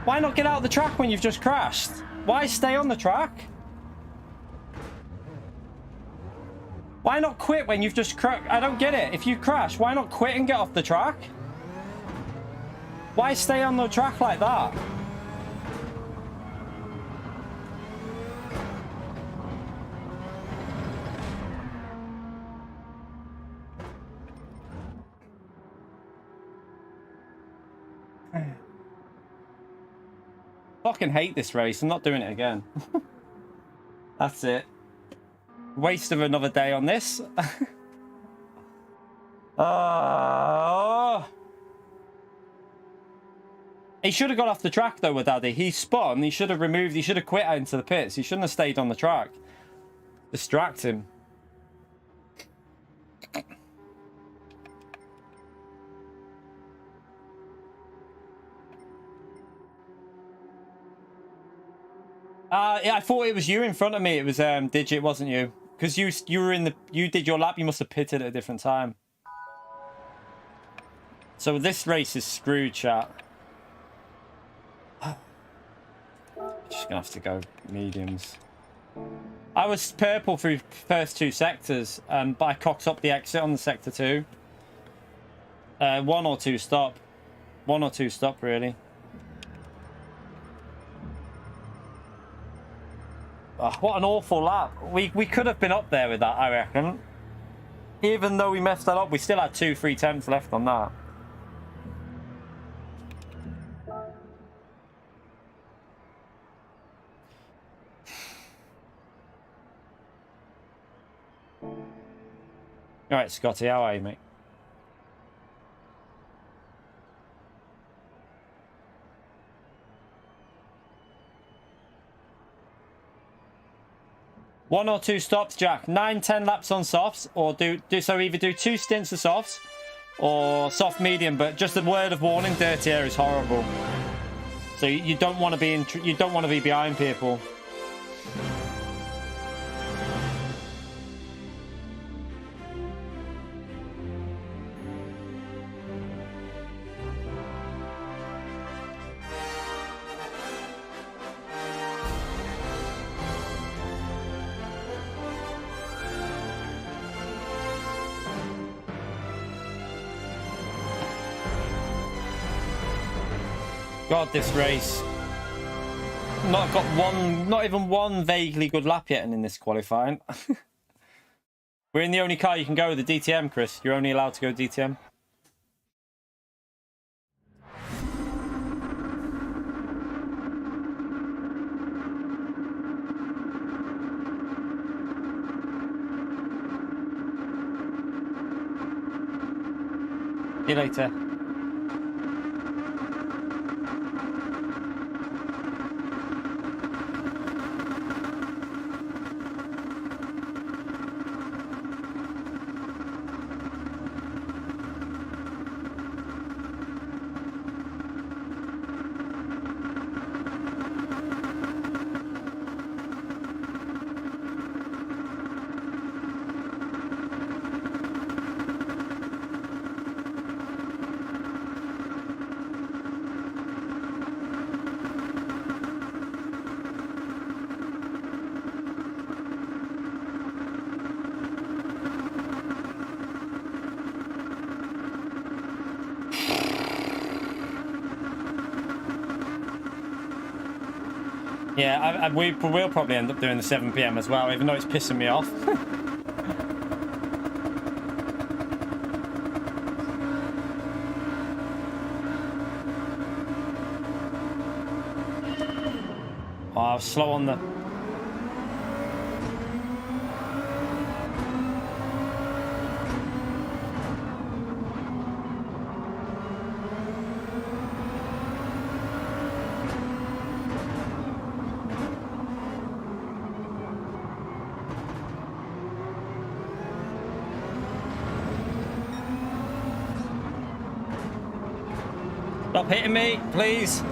Why not get out of the track when you've just crashed? Why stay on the track? Why not quit when you've just crashed? I don't get it. If you crash, why not quit and get off the track? Why stay on the track like that? Fucking hate this race. I'm not doing it again. That's it. Waste of another day on this. He should have got off the track though with Daddy. He spun. He should have removed. He should have quit out into the pits. He shouldn't have stayed on the track. Distract him. Yeah, I thought it was you in front of me. It was Digit, wasn't you? Because you were in the, you did your lap. You must have pitted at a different time. So this race is screwed, chat. Just gonna have to go mediums. I was purple through first two sectors, but I cocked up the exit on the sector 2. 1 or 2 stop. 1 or 2 stop, really. Oh, what an awful lap. We could have been up there with that, I reckon. Even though we messed that up, we still had 2-3 tenths left on that. Alright, Scotty, how are you, mate? One or 2 stops, Jack. 9-10 laps on softs, or so either do 2 stints of softs or soft medium. But just a word of warning: dirty air is horrible. So you don't want to be behind people. God, this race. Not even one vaguely good lap yet in this qualifying. We're in the only car you can go with the DTM, Chris. You're only allowed to go DTM. See you later. Yeah, we'll probably end up doing the 7 PM as well, even though it's pissing me off. Oh, I was slow on the... Stop hitting me, please.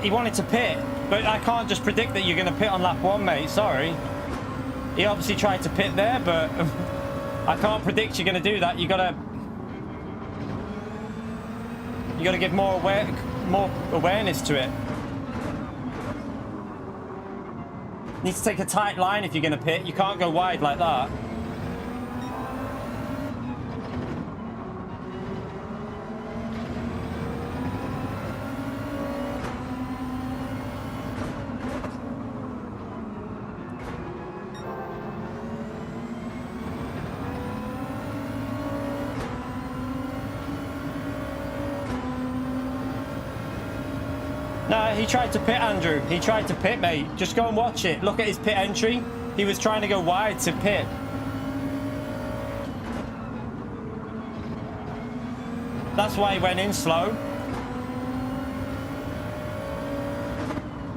he wanted to pit, but I can't just predict that you're going to pit on lap 1, mate. Sorry. He obviously tried to pit there, but I can't predict you're going to do that. You gotta give more awareness to it. You need to take a tight line if you're going to pit. You can't go wide like that. No, he tried to pit, Andrew. He tried to pit, mate. Just go and watch it. Look at his pit entry. He was trying to go wide to pit. That's why he went in slow.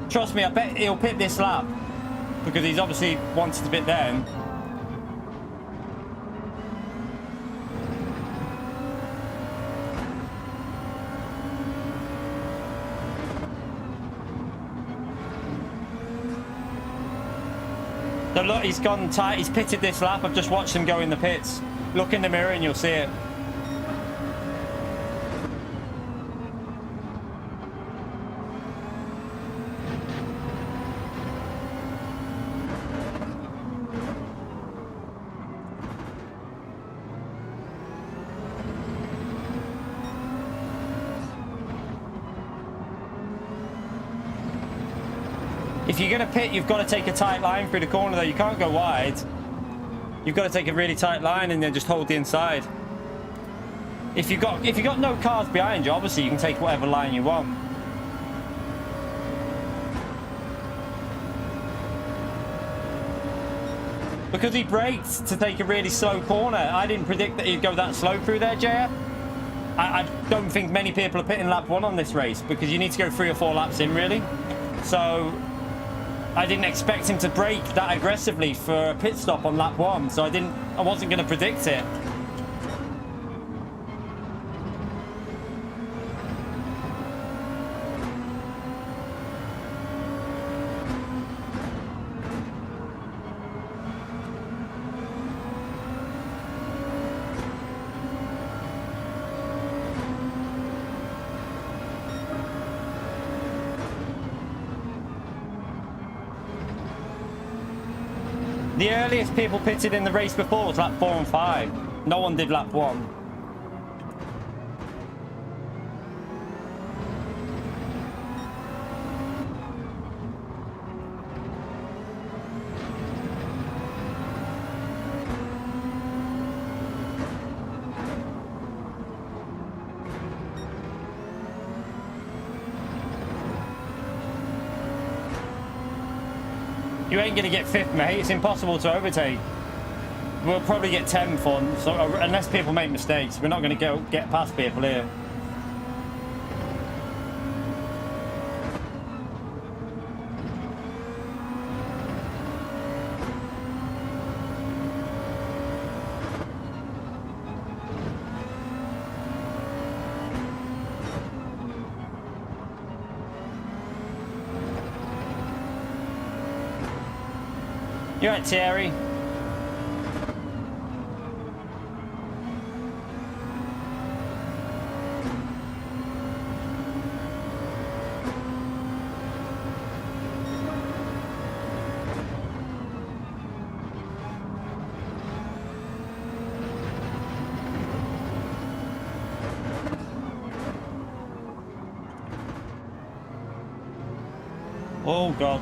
Trust me, I bet he'll pit this lap. Because he's obviously wanted to pit then. So look, he's gone tight. He's pitted this lap. I've just watched him go in the pits. Look in the mirror and you'll see it. If you're going to pit, you've got to take a tight line through the corner, though. You can't go wide. You've got to take a really tight line and then just hold the inside. If you've got no cars behind you, obviously you can take whatever line you want. Because he braked to take a really slow corner. I didn't predict that he'd go that slow through there, JF. I don't think many people are pitting lap 1 on this race because you need to go 3 or 4 laps in, really. So I didn't expect him to brake that aggressively for a pit stop on lap 1, so I wasn't going to predict it. The earliest people pitted in the race before was lap 4 and 5. No one did lap 1. You ain't going to get 5th, mate. It's impossible to overtake. We'll probably get 10th on, so unless people make mistakes. We're not going to get past people here. You're right, Thierry. Oh, God.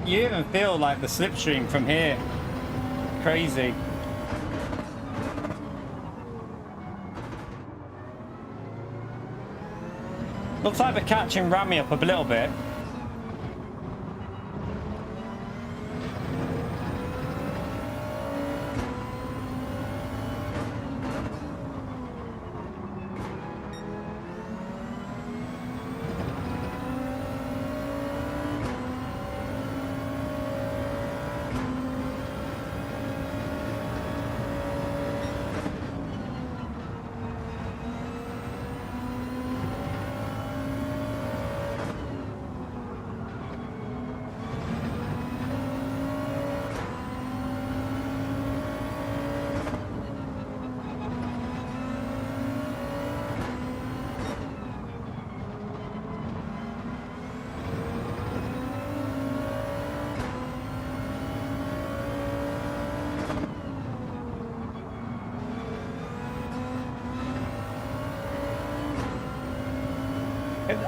You even feel like the slipstream from here. Crazy. Looks like we're catching Rami up a little bit.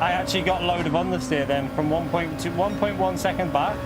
I actually got a load of understeer then from 1.1 second back.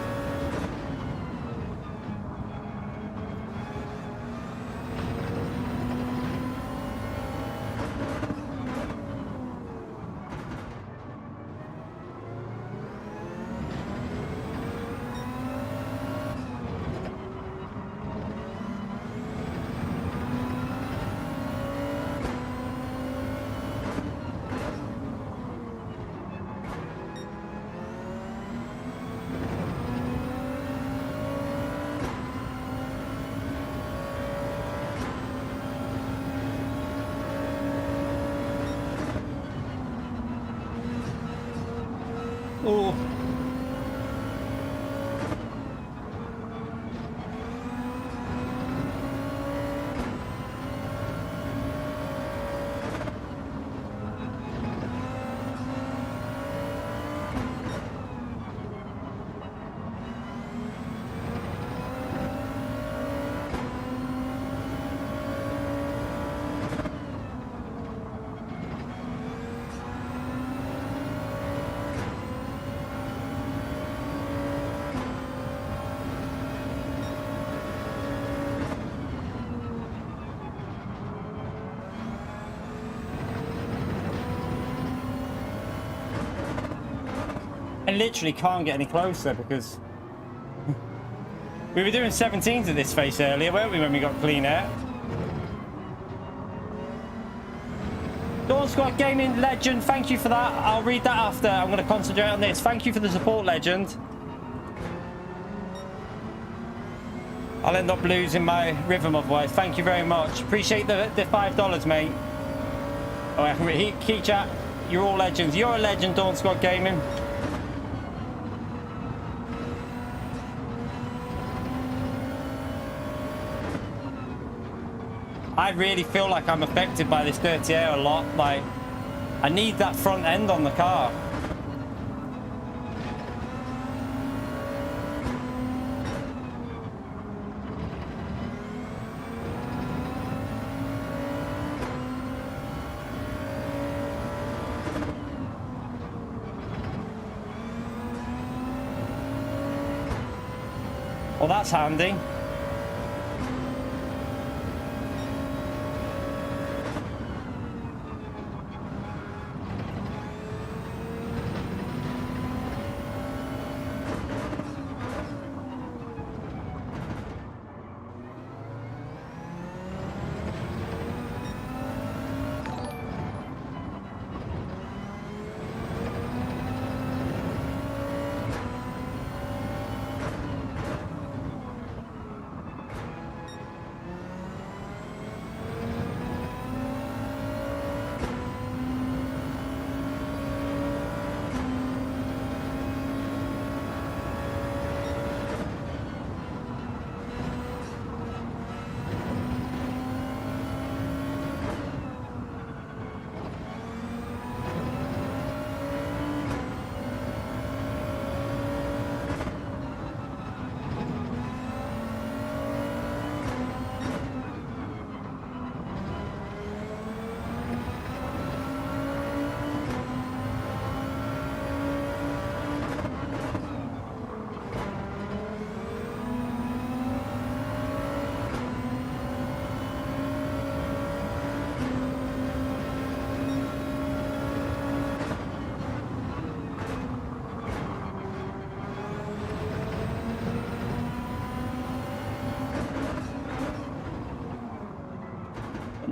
Oh. I literally can't get any closer because we were doing 17s at this face earlier, weren't we, when we got clean air? Dawn Squad Gaming Legend, thank you for that. I'll read that after. I'm going to concentrate on this. Thank you for the support, Legend. I'll end up losing my rhythm otherwise. Thank you very much. Appreciate the $5, mate. Oh, I can read. Key chat, you're all legends. You're a legend, Dawn Squad Gaming. I really feel like I'm affected by this dirty air a lot. Like, I need that front end on the car. Well, that's handy.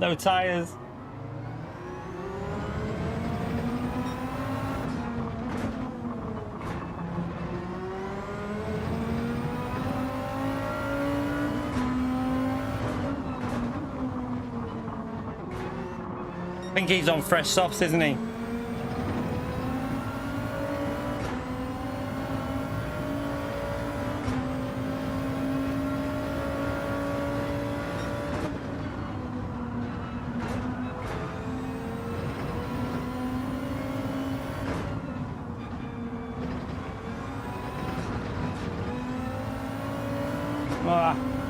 No tires. I think he's on fresh softs, isn't he? Ah.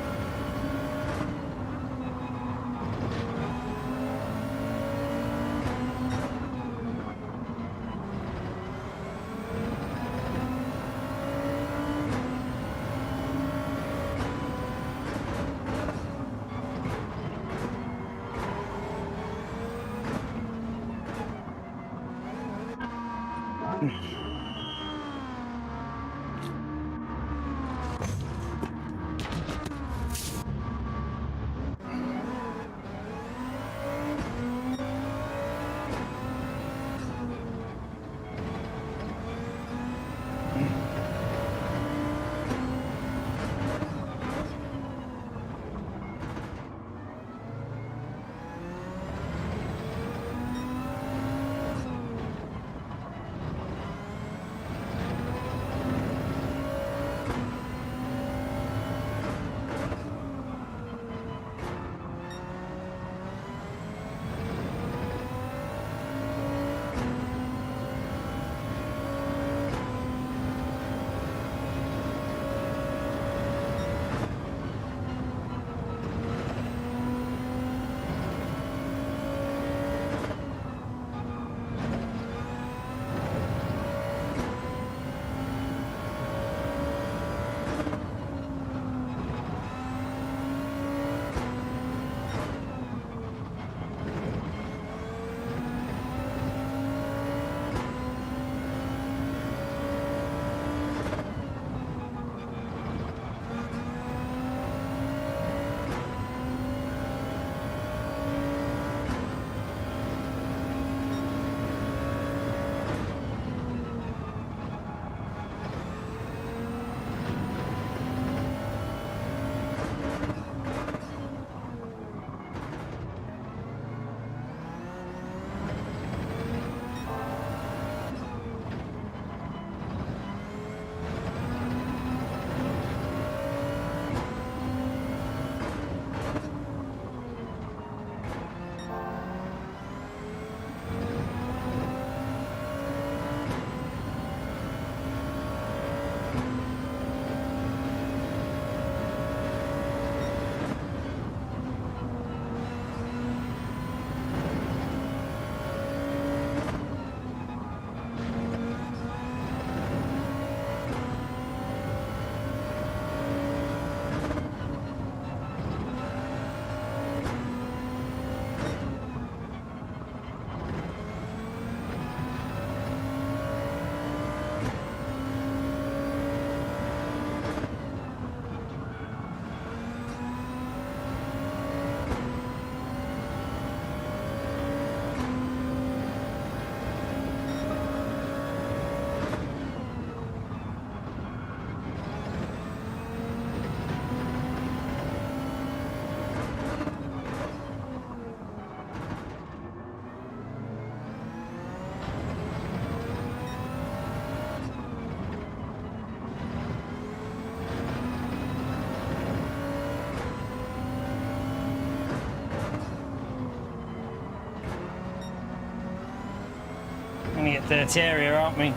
Gonna get dirty area, aren't we?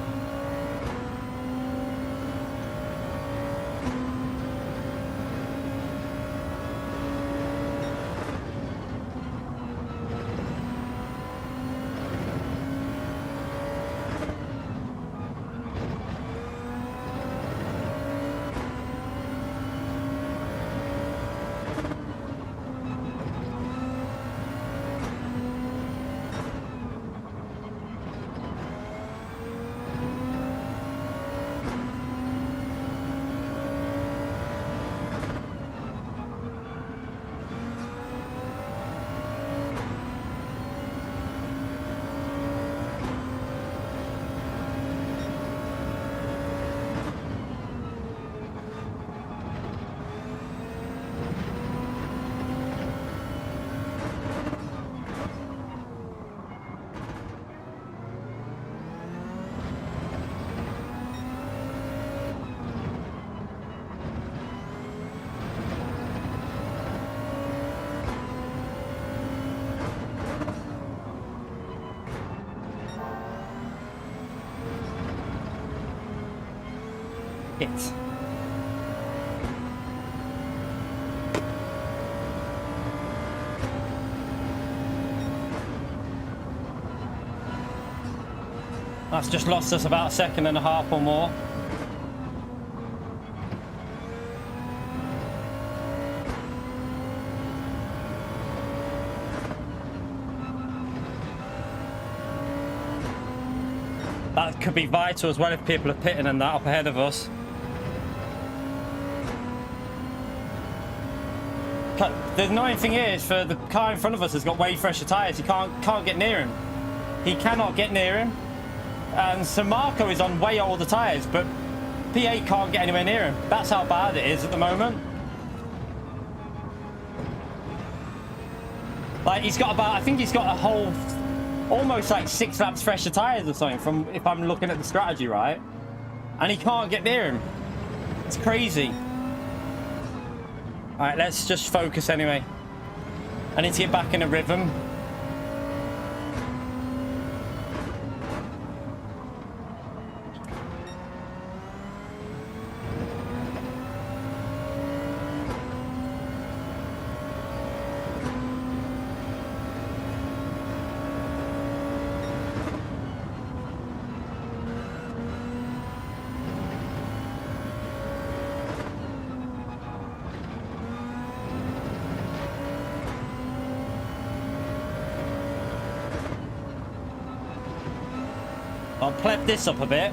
It. That's just lost us about a second and a half or more. That could be vital as well if people are pitting and that up ahead of us. The annoying thing is, for the car in front of us has got way fresher tyres. He can't get near him. He cannot get near him. And Sir Marco is on way older tyres, but P8 can't get anywhere near him. That's how bad it is at the moment. Like, he's got about, I think he's got a whole, almost like 6 laps fresher tyres or something, from, if I'm looking at the strategy right. And he can't get near him. It's crazy. Alright, let's just focus anyway. I need to get back in a rhythm. I'll pleb this up a bit.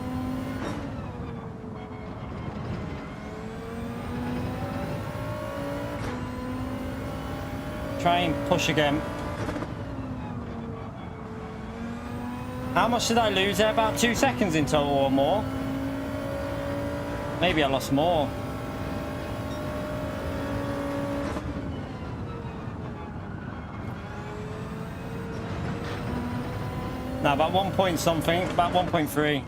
Try and push again. How much did I lose there? About 2 seconds in total or more? Maybe I lost more. No, about 1 point something, about 1.3.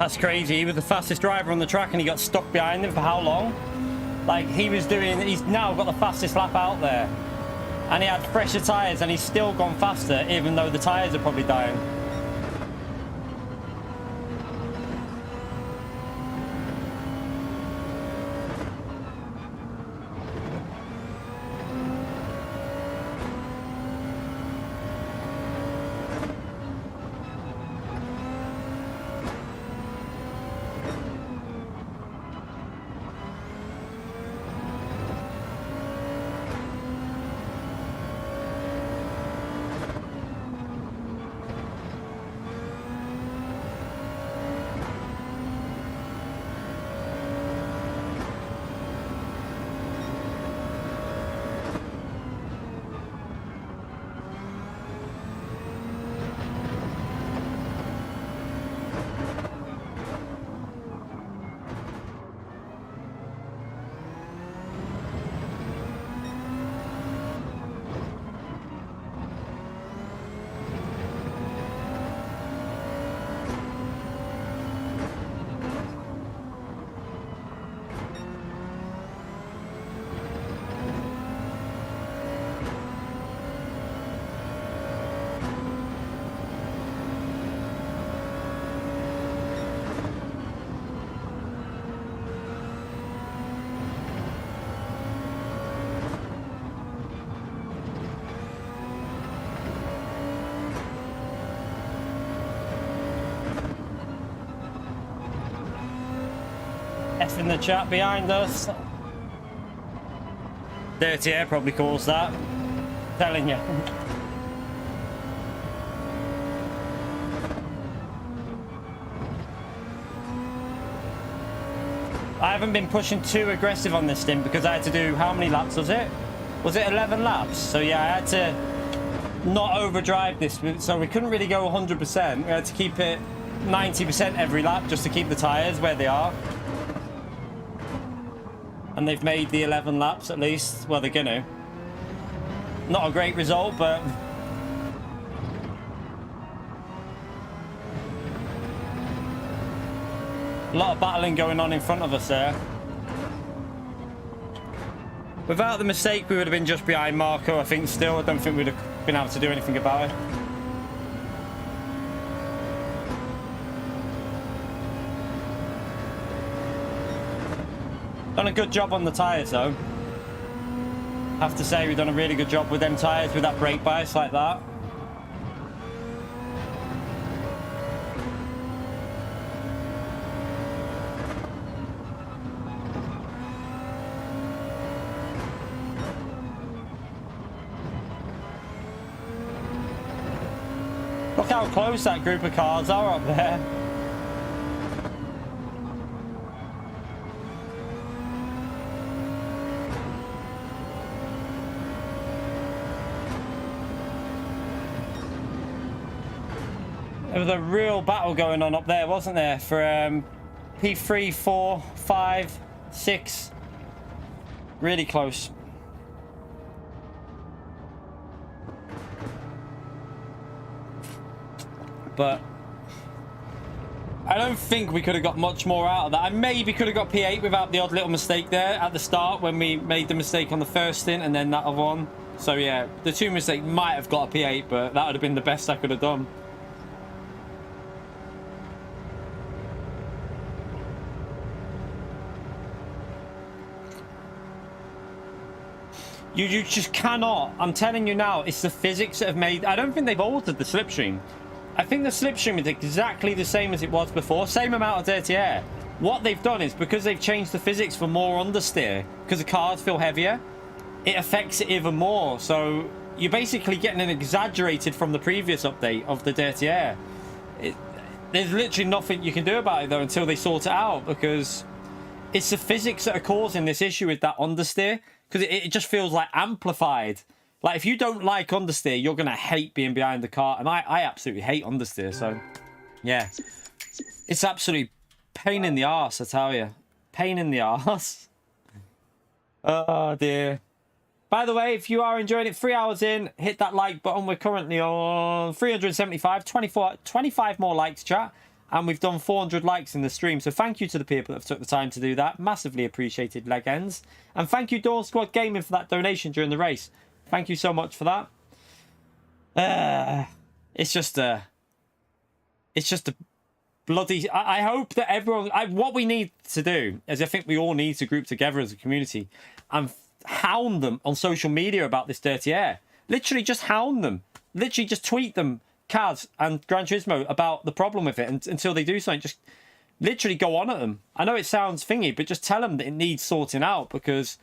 That's crazy. He was the fastest driver on the track and he got stuck behind him for how long? Like, he's now got the fastest lap out there. And he had fresher tyres and he's still gone faster, even though the tyres are probably dying. F in the chat behind us. Dirty Air probably calls that. Telling you. I haven't been pushing too aggressive on this stint because I had to do, how many laps was it? Was it 11 laps? So yeah, I had to not overdrive this, so we couldn't really go 100%. We had to keep it 90% every lap just to keep the tyres where they are. And they've made the 11 laps at least. Well, they're gonna. Not a great result, but a lot of battling going on in front of us there. Without the mistake, we would have been just behind Marco, I think, still. I don't think we'd have been able to do anything about it. Done a good job on the tyres, though. Have to say, we've done a really good job with them tyres, with that brake bias like that. Look how close that group of cars are up there. There was a real battle going on up there, wasn't there? For P3, 4, 5, 6. Really close. But I don't think we could have got much more out of that. I maybe could have got P8 without the odd little mistake there at the start when we made the mistake on the first stint and then that other one. So yeah, the two mistakes might have got a P8, but that would have been the best I could have done. You just cannot. I'm telling you now, it's the physics that have made... I don't think they've altered the slipstream. I think the slipstream is exactly the same as it was before. Same amount of dirty air. What they've done is, because they've changed the physics for more understeer, because the cars feel heavier, it affects it even more. So you're basically getting an exaggerated from the previous update of the dirty air. There's literally nothing you can do about it, though, until they sort it out, because it's the physics that are causing this issue with that understeer. Because it just feels like amplified. Like, if you don't like understeer, you're going to hate being behind the car. And I absolutely hate understeer. So, yeah. It's absolutely pain in the arse, I tell you. Pain in the arse. Oh, dear. By the way, if you are enjoying it, 3 hours in, hit that like button. We're currently on 375, 25 more likes, chat. And we've done 400 likes in the stream. So thank you to the people that have took the time to do that. Massively appreciated, Legends. And thank you, Dawn Squad Gaming, for that donation during the race. Thank you so much for that. It's just a bloody... I hope that everyone... what we need to do is I think we all need to group together as a community and hound them on social media about this dirty air. Literally just hound them. Literally just tweet them, Kaz and Gran Turismo, about the problem with it until they do something. Just literally go on at them. I know it sounds thingy, but just tell them that it needs sorting out because,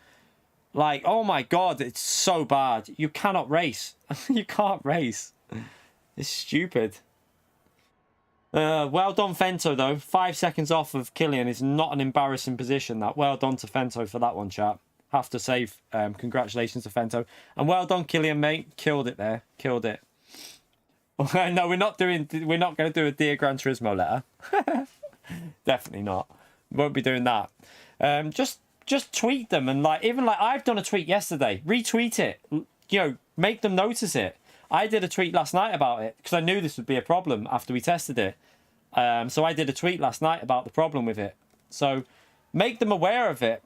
like, oh my God, it's so bad. You cannot race. You can't race. It's stupid. Well done, Fento, though. 5 seconds off of Killian is not an embarrassing position. That. Well done to Fento for that one, chat. Have to say congratulations to Fento. And well done, Killian, mate. Killed it there. Killed it. No, we're not going to do a Dear Gran Turismo letter. Definitely not. Won't be doing that. Just tweet them and even I've done a tweet yesterday. Retweet it. You know, make them notice it. I did a tweet last night about it because I knew this would be a problem after we tested it. So I did a tweet last night about the problem with it. So make them aware of it.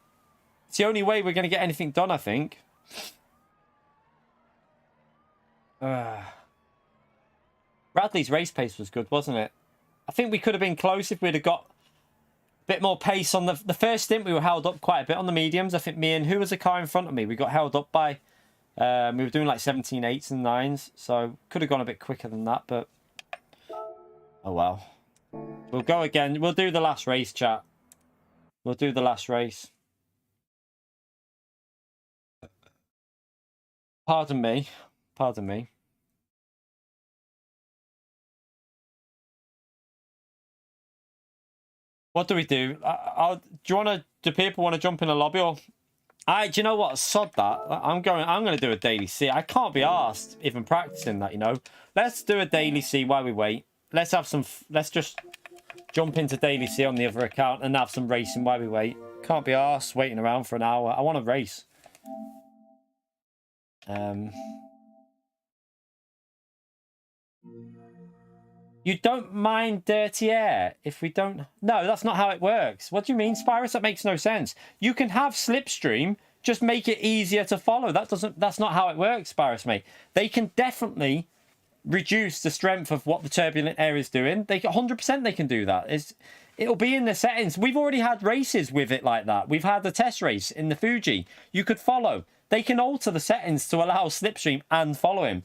It's the only way we're going to get anything done, I think. Bradley's race pace was good, wasn't it? I think we could have been close if we'd have got a bit more pace on the first stint. We were held up quite a bit on the mediums. I think me and who was the car in front of me? We got held up by... we were doing like 17 8s and 9s. So could have gone a bit quicker than that, but... oh, well. We'll go again. We'll do the last race, chat. We'll do the last race. Pardon me. Pardon me. What do we do? Do people want to jump in a lobby or? Do you know what? Sod that. I'm going to do a daily C. I can't be asked even practicing that. You know. Let's do a daily C while we wait. Let's have some. Let's just jump into daily C on the other account and have some racing while we wait. Can't be asked waiting around for an hour. I want to race. You don't mind dirty air if we don't... No, that's not how it works. What do you mean, Spyrus? That makes no sense. You can have slipstream, just make it easier to follow. That's not how it works, Spyrus, mate. They can definitely reduce the strength of what the turbulent air is doing. 100% they can do that. It'll be in the settings. We've already had races with it like that. We've had the test race in the Fuji. You could follow. They can alter the settings to allow slipstream and following.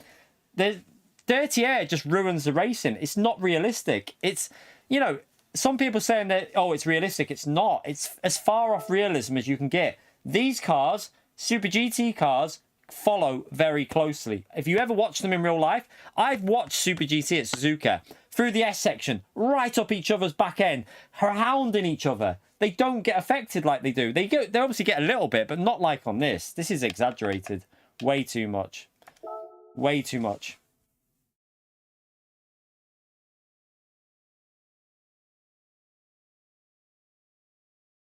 The dirty air just ruins the racing. It's not realistic. It's, you know, some people saying that, oh, it's realistic. It's not. It's as far off realism as you can get. These cars, Super GT cars, follow very closely. If you ever watch them in real life, I've watched Super GT at Suzuka through the S section, right up each other's back end, hounding each other. They don't get affected like they do. They obviously get a little bit, but not like on this. This is exaggerated. Way too much. Way too much.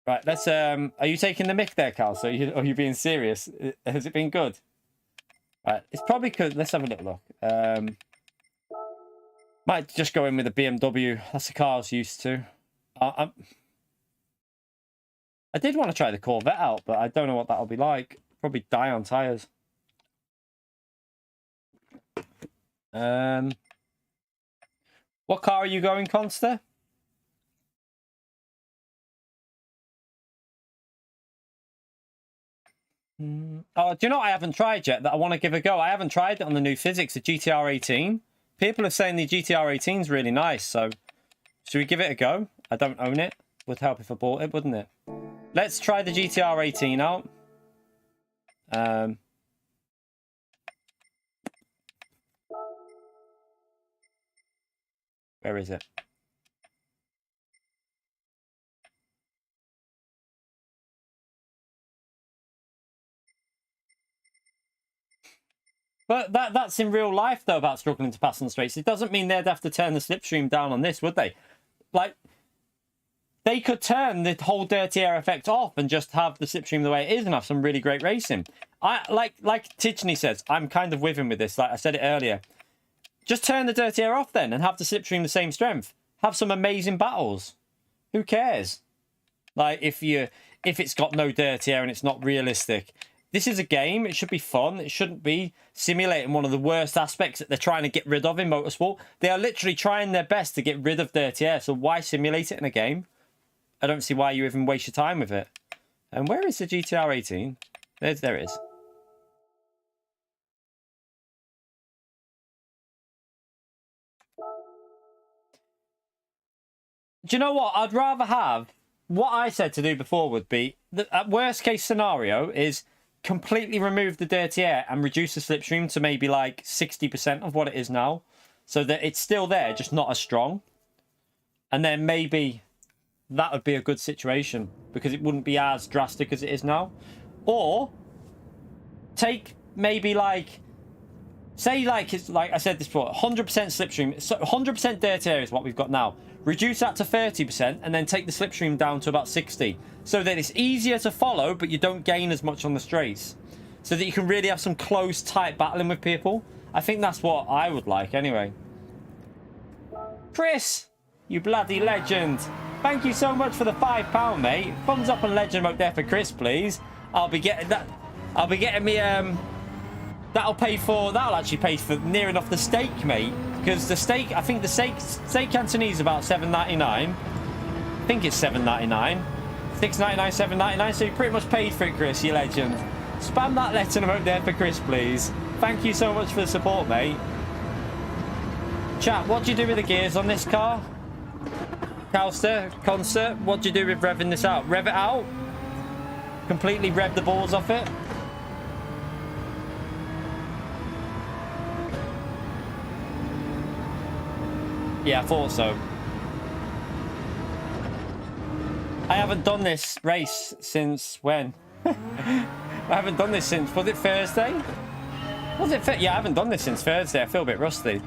Right, let's are you taking the mic there, Carl? So are you being serious? Has it been good? Right, it's probably good. Let's have a little look. Might just go in with a BMW. That's the car I was used to. I did want to try the Corvette out, but I don't know what that'll be like. Probably die on tires. What car are you going, Conster? Oh, do you know what I haven't tried yet that I want to give a go? I haven't tried it on the new physics, the GTR 18. People are saying the GTR 18 is really nice, so should we give it a go? I don't own it. Would help if I bought it, wouldn't it? Let's try the GTR 18 out. Where is it? But that's in real life, though, about struggling to pass on the straights. It doesn't mean they'd have to turn the slipstream down on this, would they? Like, they could turn the whole dirty air effect off and just have the slipstream the way it is and have some really great racing. Like Tijani says, I'm kind of with him with this. Like I said it earlier. Just turn the dirty air off then and have the slipstream the same strength. have some amazing battles. Who cares? Like, if it's got no dirty air and it's not realistic. This is a game. It should be fun. It shouldn't be simulating one of the worst aspects that they're trying to get rid of in motorsport. They are literally trying their best to get rid of dirty air. So why simulate it in a game? I don't see why you even waste your time with it. And where is the GTR 18? There it is. Do you know what? I'd rather have... What I said to do before would be... At worst case scenario is completely remove the dirty air and reduce the slipstream to maybe like 60% of what it is now. So that it's still there, just not as strong. And then maybe that would be a good situation. Because it wouldn't be as drastic as it is now. Or... take maybe like... Say like, it's like I said this before, 100% slipstream. So 100% dirty air is what we've got now. Reduce that to 30% and then take the slipstream down to about 60. So that it's easier to follow, but you don't gain as much on the straights. So that you can really have some close, tight battling with people. I think that's what I would like anyway. Chris, you bloody legend. Thank you so much for the £5, mate. Thumbs up and legend mode there for Chris, please. I'll be getting that. I'll be getting me that'll actually pay for near enough the steak, mate. Because the steak, I think the steak Cantonese is about $7.99. I think it's $7.99. $6.99, $7.99. So you pretty much paid for it, Chris, you legend. Spam that letter note there for Chris, please. Thank you so much for the support, mate. Chat, what do you do with the gears on this car? Concert, what do you do with revving this out? Rev it out? Completely rev the balls off it? Yeah, I thought so. I haven't done this race since when? I haven't done this since, was it Thursday? Was it? Yeah, I haven't done this since Thursday. I feel a bit rusty.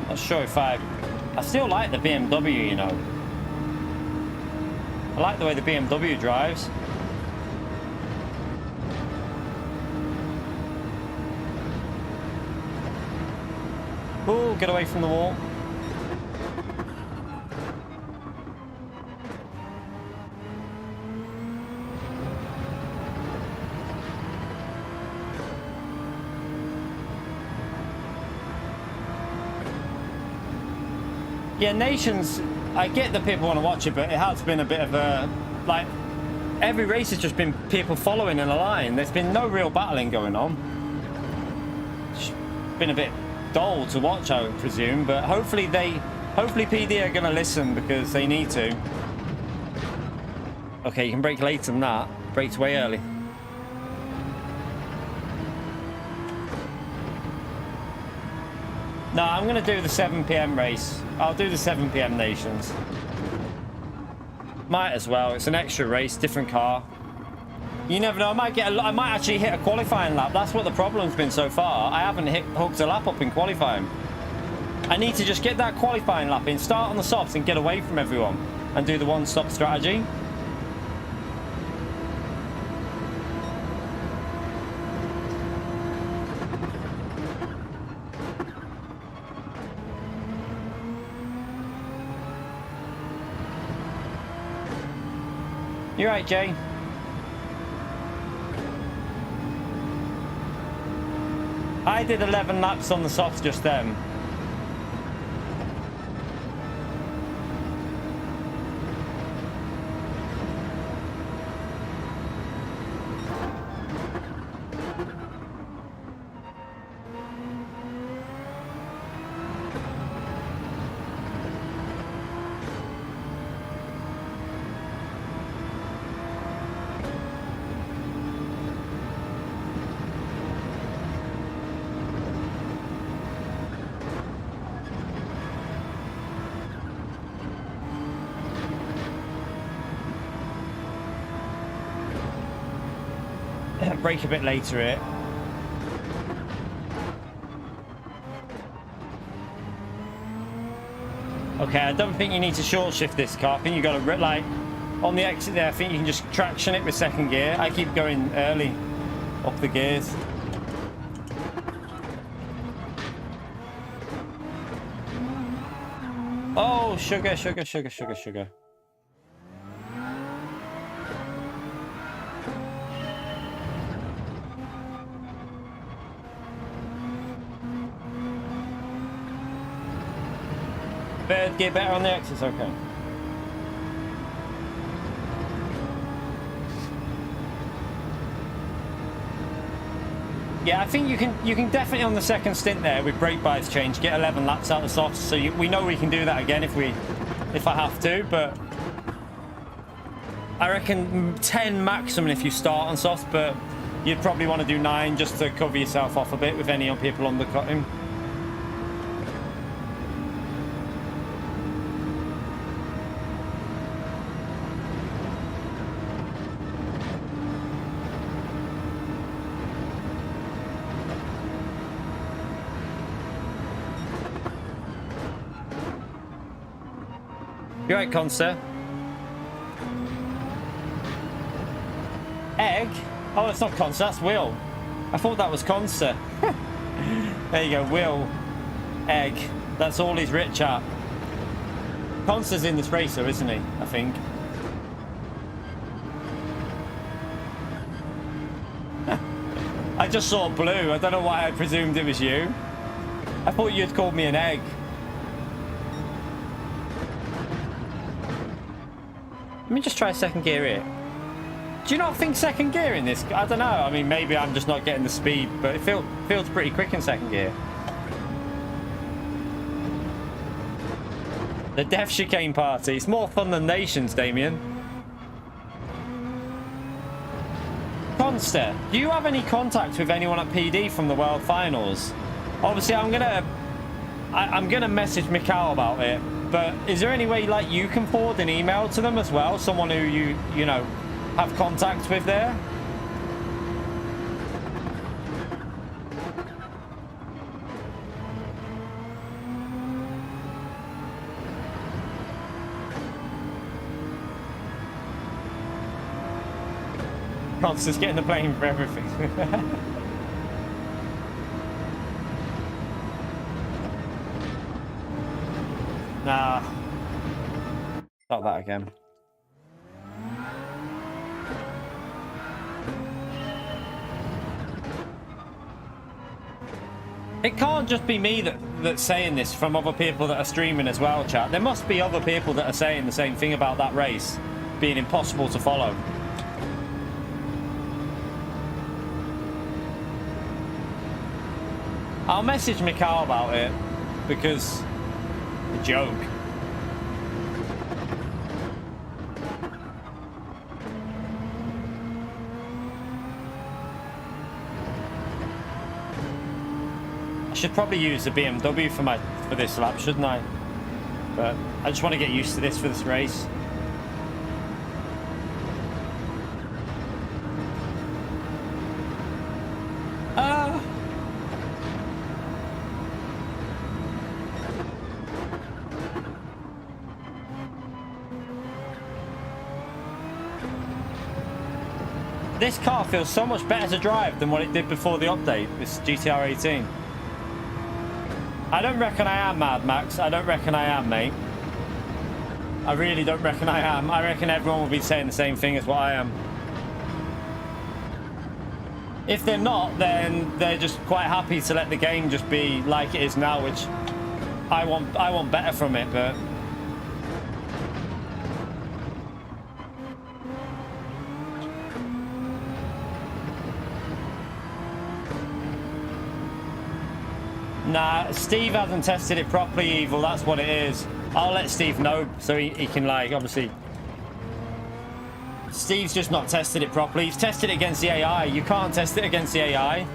Not sure if I still like the BMW, you know. I like the way the BMW drives. Oh, get away from the wall. Yeah, Nations, I get that people want to watch it, but it has been a bit of a, like, every race has just been people following in a line. There's been no real battling going on. It's been a bit dull to watch, I would presume, but hopefully PD are going to listen because they need to. Okay, you can brake later than that. Brakes way early. No, I'm going to do the 7 PM race. I'll do the 7 PM Nations. Might as well. It's an extra race, different car. You never know. I might actually hit a qualifying lap. That's what the problem's been so far. I haven't hooked a lap up in qualifying. I need to just get that qualifying lap in, start on the softs and get away from everyone and do the one-stop strategy. You're right, Jay. I did 11 laps on the softs just then. brake a bit later here. Okay, I don't think you need to short shift this car. I think you got to, like, on the exit there, I think you can just traction it with second gear. I keep going early up the gears. Oh, sugar, sugar, sugar, sugar, sugar. Third gear better on the exits, okay. Yeah, I think you can definitely on the second stint there with brake bias change get 11 laps out of the softs. So we know we can do that again if I have to, but I reckon 10 maximum if you start on softs, but you'd probably want to do 9 just to cover yourself off a bit with any people undercutting. You right, Conster? Egg? Oh, it's not Conster, that's Will. I thought that was Conster. There you go, Will. Egg. That's all he's rich at. Conster's in this race, though, isn't he? I think. I just saw blue. I don't know why I presumed it was you. I thought you'd called me an egg. Let me just try second gear here. Do you not think second gear in this? I don't know. I mean, maybe I'm just not getting the speed, but it feels pretty quick in second gear. The Death Chicane Party. It's more fun than Nations, Damien. Conster, do you have any contact with anyone at PD from the World Finals? Obviously, I'm gonna message Mikhail about it. But is there any way, like, you can forward an email to them as well? Someone who you know, have contact with there? Constance getting the blame for everything. Nah. Not that again. It can't just be me that's saying this from other people that are streaming as well, chat. There must be other people that are saying the same thing about that race being impossible to follow. I'll message Mikhail about it because a joke. I should probably use the BMW for this lap, shouldn't I? But I just want to get used to this for this race. This car feels so much better to drive than what it did before the update, this GTR 18. I don't reckon I am, Mad Max. I don't reckon I am, mate. I really don't reckon I am. I reckon everyone will be saying the same thing as what I am. If they're not, then they're just quite happy to let the game just be like it is now, which I want better from it, but... Nah, Steve hasn't tested it properly, Evil. That's what it is. I'll let Steve know so he can, like, obviously... Steve's just not tested it properly. He's tested it against the AI. You can't test it against the AI.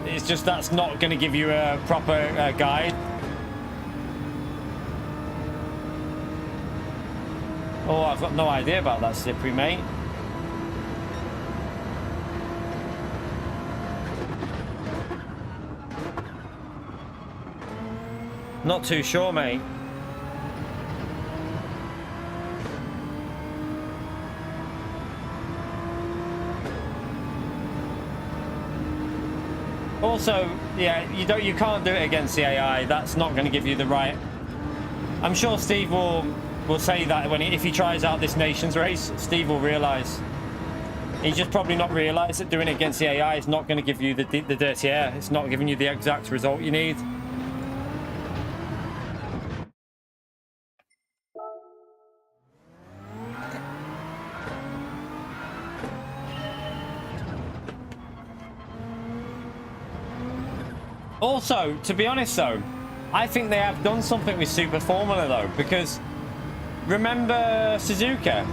It's just that's not going to give you a proper guide. Oh, I've got no idea about that slippery, mate. Not too sure, mate. Also, yeah, you can't do it against the AI. That's not going to give you the right. I'm sure Steve will say that if he tries out this nations race, Steve will realise. He's just probably not realised that doing it against the AI is not going to give you the dirty air. It's not giving you the exact result you need. Also, to be honest though, I think they have done something with Super Formula though, because remember Suzuka?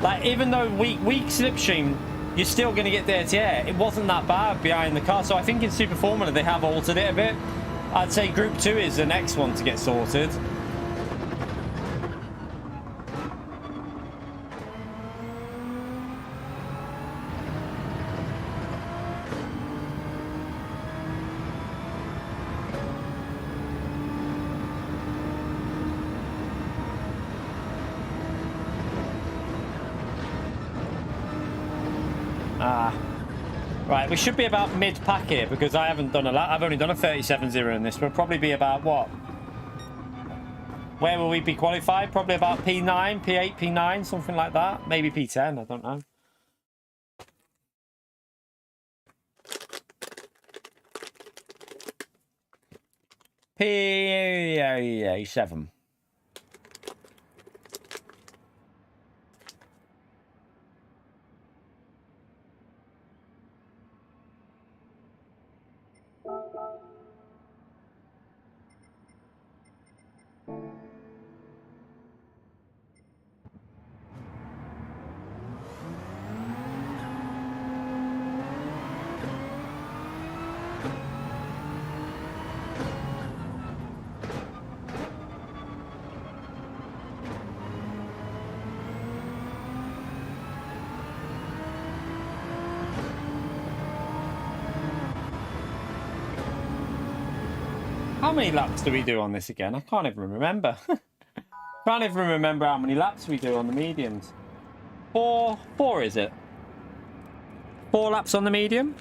Like, even though weak slipstream, you're still going to get dirty air. It wasn't that bad behind the car. So I think in Super Formula they have altered it a bit. I'd say Group 2 is the next one to get sorted. Right, we should be about mid-pack here because I haven't done a lot. I've only done a 37.0 in this. We'll probably be about what? Where will we be qualified? Probably about P9, P8, P9, something like that. Maybe P10, I don't know. P7. How many laps do we do on this again? I can't even remember. Can't even remember how many laps we do on the mediums. Four is it? 4 laps on the medium?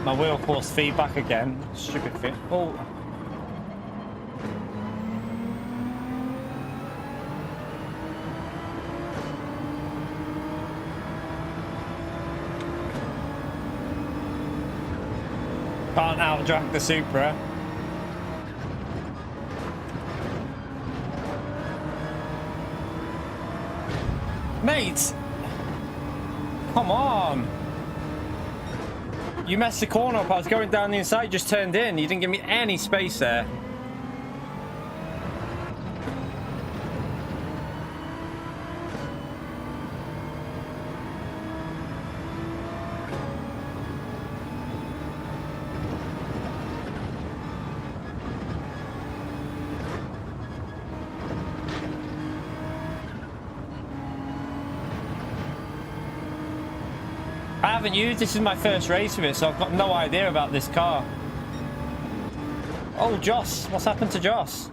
My wheel force feedback again. Stupid fit. Oh. Can't out-drag the Supra. Mate! Come on! You messed the corner up. I was going down the inside, just turned in. You didn't give me any space there. I haven't used this is my first race with it, so I've got no idea about this car. Oh, Joss. What's happened to Joss?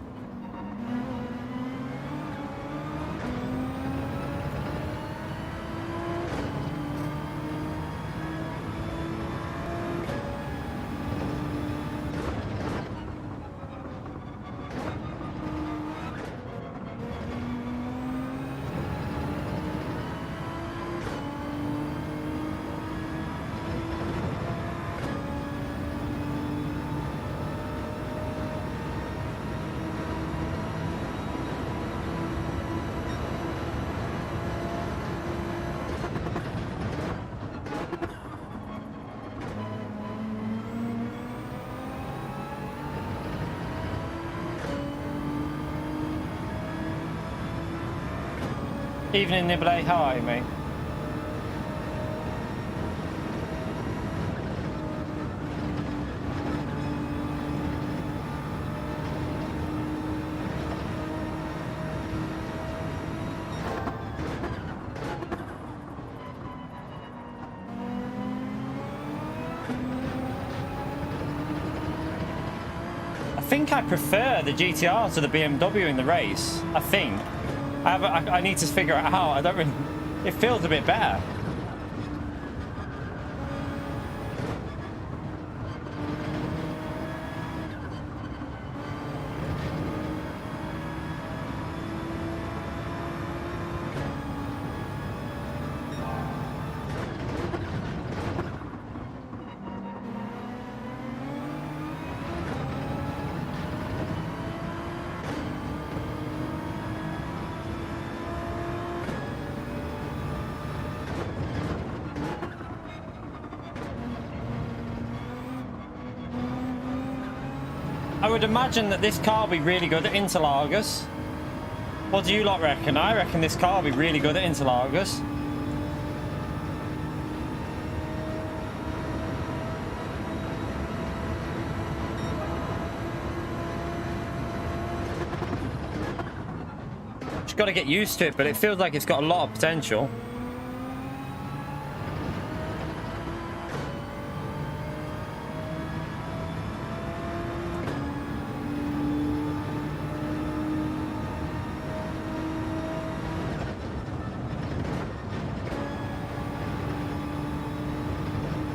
Evening, Nibley. How are you, mate? I think I prefer the GTR to the BMW in the race. I think. I need to figure it out. I don't really... It feels a bit better. I would imagine that this car will be really good at Interlagos. What do you lot reckon? I reckon this car will be really good at Interlagos. Just got to get used to it, but it feels like it's got a lot of potential.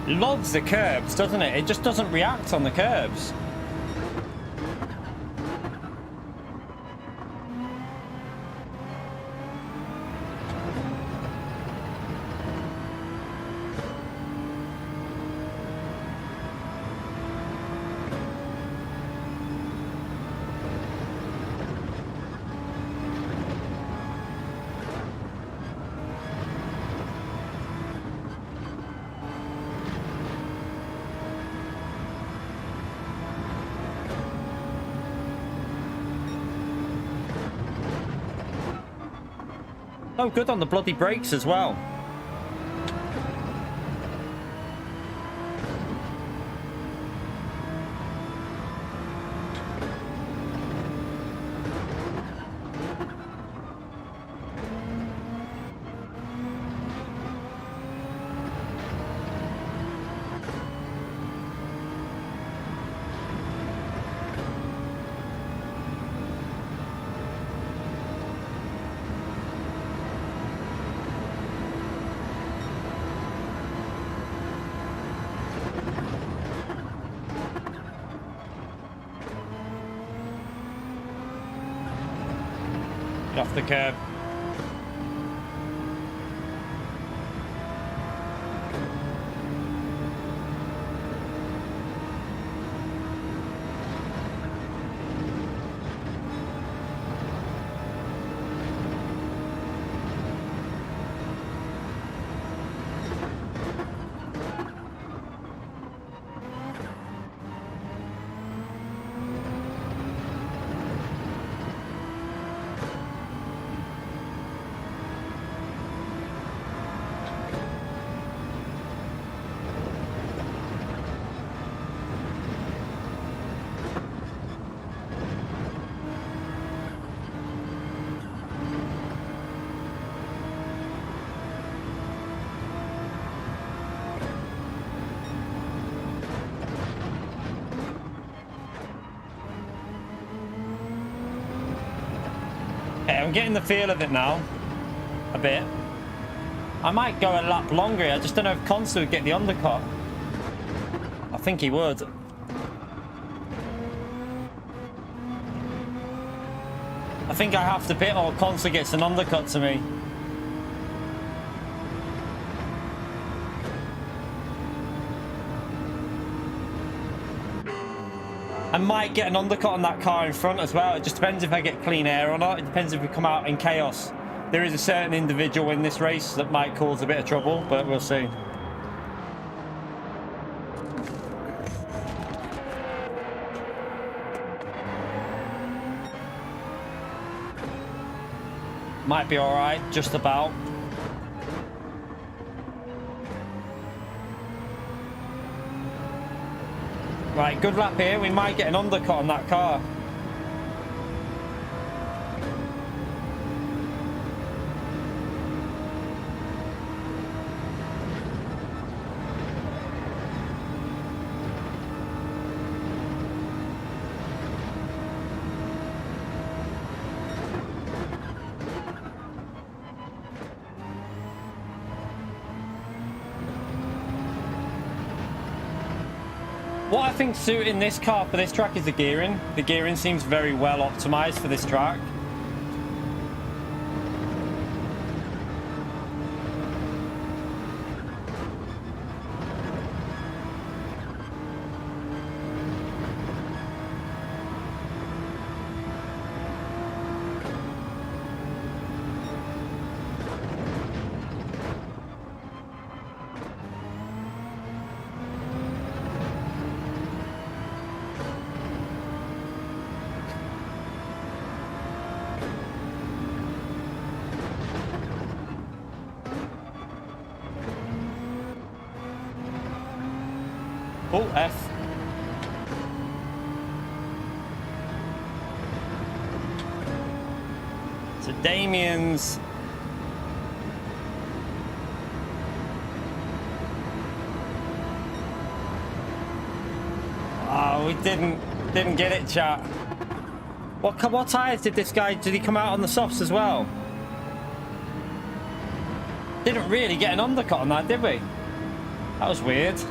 Loves the curbs, doesn't it? It just doesn't react on the curbs. Oh, good on the bloody brakes as well. Off the curb. I'm getting the feel of it now, a bit. I might go a lap longer. I just don't know if Consul would get the undercut. I think he would. I think I have to pit or Consul gets an undercut to me. I might get an undercut on that car in front as well. It just depends if I get clean air or not. It depends if we come out in chaos. There is a certain individual in this race that might cause a bit of trouble, but we'll see. Might be all right, just about. Right, good lap here. We might get an undercut on that car. What I think suiting this car for this track is the gearing. The gearing seems very well optimized for this track. Oh, F. So Damien's... Oh, we didn't get it, chat. What tires did this guy... Did he come out on the softs as well? Didn't really get an undercut on that, did we? That was weird.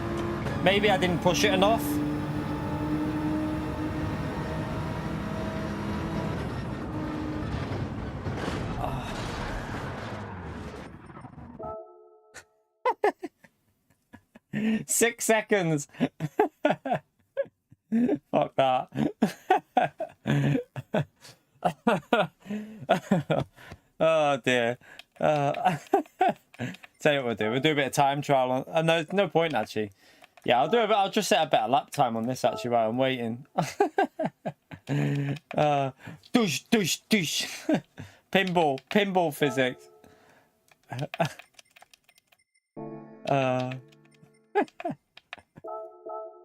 Maybe I didn't push it enough. Oh. 6 seconds. Fuck that. Oh dear. Tell you what we'll do. We'll do a bit of time trial on. No point actually. Yeah, I'll do it. I'll just set a better lap time on this actually while I'm waiting. Douche, douche, douche. Pinball physics.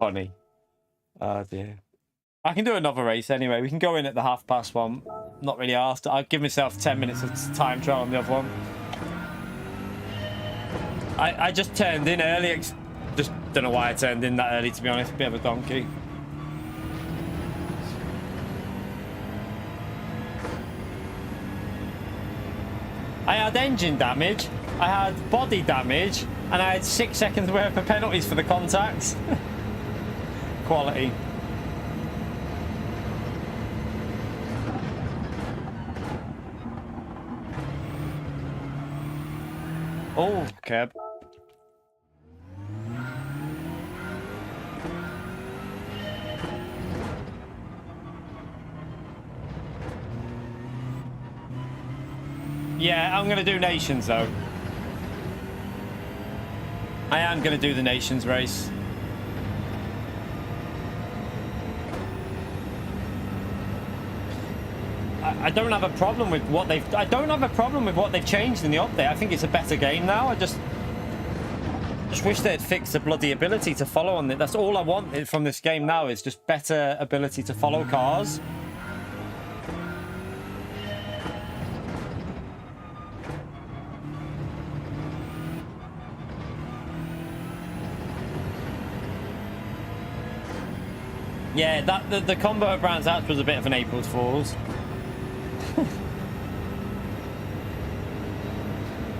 Funny. Oh dear. I can do another race anyway. We can go in at the 1:30. Not really asked. I'll give myself 10 minutes of time trial on the other one. I just turned in early. Just don't know why I turned in that early, to be honest. Bit of a donkey. I had engine damage, I had body damage, and I had 6 seconds worth of penalties for the contacts. Quality. Oh, curb. Yeah, I'm going to do Nations, though. I am going to do the Nations race. I don't have a problem with what they've... I don't have a problem with what they've changed in the update. I think it's a better game now. I just wish they'd fixed the bloody ability to follow on it. That's all I want from this game now, is just better ability to follow cars. Yeah, the combo at Brands Hatch was a bit of an April Fool's.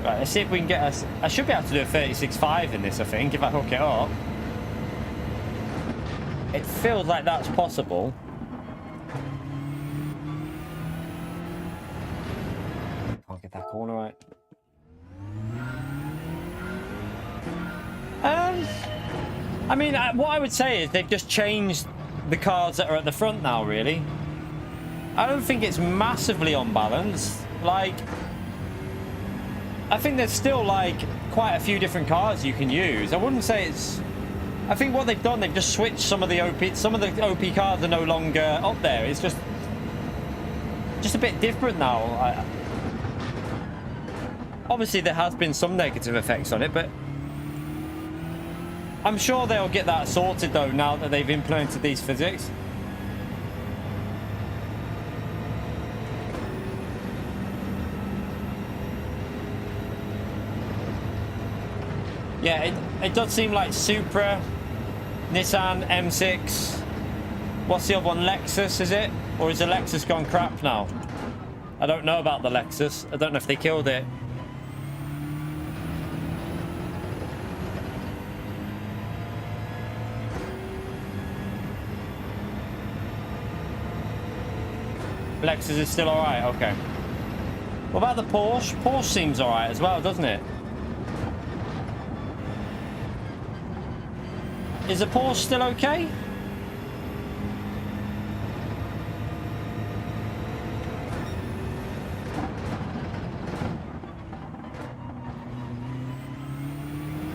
Right, let's see if we can get us... I should be able to do a 36.5 in this, I think, if I hook it up. It feels like that's possible. Can't get that corner right. I mean, what I would say is they've just changed the cars that are at the front now, really. I don't think it's massively unbalanced. Like... I think there's still like quite a few different cars you can use. I wouldn't say it's... I think what they've done, they've just switched some of the OP... Some of the OP cars are no longer up there. It's just a bit different now. Obviously, there has been some negative effects on it, but I'm sure they'll get that sorted, though, now that they've implemented these physics. Yeah, it does seem like Supra, Nissan, M6. What's the other one? Lexus, is it? Or is the Lexus gone crap now? I don't know about the Lexus. I don't know if they killed it. Lexus is still alright, okay. What about the Porsche? Porsche seems alright as well, doesn't it? Is the Porsche still okay?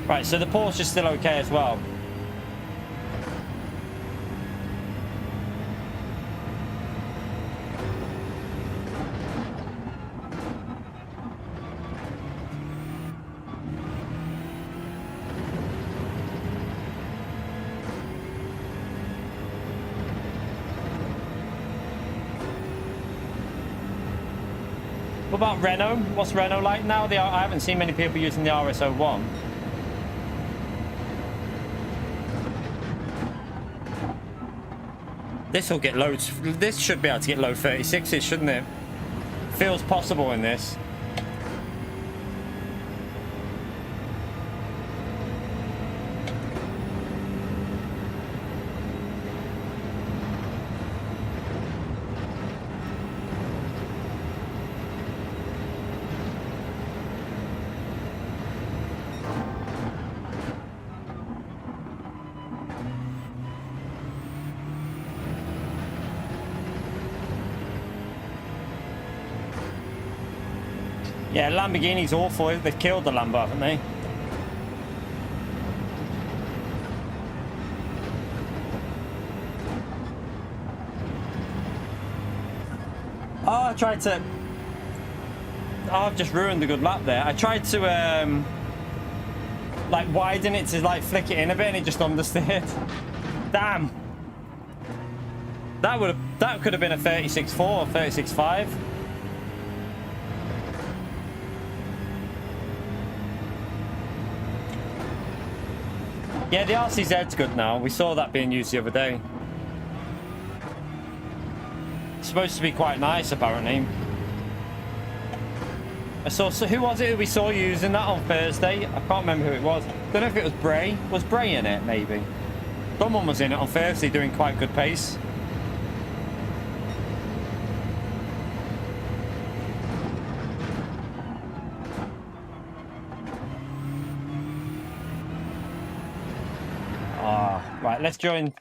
Right, so the Porsche is still okay as well. What about Renault? What's Renault like now? I haven't seen many people using the RS01. This will get loads. This should be able to get low 36s, shouldn't it? Feels possible in this. Yeah, Lamborghini's awful. They've killed the Lambo, haven't they? Oh, I tried to... Oh, I've just ruined the good lap there. I tried to, like, widen it to, like, flick it in a bit, and it just understeered. Damn. That could have been a 36.4 or 36.5. Yeah, the RCZ's good now. We saw that being used the other day. It's supposed to be quite nice, apparently. I saw... So who was it who we saw using that on Thursday? I can't remember who it was. Don't know if it was Bray. Was Bray in it, maybe? Someone was in it on Thursday doing quite good pace. Right, let's join.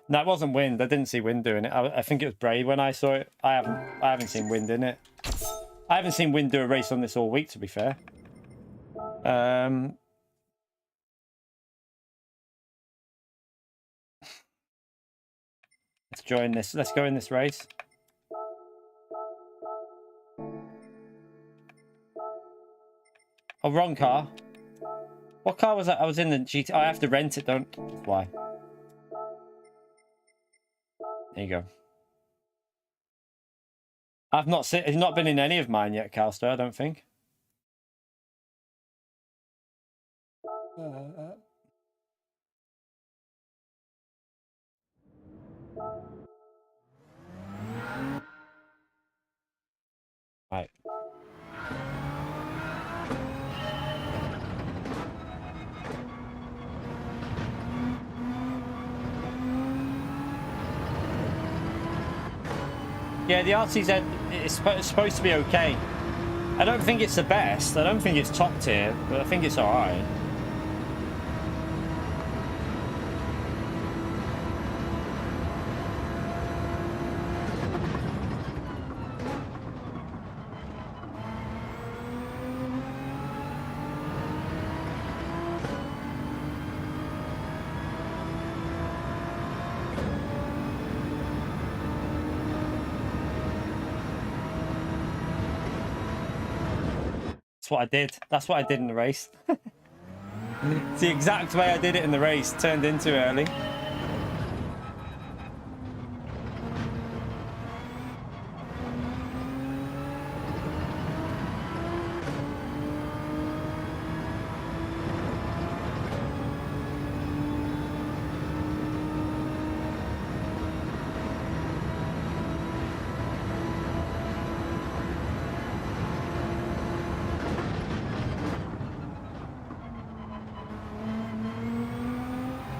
No, it wasn't Wind. I didn't see Wind doing it. I think it was Bray when I saw it. I haven't seen Wind in it. I haven't seen Wind do a race on this all week, to be fair. Let's join this. Let's go in this race. Oh, wrong car. What car was that? I was in the GT. I have to rent it, don't... Why? There you go. I've not seen... He's not been in any of mine yet, Calster, I don't think. Right. Yeah, the RCZ is supposed to be okay. I don't think it's the best. I don't think it's top tier, but I think it's alright. what I did. That's what I did in the race. It's the exact way I did it in the race. Turned in too early.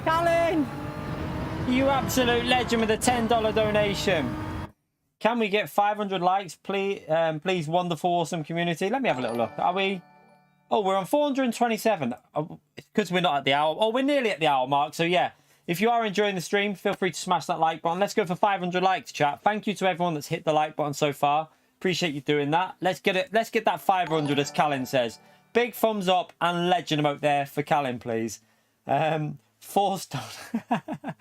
Callan, you absolute legend with a $10 donation. Can we get 500 likes, please? Please, wonderful, awesome community. Let me have a little look. Are we? Oh, we're on 427. Because we're not at the hour. Oh, we're nearly at the hour mark. So yeah, if you are enjoying the stream, feel free to smash that like button. Let's go for 500 likes, chat. Thank you to everyone that's hit the like button so far. Appreciate you doing that. Let's get it. Let's get that 500, as Callan says. Big thumbs up and legend emote there for Callan, please. 4 stars.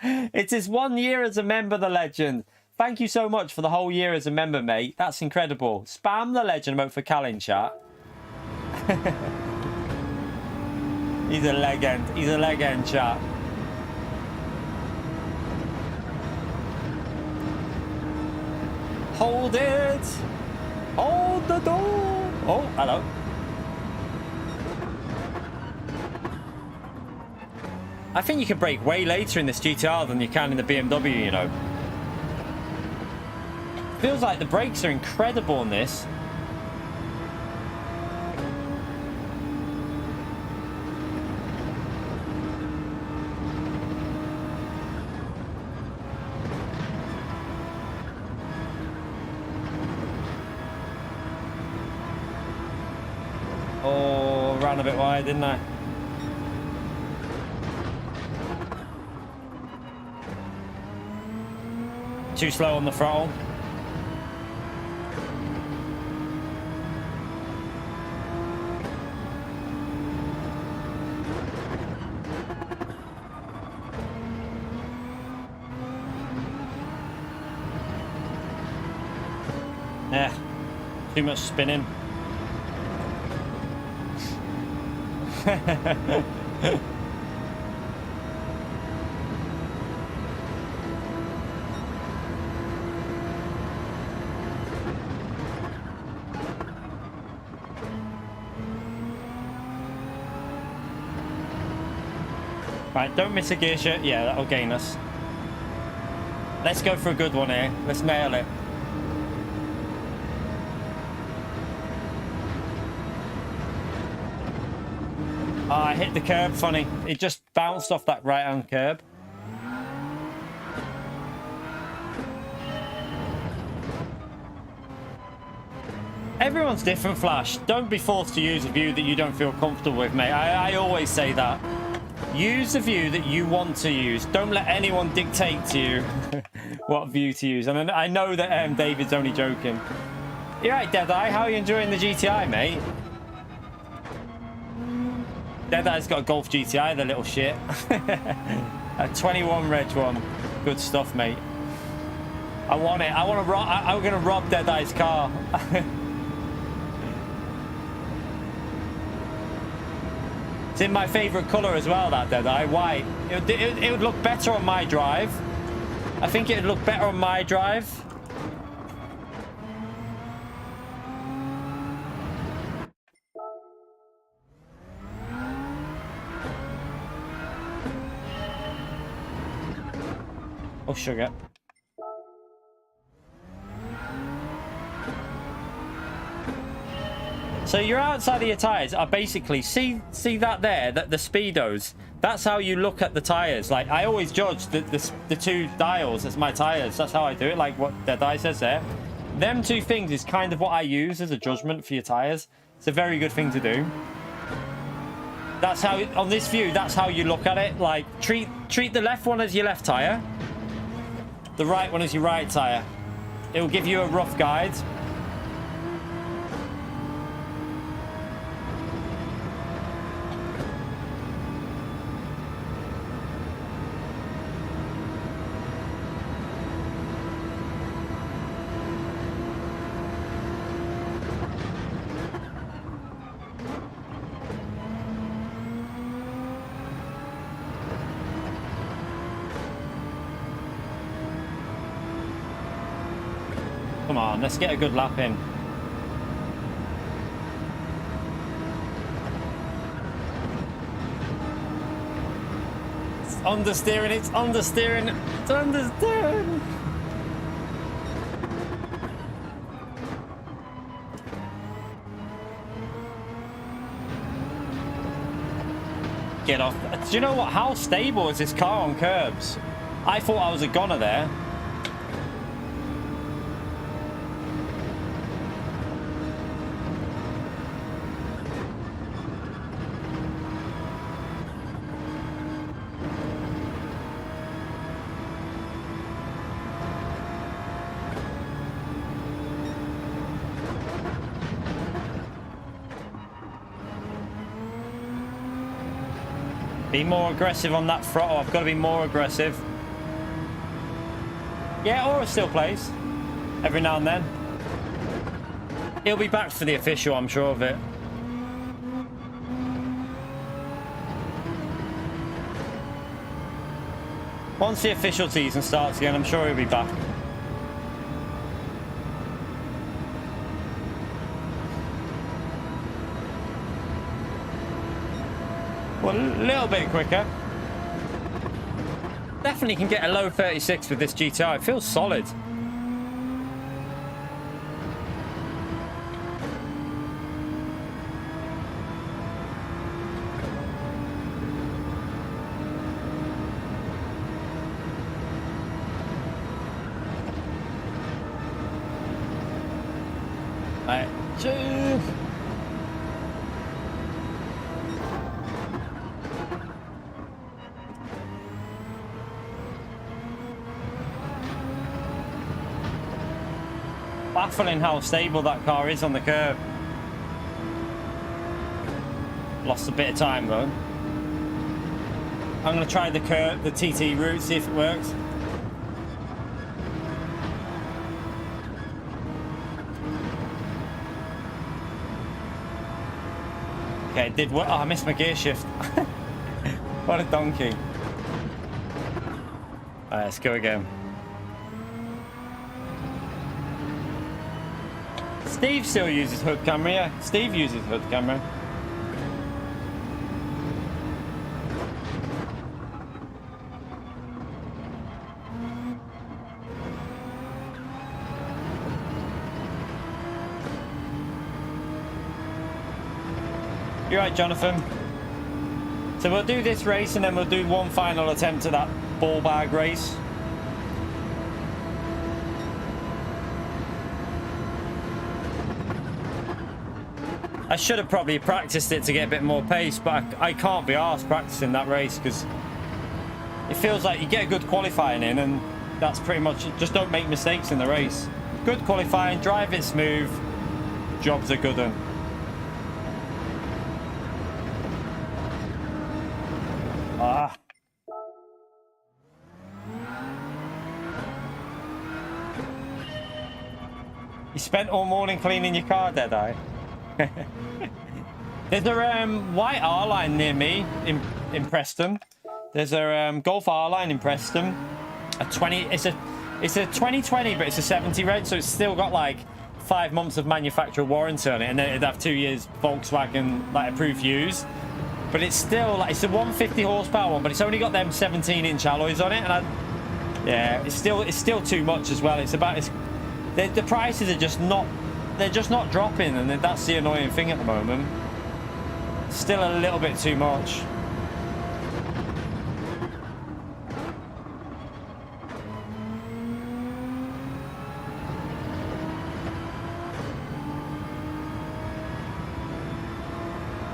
It is 1 year as a member, the legend. Thank you so much for the whole year as a member, mate. That's incredible. Spam the legend emote for Callan, chat. He's a legend. He's a legend, chat. Hold it. Hold the door. Oh, hello. I think you can brake way later in this GTR than you can in the BMW, you know. Feels like the brakes are incredible on this. Oh, ran a bit wide, didn't I? Too slow on the throttle. Yeah, too much spinning. Right, don't miss a gear shift. Yeah, that'll gain us. Let's go for a good one here. Let's nail it. Oh, I hit the curb funny. It just bounced off that right-hand curb. Everyone's different, Flash. Don't be forced to use a view that you don't feel comfortable with, mate. I always say that. Use the view that you want to use. Don't let anyone dictate to you what view to use. And I know that David's only joking. You're right, Deadeye. How are you enjoying the GTI, mate? Deadeye's got a Golf GTI, the little shit. A 21 reg one. Good stuff, mate. I want it. I want to rob. I'm going to rob Deadeye's car. It's in my favourite colour as well, that Deadeye, white. It would look better on my drive. I think it would look better on my drive. Oh, sugar. So your outside of your tyres are basically, see that there, that the speedos, that's how you look at the tyres. Like, I always judge the two dials as my tyres. That's how I do it, like what the die says there. Them two things is kind of what I use as a judgment for your tyres. It's a very good thing to do. That's how, on this view, that's how you look at it. Like, treat the left one as your left tyre. The right one as your right tyre. It will give you a rough guide. Come on, let's get a good lap in. It's understeering, it's understeering, it's understeering. Get off. Do you know what? How stable is this car on curbs? I thought I was a goner there. Be more aggressive on that throttle. I've got to be more aggressive. Yeah, Aura still plays every now and then. He'll be back for the official, I'm sure of it. Once the official season starts again, I'm sure he'll be back. Well, a little bit quicker. Definitely can get a low 36 with this GTI. It feels solid. Right, two. Baffling how stable that car is on the curb. Lost a bit of time though. I'm going to try the curve, the TT route, see if it works. Okay, it did work. Oh, I missed my gear shift. What a donkey. Alright, let's go again. Steve still uses hood camera, yeah. Steve uses hood camera. You're right, Jonathan. So we'll do this race and then we'll do one final attempt at that ball bag race. I should have probably practiced it to get a bit more pace, but I can't be arsed practicing that race because it feels like you get a good qualifying in and that's pretty much it. Just don't make mistakes in the race. Good qualifying, drive it smooth, job's a good one. Ah. You spent all morning cleaning your car, Deadeye? There's a white R-Line near me in Preston. There's a Golf R-Line in Preston. It's a 2020, but it's a 70 reg, so it's still got like 5 months of manufacturer warranty on it, and then it'd have 2 years Volkswagen like approved use. But it's still like it's a 150 horsepower one, but it's only got them 17-inch alloys on it, and yeah, it's still too much as well. It's about the prices are just not. They're just not dropping, and that's the annoying thing at the moment. Still a little bit too much.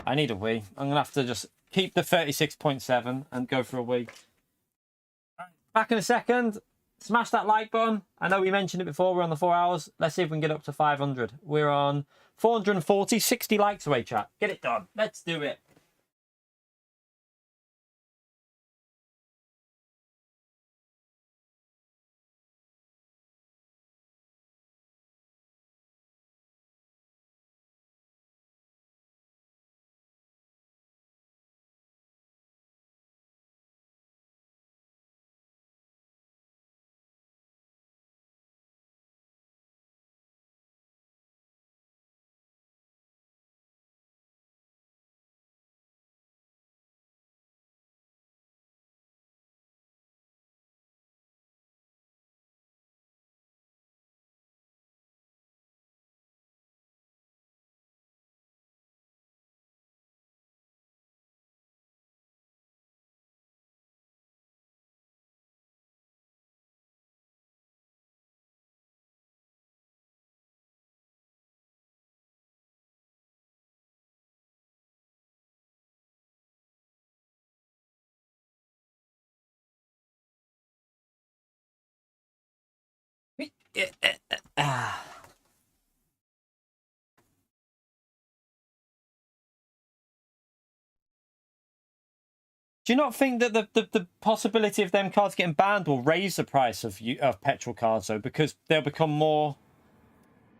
I need a wee. I'm gonna have to just keep the 36.7 and go for a wee. Back in a second. Smash that like button. I know we mentioned it before. We're on the 4 hours. Let's see if we can get up to 500. We're on 440, 60 likes away, chat. Get it done. Let's do it. Do you not think that the possibility of them cards getting banned will raise the price of petrol cards though, because they'll become more?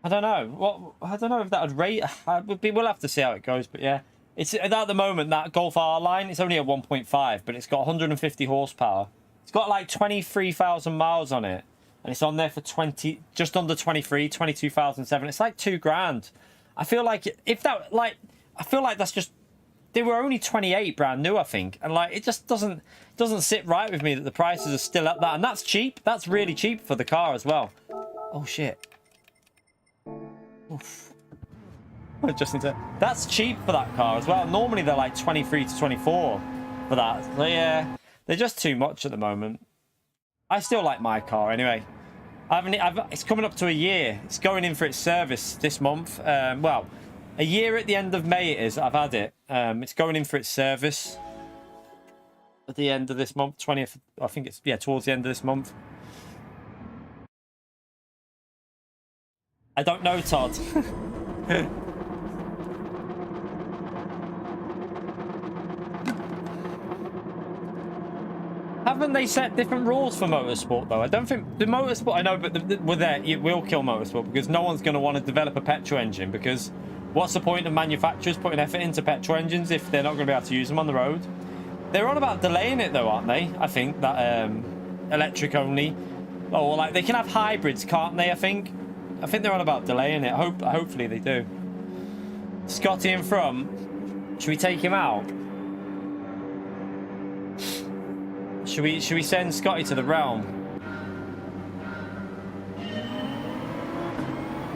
I don't know. What I don't know if that would rate. We'll have to see how it goes. But yeah, it's at the moment that Golf R line. It's only a 1.5, but it's got 150 horsepower. It's got like 23,000 miles on it, and it's on there for just under 22,007. It's like £2,000. I feel like I feel like that's just. They were only 28 brand new, I think, and like it just doesn't sit right with me that the prices are still at that, and that's cheap. That's really cheap for the car as well. Oh shit. Oof. Just need to. That's cheap for that car as well. Normally they're like 23 to 24 for that. So yeah, they're just too much at the moment. I still like my car anyway. It's coming up to a year. It's going in for its service this month. Well, a year at the end of May it is. I've had it. It's going in for its service at the end of this month, 20th. I think it's towards the end of this month. I don't know, Todd. Haven't they set different rules for motorsport though? I don't think the motorsport. I know, but with that, it will kill motorsport because no one's going to want to develop a petrol engine. Because what's the point of manufacturers putting effort into petrol engines if they're not going to be able to use them on the road? They're on about delaying it though, aren't they? I think that electric only. Oh, like they can have hybrids, can't they? I think they're on about delaying it. Hopefully they do. Scotty in front. Should we take him out? Should we send Scotty to the realm?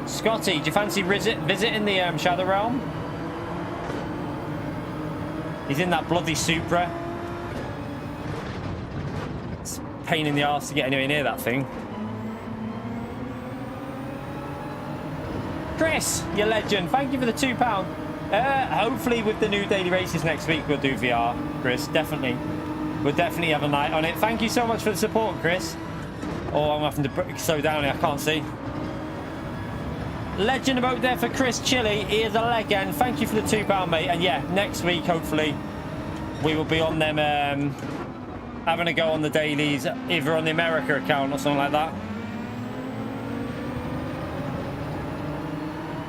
Scotty, do you fancy visiting the Shadow Realm? He's in that bloody Supra. It's a pain in the arse to get anywhere near that thing. Chris, you legend. Thank you for the £2. Hopefully with the new daily races next week we'll do VR, Chris. Definitely. We'll definitely have a night on it. Thank you so much for the support, Chris. Oh, I'm having to slow down here. I can't see. Legend about there for Chris Chili. He is a legend. Thank you for the £2, mate. And yeah, next week, hopefully, we will be on them having a go on the dailies, either on the America account or something like that.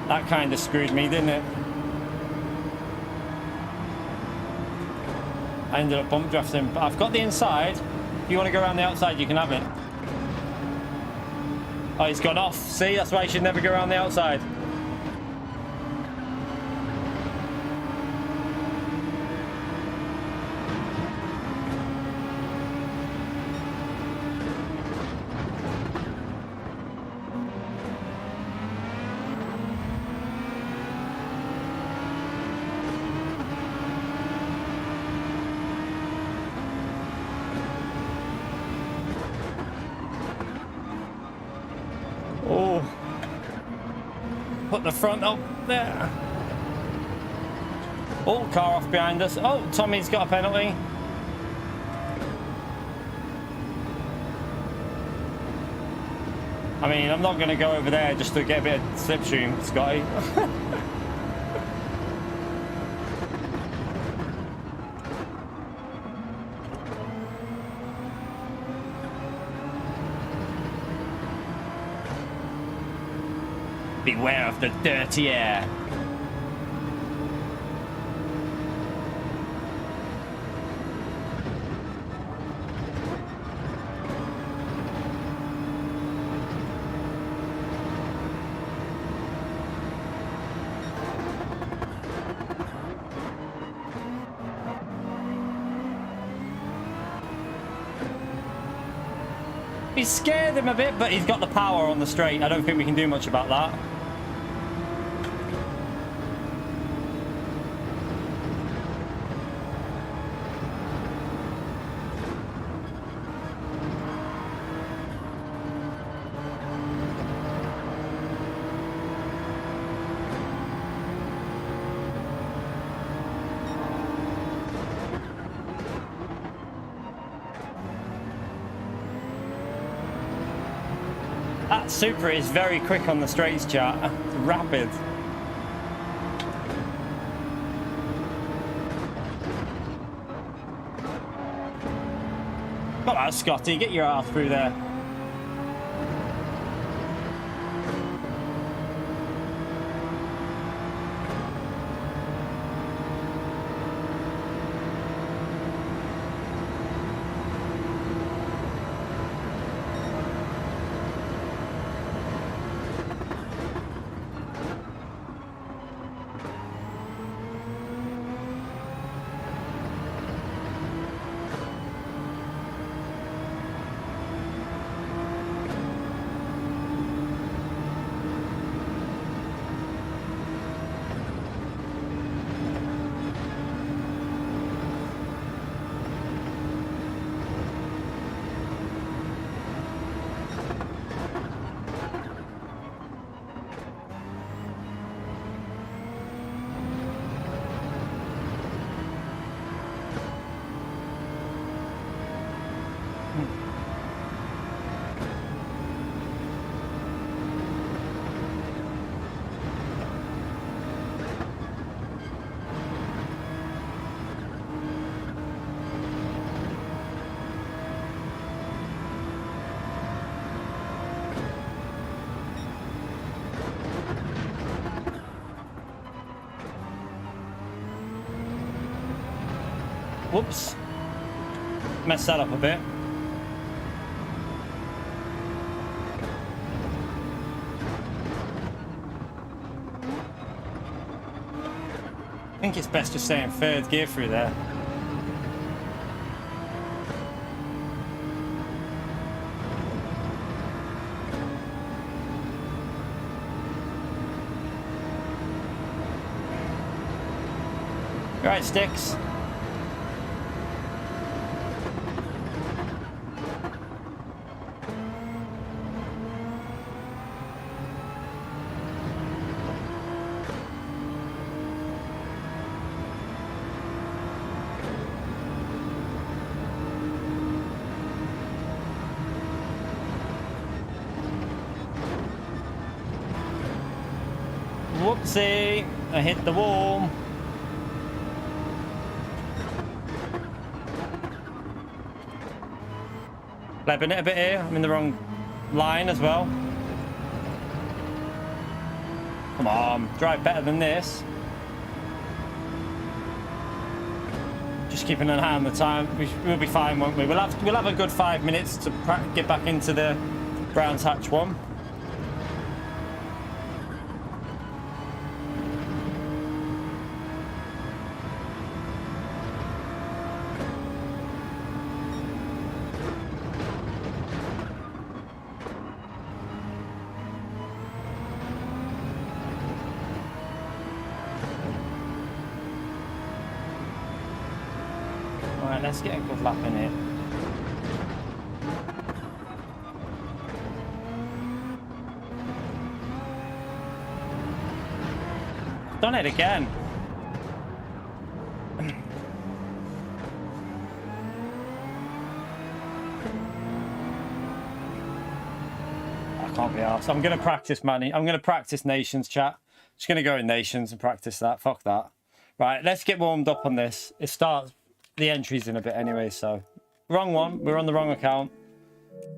That kind of screwed me, didn't it? I ended up bump drafting, but I've got the inside. If you want to go around the outside, you can have it. Oh, it's gone off. See, that's why you should never go around the outside. Put the front up there. Oh, car off behind us. Oh, Tommy's got a penalty. I mean, I'm not going to go over there just to get a bit of slipstream, Scotty. Beware of the dirty air. He scared him a bit, but he's got the power on the straight. I don't think we can do much about that. That Supra is very quick on the straights, chat. It's rapid. Come on, Scotty, get your ass through there. Whoops. Messed that up a bit. I think it's best to stay in third gear through there. All right, Strix. Whoopsie, I hit the wall. Flapping it a bit here. I'm in the wrong line as well. Come on, drive better than this. Just keeping an eye on the time. We'll be fine, won't we? We'll have a good 5 minutes to get back into the Brands Hatch one. Let's get a good lap in it. Done it again. I can't be arsed. I'm going to practice money. I'm going to practice Nations, chat. Just going to go in Nations and practice that. Fuck that. Right, let's get warmed up on this. It starts... The entry's in a bit anyway, so... Wrong one. We're on the wrong account.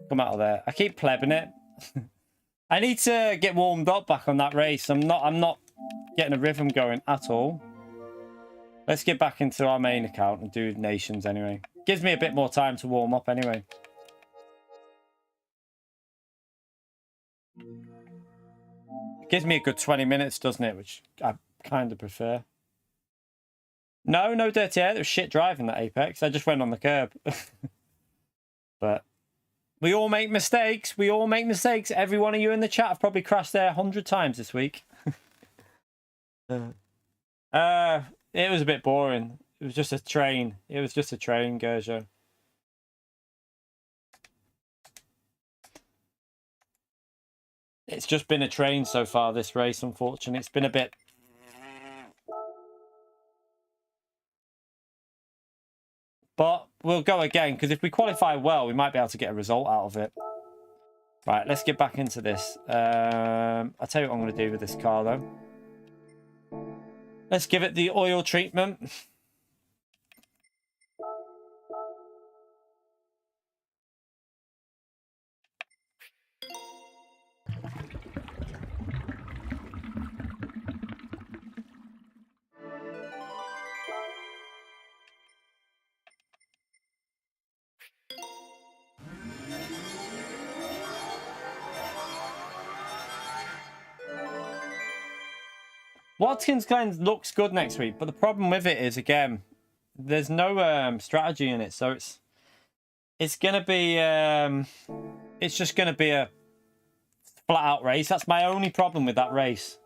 Come out of there. I keep plebbing it. I need to get warmed up back on that race. I'm not getting a rhythm going at all. Let's get back into our main account and do Nations anyway. Gives me a bit more time to warm up anyway. Gives me a good 20 minutes, doesn't it? Which I kind of prefer. No dirty air. It was shit driving that Apex. I just went on the curb. But we all make mistakes. We all make mistakes. Every one of you in the chat have probably crashed there 100 times this week. It was a bit boring. It was just a train. It was just a train, Gerjo. It's just been a train so far, this race, unfortunately. It's been a bit... But we'll go again, because if we qualify well, we might be able to get a result out of it. Right, let's get back into this. I'll tell you what I'm going to do with this car, though. Let's give it the oil treatment. Watkins Glen looks good next week, but the problem with it is, again, there's no strategy in it, so it's gonna be it's just gonna be a flat out race. That's my only problem with that race.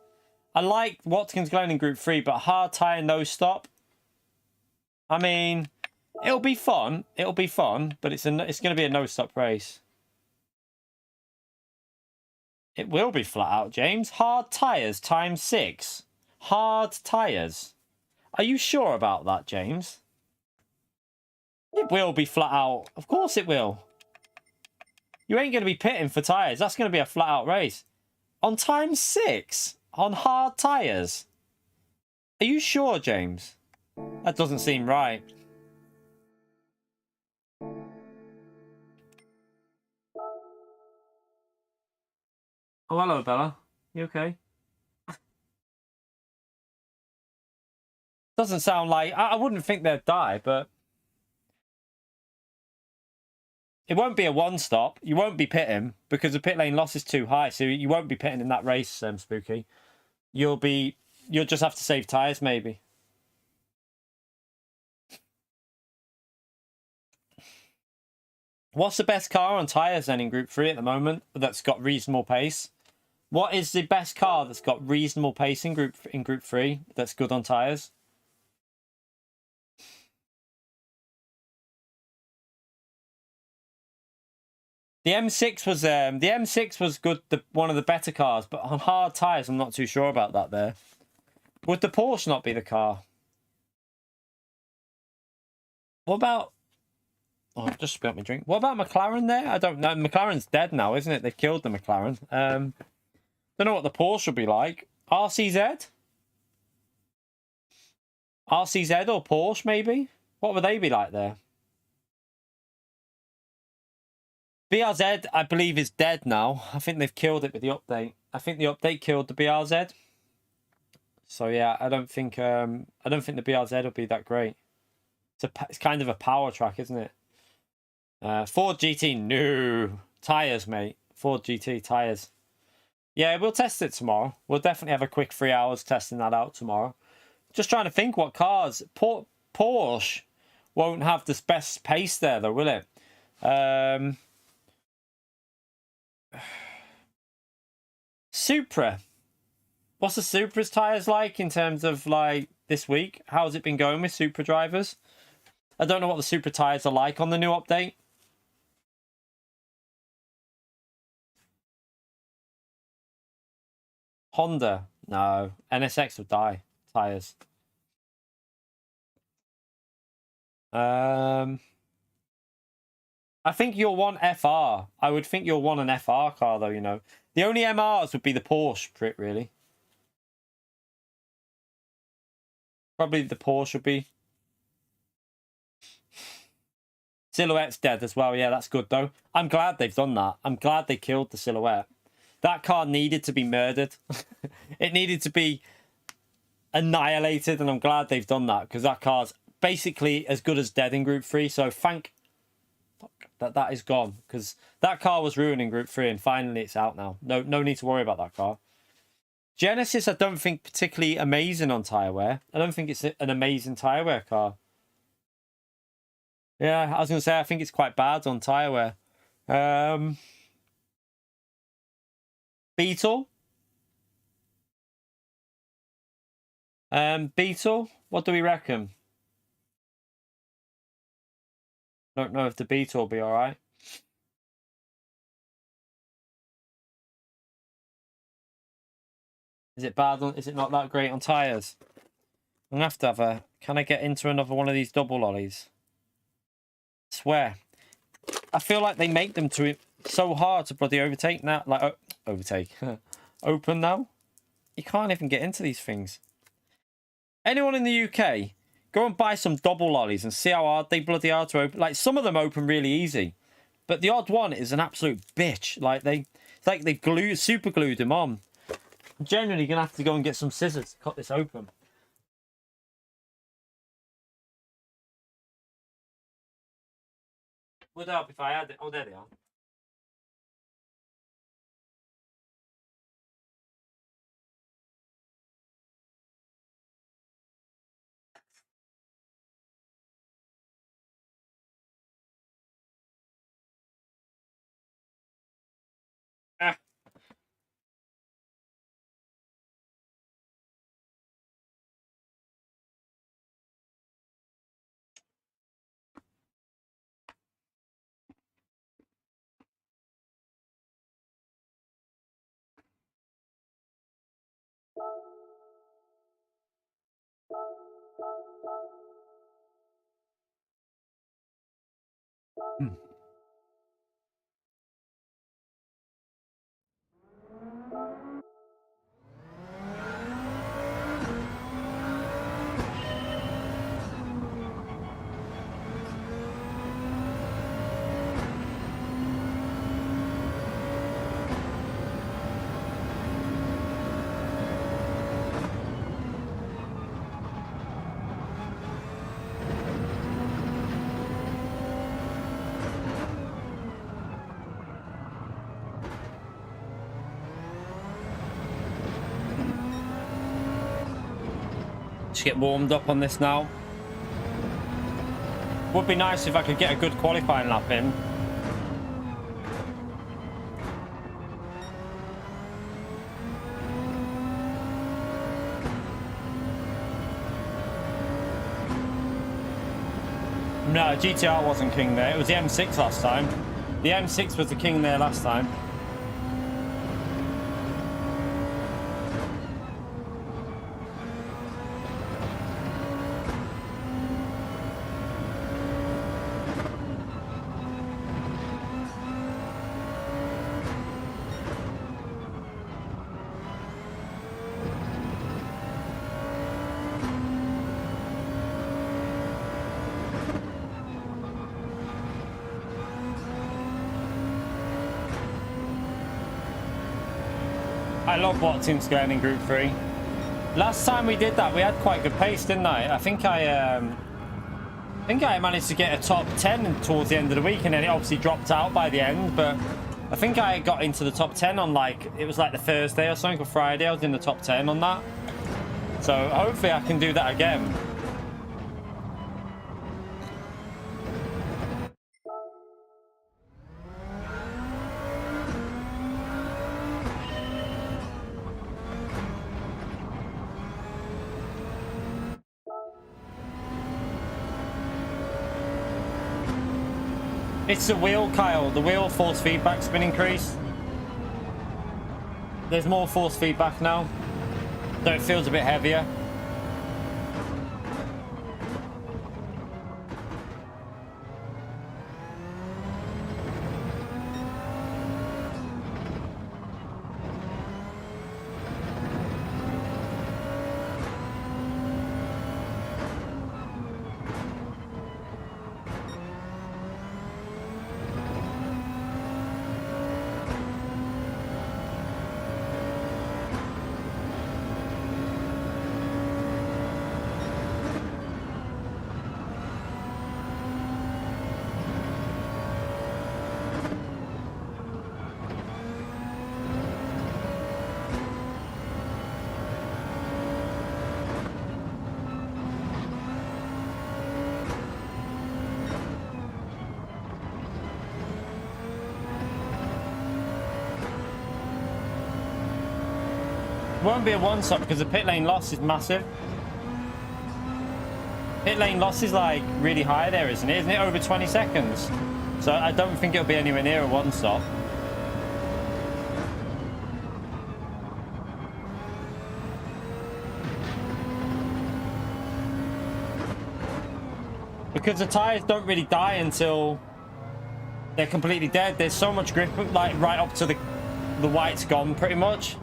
I like Watkins Glen in Group 3, but hard tyre no stop. I mean, it'll be fun. It'll be fun, but it's gonna be a no stop race. It will be flat out, James. Hard tyres times 6. Hard tyres. Are you sure about that, James? It will be flat out. Of course it will. You ain't going to be pitting for tyres. That's going to be a flat out race. On times 6? On hard tyres? Are you sure, James? That doesn't seem right. Oh, hello, Bella. You okay? Doesn't sound like... I wouldn't think they'd die, but... It won't be a one-stop. You won't be pitting, because the pit lane loss is too high, so you won't be pitting in that race, Spooky. You'll just have to save tyres, maybe. What's the best car on tyres, then, in Group 3 at the moment, that's got reasonable pace? What is the best car that's got reasonable pace in Group 3 that's good on tyres? The M6 was good, one of the better cars, but on hard tyres, I'm not too sure about that there. Would the Porsche not be the car? What about... Oh, I've just spilled my drink. What about McLaren there? I don't know. McLaren's dead now, isn't it? They've killed the McLaren. Don't know what the Porsche will be like. RCZ? RCZ or Porsche, maybe? What would they be like there? BRZ, I believe, is dead now. I think they've killed it with the update. I think the update killed the BRZ. So yeah, I don't think the BRZ will be that great. It's kind of a power track, isn't it? Ford GT, no tires, mate. Ford GT tires. Yeah, we'll test it tomorrow. We'll definitely have a quick 3 hours testing that out tomorrow. Just trying to think what cars. Porsche won't have the best pace there, though, will it? Supra. What's the Supra's tyres like in terms of, like, this week? How's it been going with Supra drivers? I don't know what the Supra tyres are like on the new update. Honda. No. NSX will die. Tyres. I think you'll want FR. I would think you'll want an FR car, though, you know. The only MRs would be the Porsche, really. Probably the Porsche would be. Silhouette's dead as well. Yeah, that's good, though. I'm glad they've done that. I'm glad they killed the Silhouette. That car needed to be murdered. It needed to be annihilated, and I'm glad they've done that, because that car's basically as good as dead in Group 3. So thank that is gone, because that car was ruined in Group 3, and finally it's out now. No need to worry about that car. Genesis, I don't think particularly amazing on tyre wear. I don't think it's an amazing tyre wear car. Yeah, I was going to say, I think it's quite bad on tyre wear. Beetle? Beetle? What do we reckon? Don't know if the Beetle will be alright. Is it bad on, is it not that great on tyres? I'm going to have a... Can I get into another one of these double lollies? I swear. I feel like they make them to so hard to bloody overtake now. Like, overtake. Open now. You can't even get into these things. Anyone in the UK, go and buy some double lollies and see how hard they bloody are to open. Like, some of them open really easy. But the odd one is an absolute bitch. Like, it's like they super glued them on. I'm generally going to have to go and get some scissors to cut this open. Would help if I had it. Oh, there they are. Ah. Just get warmed up on this now. Would be nice if I could get a good qualifying lap in. No, GTR wasn't king there. It was the M6 last time. The M6 was the king there last time. I love Watson's going in Group 3. Last time we did that, we had quite good pace, didn't I? I think I managed to get a top 10 towards the end of the week, and then it obviously dropped out by the end. But I think I got into the top 10 on, like, it was like the Thursday or something, or Friday. I was in the top 10 on that. So hopefully I can do that again. It's the wheel, Kyle. The wheel force feedback's been increased. There's more force feedback now, so it feels a bit heavier. Won't be a one-stop because the pit lane loss is massive. Pit lane loss is like really high there, isn't it? Isn't it over 20 seconds? So I don't think it'll be anywhere near a one-stop. Because the tyres don't really die until they're completely dead. There's so much grip, like right up to the white's gone pretty much.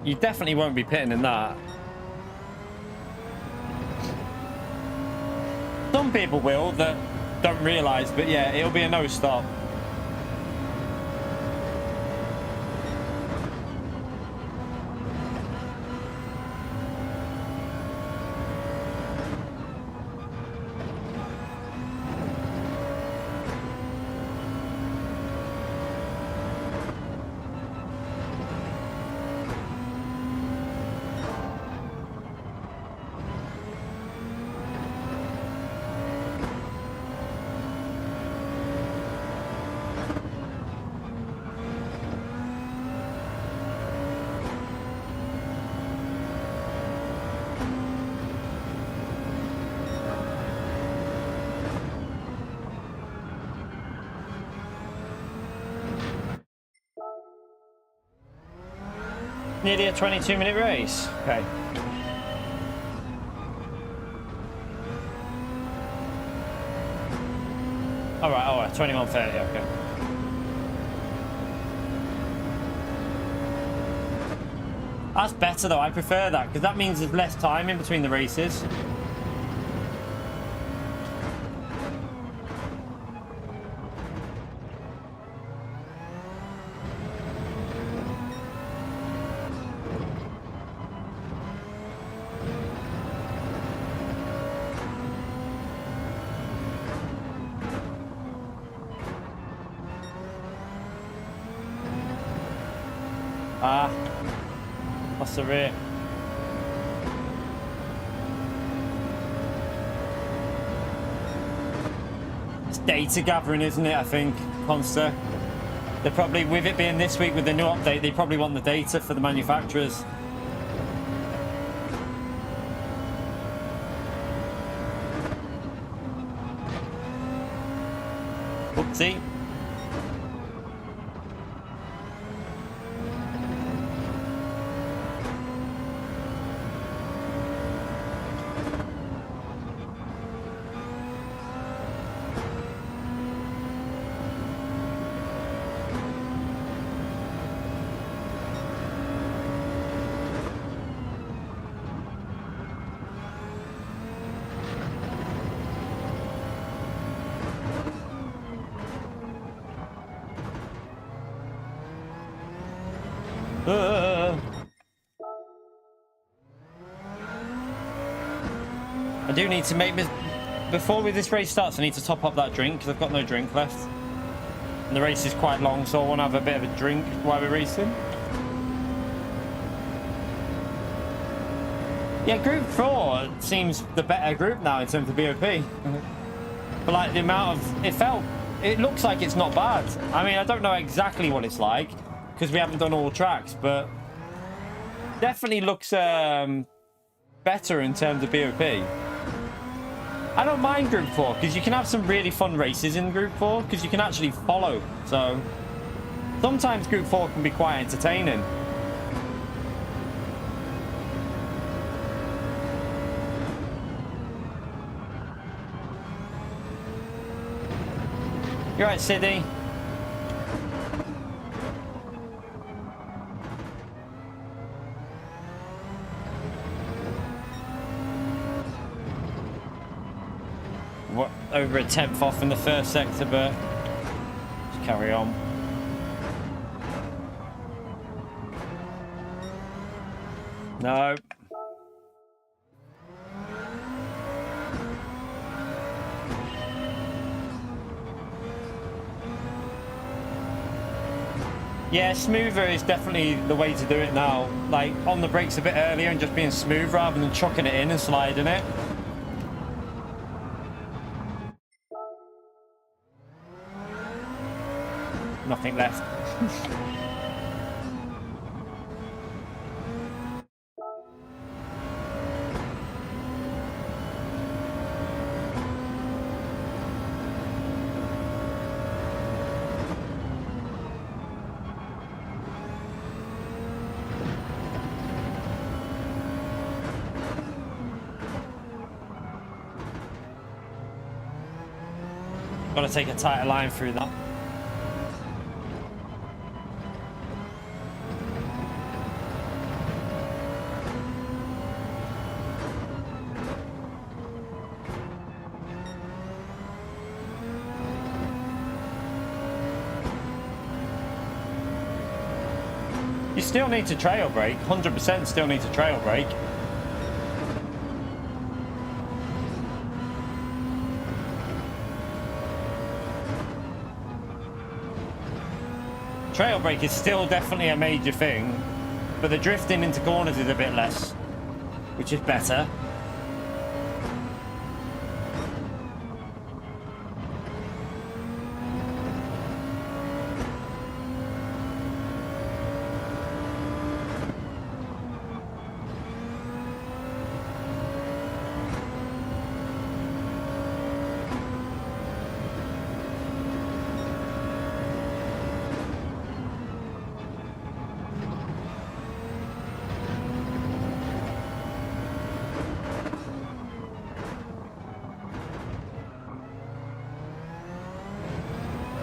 You definitely won't be pitting in that. Some people will that don't realise, but yeah, it'll be a no stop. Nearly a 22-minute race. Okay. All right, 21:30. Okay. That's better though. I prefer that because that means there's less time in between the races. What's the rate? It's data gathering, isn't it? I think, Conster. They're probably, with it being this week with the new update, they probably want the data for the manufacturers. Oopsie. I do need to make this before this race starts. I need to top up that drink because I've got no drink left, and the race is quite long, so I want to have a bit of a drink while we're racing. Yeah, Group 4 seems the better group now in terms of BOP. But like the amount of it looks like it's not bad. I mean, I don't know exactly what it's like because we haven't done all tracks, but definitely looks better in terms of BOP. I don't mind Group 4 because you can have some really fun races in Group 4 because you can actually follow. So sometimes Group 4 can be quite entertaining. You're right, Sidney. What, over a 10th off in the first sector, but just carry on. No. Yeah, smoother is definitely the way to do it now. Like on the brakes a bit earlier and just being smooth rather than chucking it in and sliding it. Nothing left. Got to take a tighter line through that. You still need to trail brake, 100% still need to trail brake. Trail brake is still definitely a major thing, but the drifting into corners is a bit less, which is better.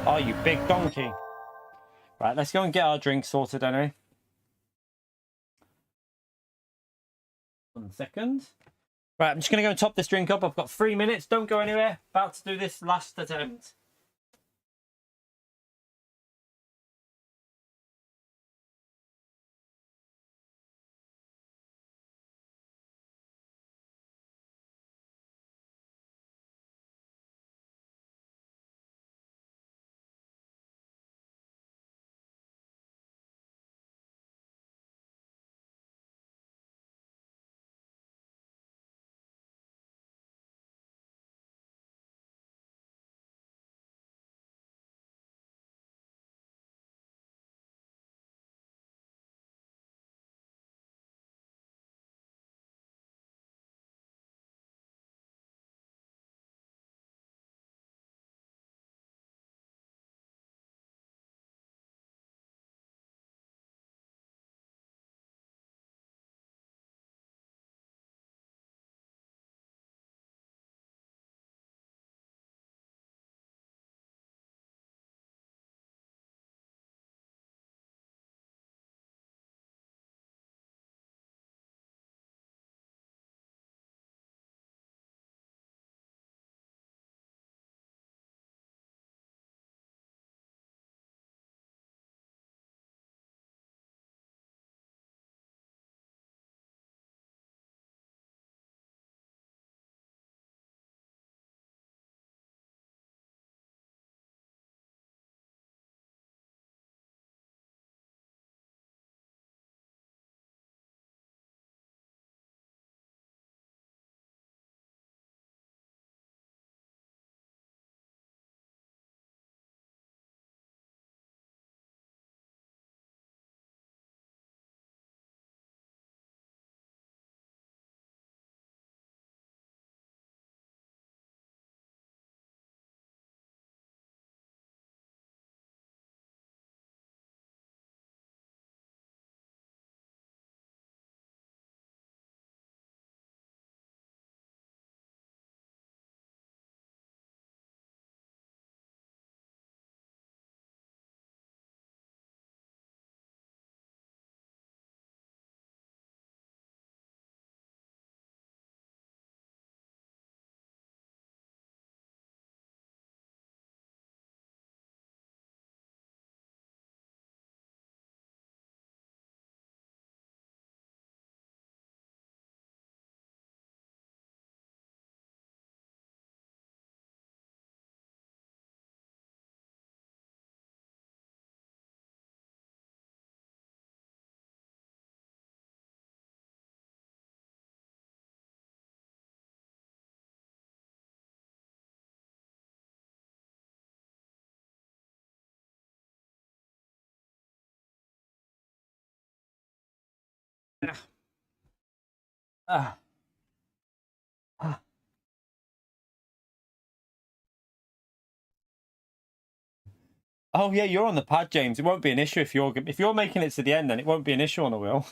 Oh, you big donkey. Right, let's go and get our drink sorted anyway. 1 second. Right, I'm just going to go and top this drink up. I've got 3 minutes. Don't go anywhere. About to do this last attempt. Ah. Ah. Oh yeah, you're on the pad, James. It won't be an issue if you're making it to the end. Then it won't be an issue on the wheel.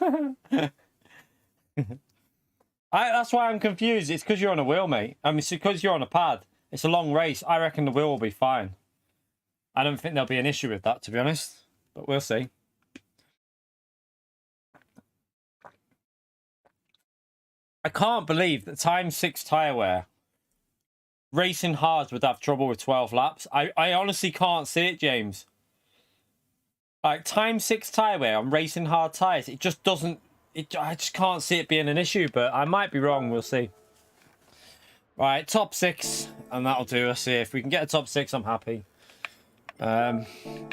That's why I'm confused. It's because you're on a wheel, mate. I mean, it's because you're on a pad. It's a long race. I reckon the wheel will be fine. I don't think there'll be an issue with that, to be honest. But we'll see. I can't believe that times 6 tyre wear racing hard would have trouble with 12 laps. I honestly can't see it, James. Like, times 6 tyre wear on racing hard tyres, it just doesn't... I just can't see it being an issue, but I might be wrong. We'll see. Right, top 6, and that'll do us here. If we can get a top 6, I'm happy.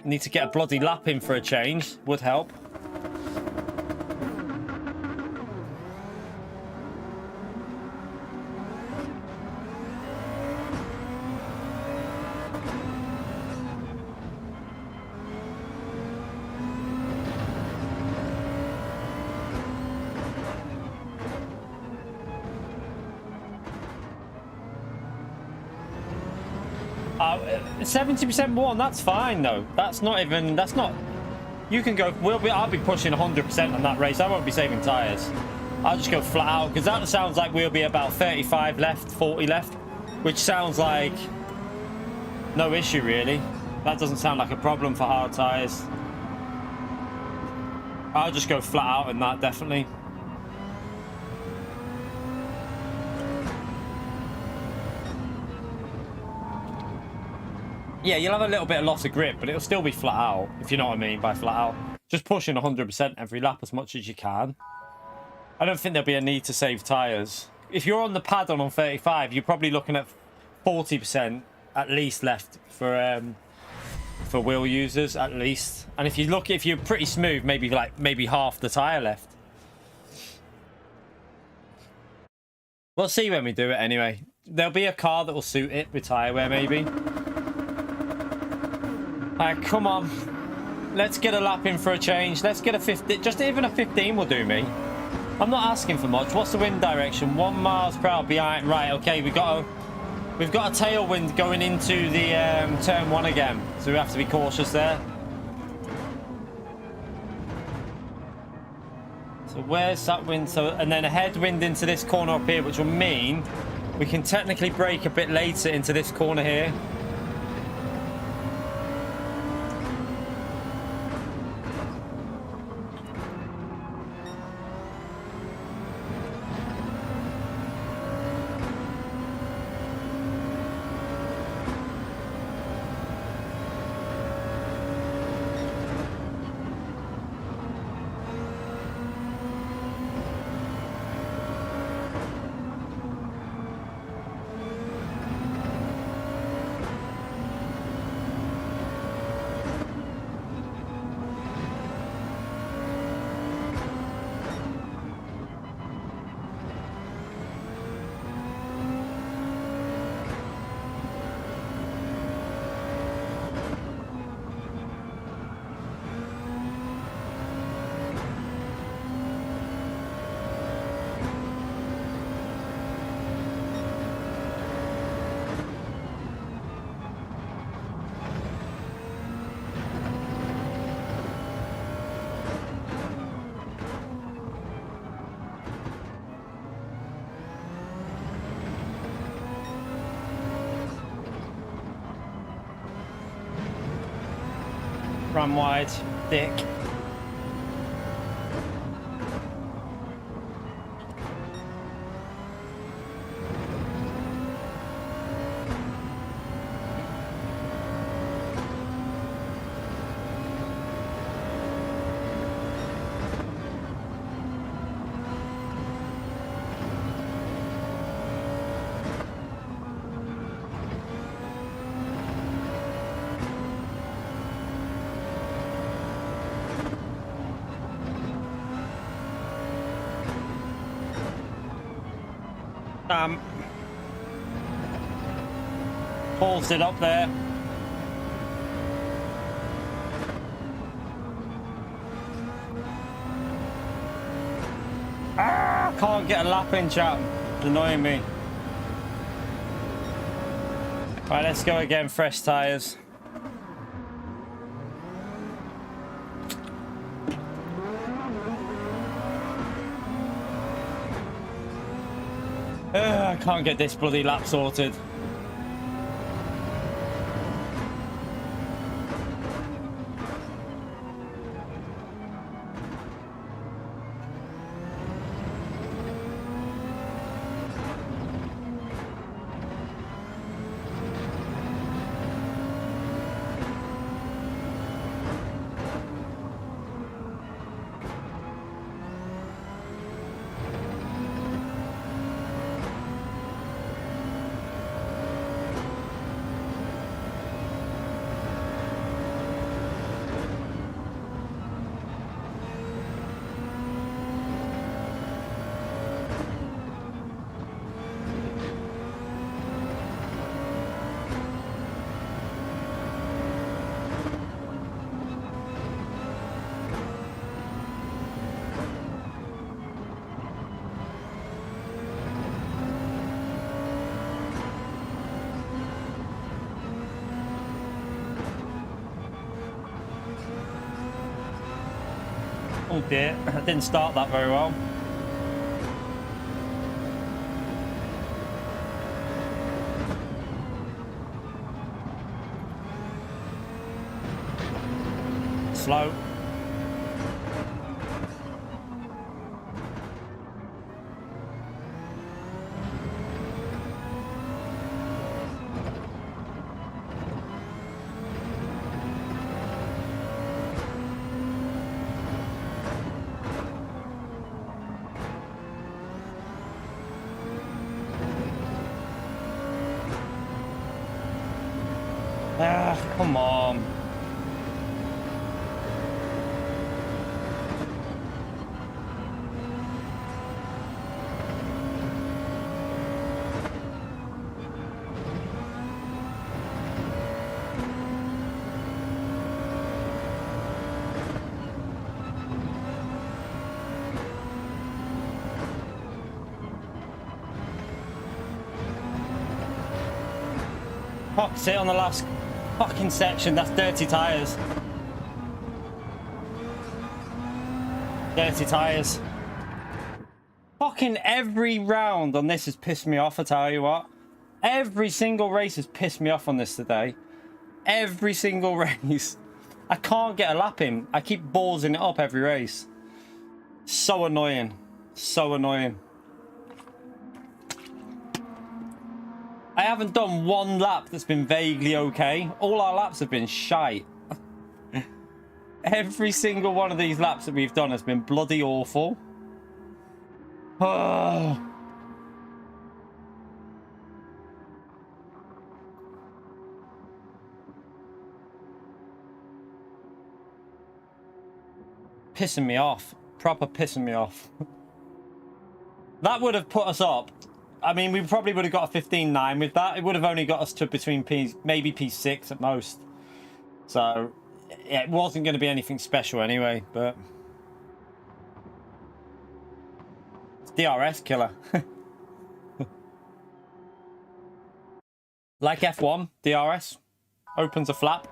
Need to get a bloody lap in for a change. Would help. Uh, 70% more, that's fine though. That's not even, that's not, you can go, I'll be pushing 100% on that race. I won't be saving tyres. I'll just go flat out, because that sounds like we'll be about 35 left, 40 left, which sounds like no issue really. That doesn't sound like a problem for hard tyres. I'll just go flat out in that, definitely. Yeah, you'll have a little bit of loss of grip, but it'll still be flat out, if you know what I mean by flat out. Just pushing 100% every lap as much as you can. I don't think there'll be a need to save tyres. If you're on the pad on 35, you're probably looking at 40% at least left for wheel users, at least. And if you're pretty smooth, maybe half the tyre left. We'll see when we do it anyway. There'll be a car that will suit it with tyre wear, maybe. Alright, come on. Let's get a lap in for a change. Let's get a 50. Just even a 15 will do me. I'm not asking for much. What's the wind direction? 1 miles per hour behind. Right, okay, we've got a tailwind going into the turn 1 again. So we have to be cautious there. So where's that wind? So, and then a headwind into this corner up here, which will mean we can technically brake a bit later into this corner here. Run wide, dick. Paul's it up there. Can't get a lap in, chap. It's annoying me. Right, let's go again. Fresh tyres. I can't get this bloody lap sorted. Oh dear, I didn't start that very well. Slow. Ah, come on. Fuck's it on the last fucking section. That's dirty tyres. Dirty tyres. Fucking every round on this has pissed me off, I tell you what. Every single race has pissed me off on this today. Every single race. I can't get a lap in. I keep ballsing it up every race. So annoying. So annoying. I haven't done one lap that's been vaguely okay. All our laps have been shite. Every single one of these laps that we've done has been bloody awful. Oh. Pissing me off. Proper pissing me off. That would have put us up. I mean, we probably would have got a 15.9 with that. It would have only got us to between maybe P6 at most. So, yeah, it wasn't going to be anything special anyway, but... It's DRS killer. Like F1, DRS. Opens a flap.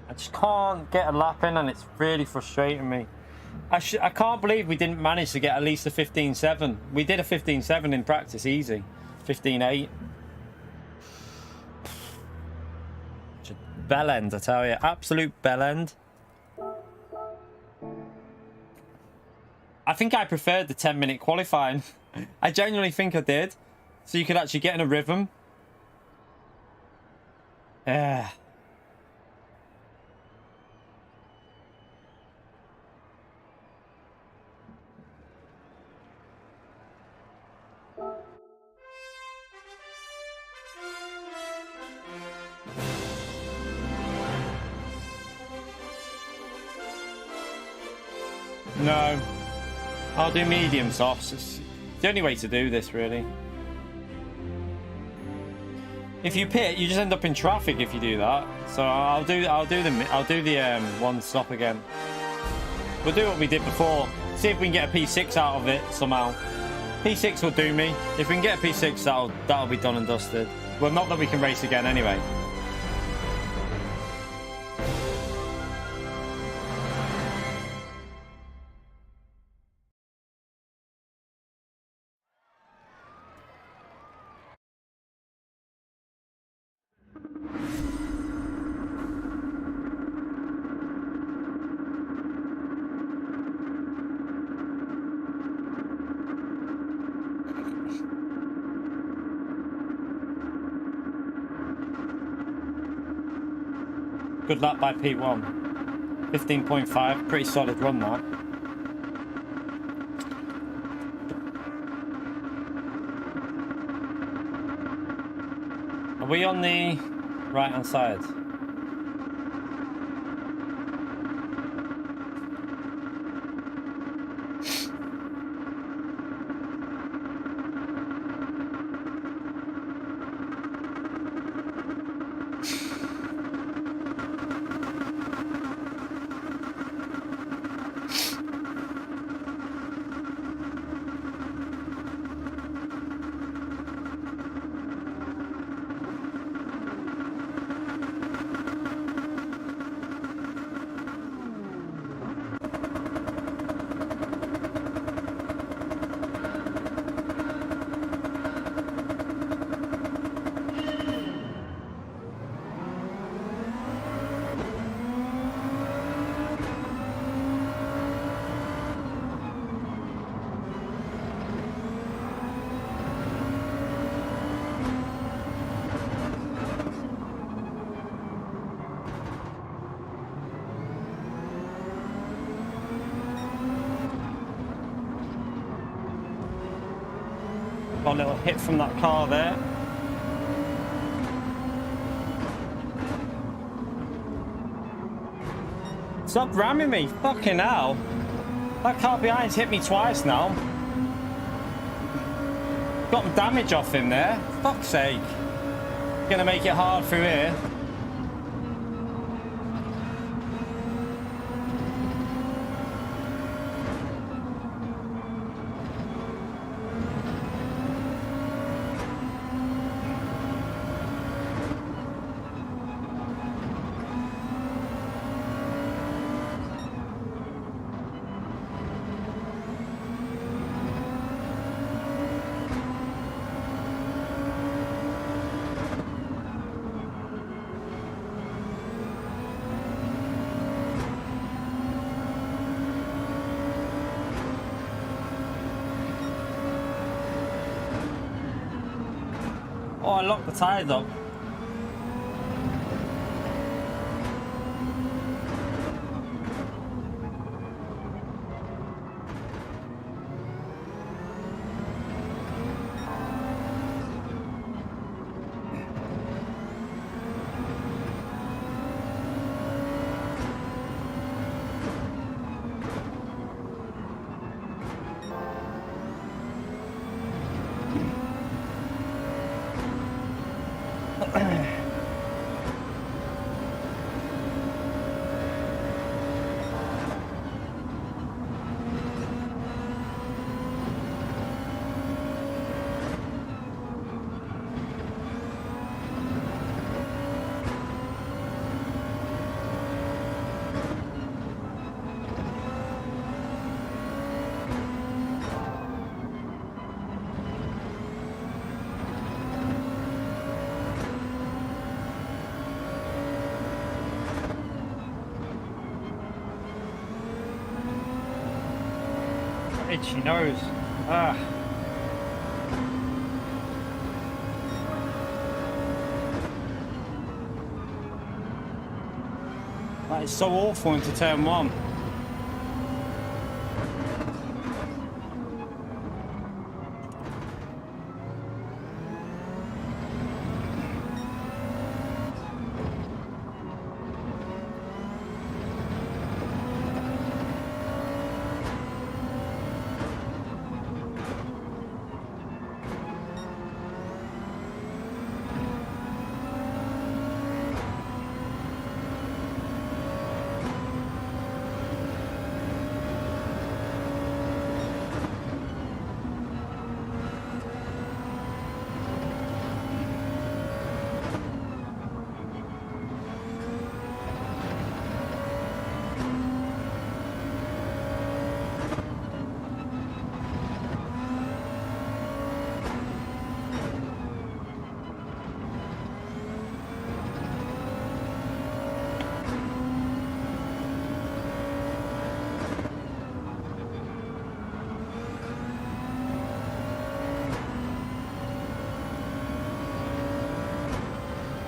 I just can't get a lap in and it's really frustrating me. I can't believe we didn't manage to get at least a 15.7. We did a 15.7 in practice, easy. 15.8. Bell end, I tell you. Absolute bell end. I think I preferred the 10-minute qualifying. I genuinely think I did. So you could actually get in a rhythm. Yeah. No, I'll do medium softs. It's the only way to do this, really. If you pit, you just end up in traffic if you do that. So I'll do the one stop again. We'll do what we did before. See if we can get a P6 out of it somehow. P6 will do me. If we can get a P6, that'll be done and dusted. Well, not that we can race again anyway. Good luck by P1. 15.5, pretty solid run that. Are we on the right hand side? a little hit from that car there. Stop ramming me, fucking hell. That car behind's hit me twice now. Got some damage off him there. Fuck's sake. Gonna make it hard through here. Oh, I locked the tires up. Itchy nose. Ah. That is so awful into turn one.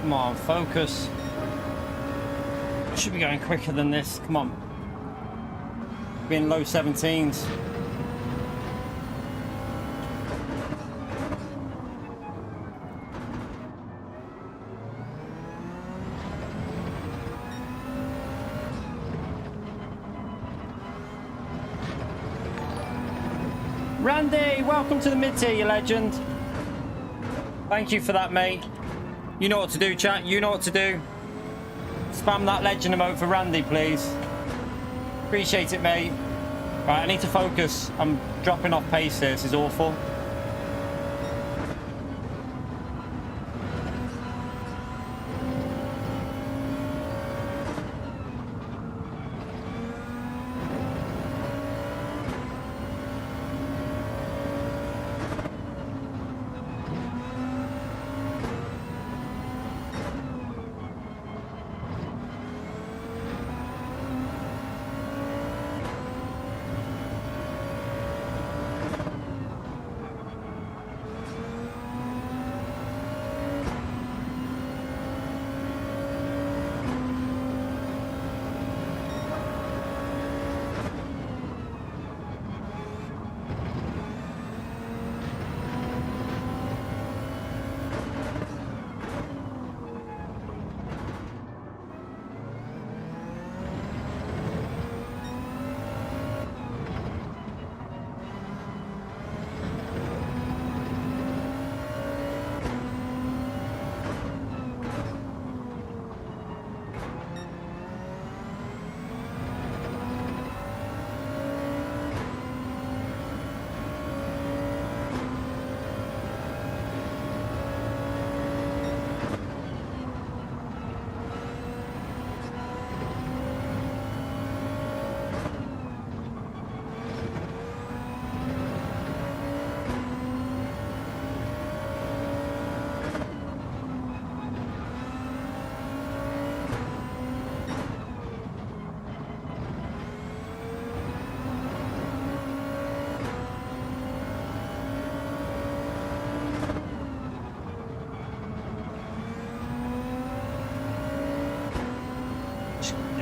Come on, focus. Should be going quicker than this. Come on. Be in low 17s. Randy, welcome to the mid-tier, you legend. Thank you for that, mate. You know what to do, chat. You know what to do. Spam that legend emote for Randy, please. Appreciate it, mate. Right, I need to focus. I'm dropping off pace here. This is awful.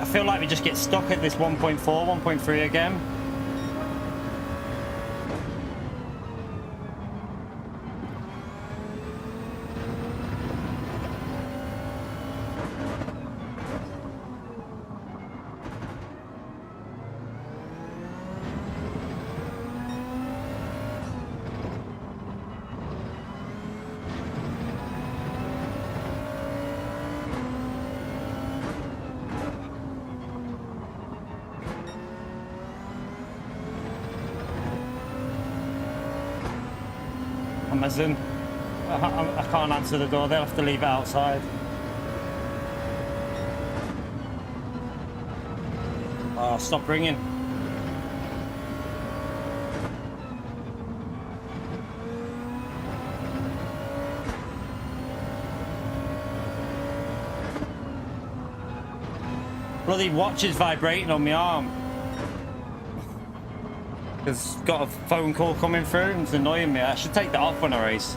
feel like we just get stuck at this 1.4, 1.3 again. Amazon. I can't answer the door, they'll have to leave it outside. Oh, stop ringing. Bloody watch is vibrating on my arm. It's got a phone call coming through and it's annoying me. I should take that off when I race.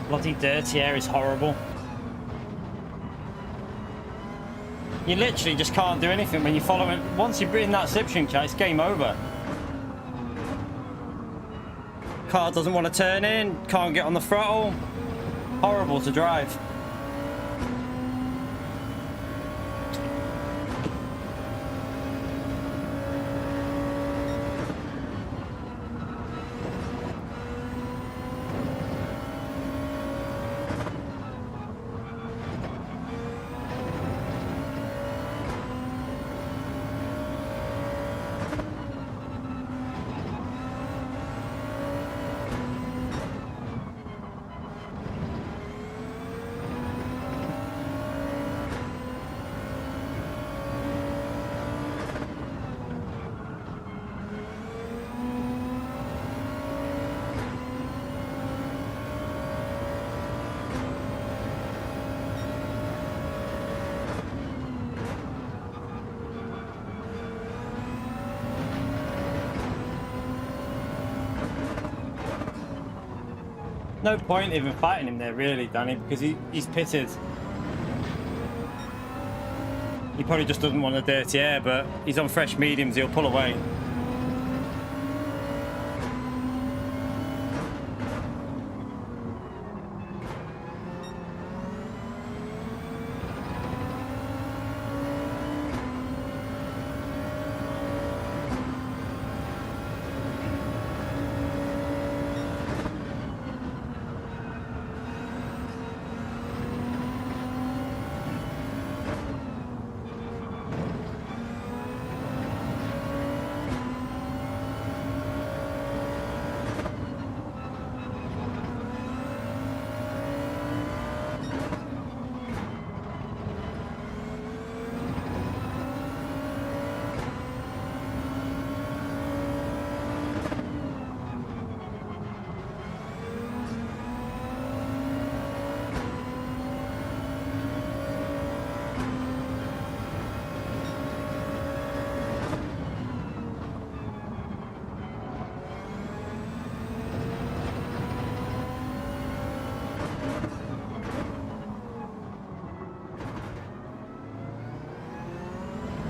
Bloody dirty air is horrible. You literally just can't do anything when you're following. Once you're in that slipstream chat, it's game over. Car doesn't want to turn in, can't get on the throttle. Horrible to drive. No point even fighting him there, really, Danny, because he's pitted. He probably just doesn't want a dirty air, but he's on fresh mediums, he'll pull away.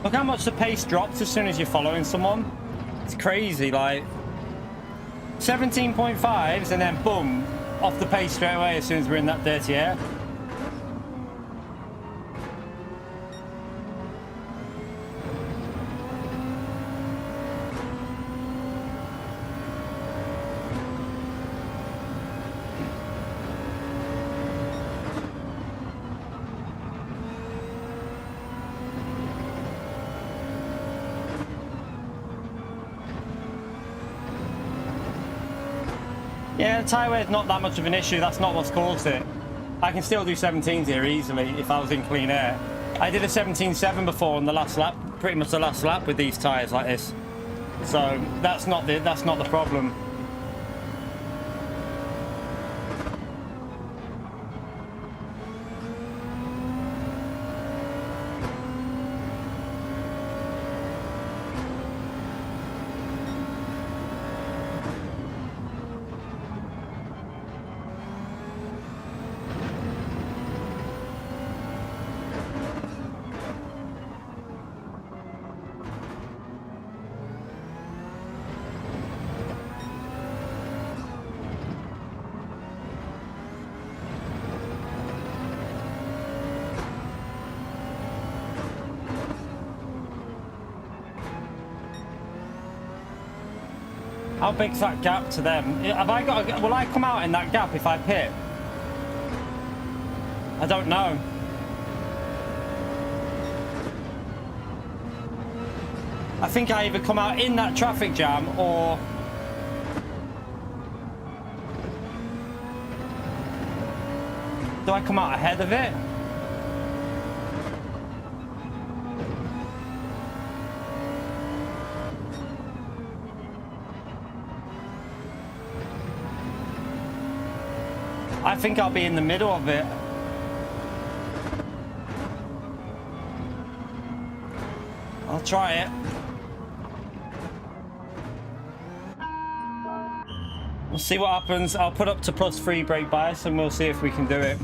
Look how much the pace drops as soon as you're following someone. It's crazy, like 17.5s and then boom, off the pace straight away as soon as we're in that dirty air. Yeah, the tyre wear is not that much of an issue. That's not what's caused it. I can still do 17s here easily if I was in clean air. I did a 17.7 before on the last lap, pretty much the last lap with these tyres like this. So that's not the problem. How big's that gap to them? Have I got? Will I come out in that gap if I pit? I don't know. I think I either come out in that traffic jam or do I come out ahead of it? I think I'll be in the middle of it. I'll try it. We'll see what happens. I'll put up to +3 brake bias and we'll see if we can do it.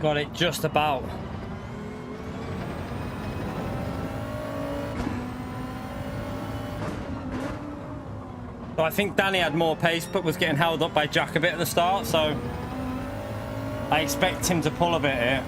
Got it just about. So I think Danny had more pace but was getting held up by Jack a bit at the start, so I expect him to pull a bit here.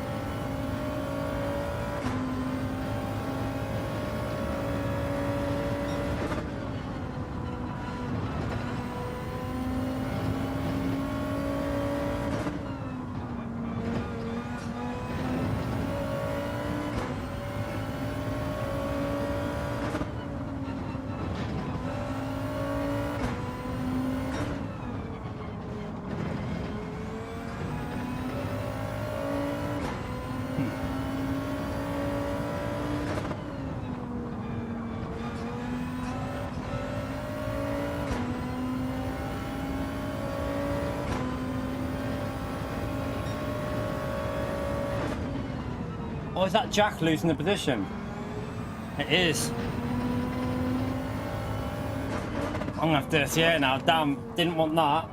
Oh, is that Jack losing the position? It is. I'm gonna have to do this here now. Damn, didn't want that.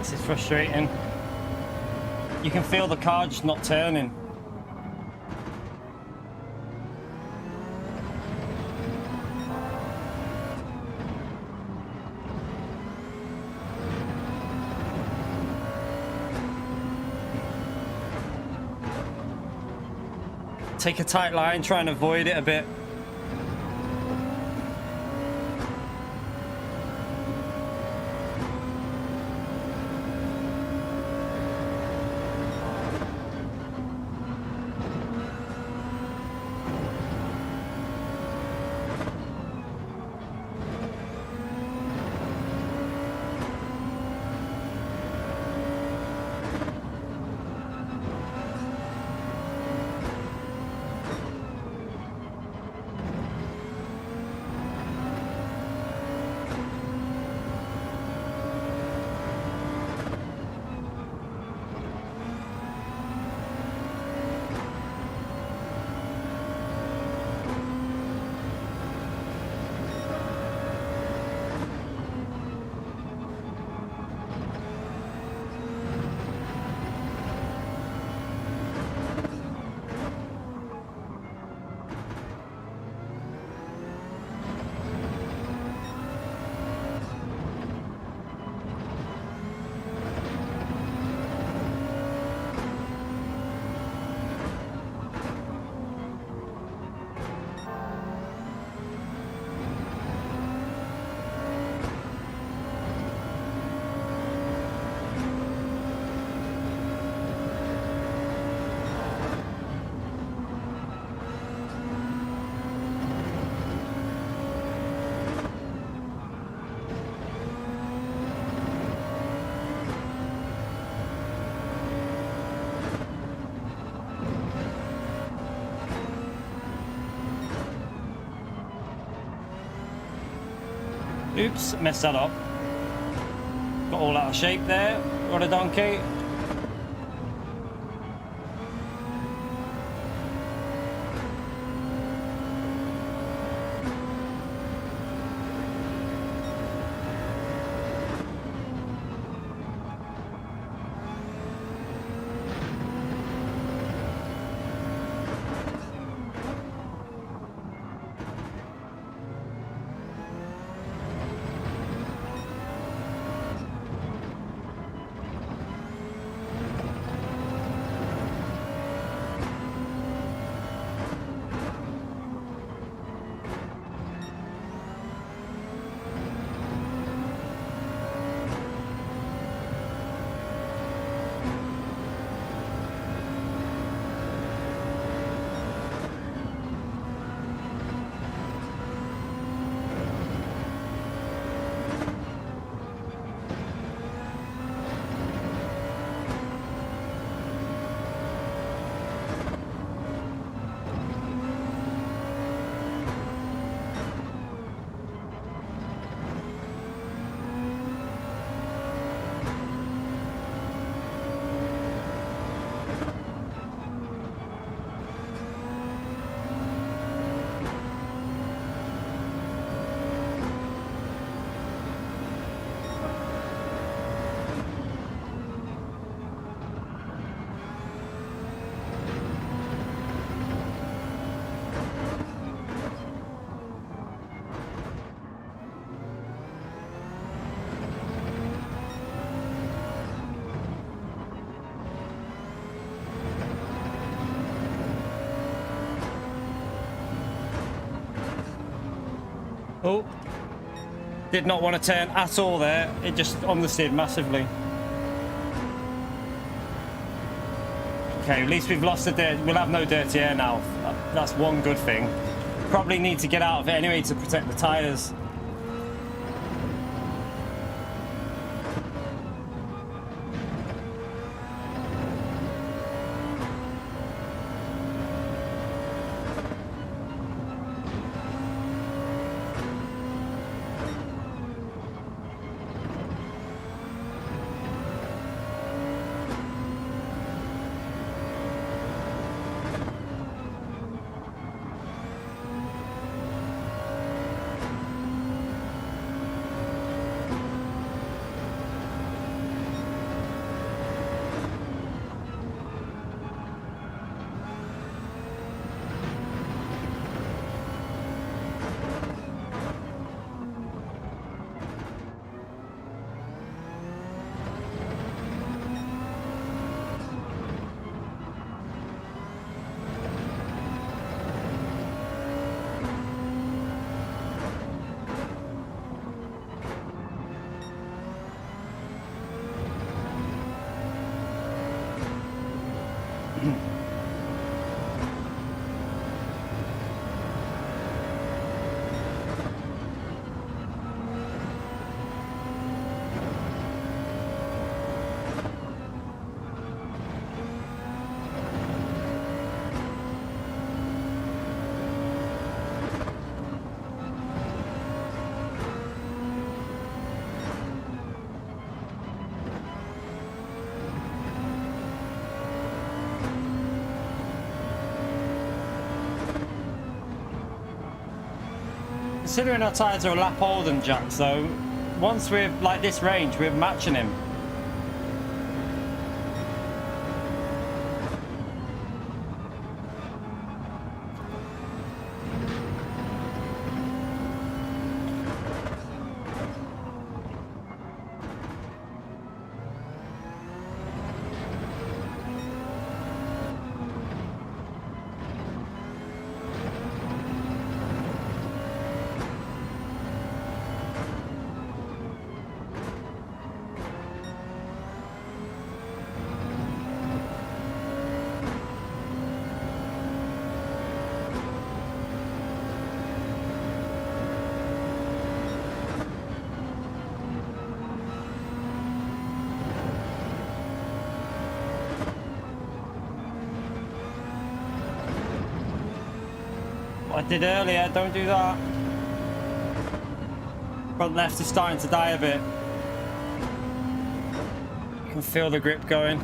This is frustrating. You can feel the car just not turning. Take a tight line, try and avoid it a bit. Oops, messed that up. Got all out of shape there. What a donkey. Oh, did not want to turn at all there. It just understeered massively. Okay, at least we've lost the dirt. We'll have no dirty air now. That's one good thing. Probably need to get out of it anyway to protect the tyres. Considering our tyres are a lap older than Jack's, though, once we're like this range, we're matching him. What I did earlier, don't do that. Front left is starting to die a bit. You can feel the grip going.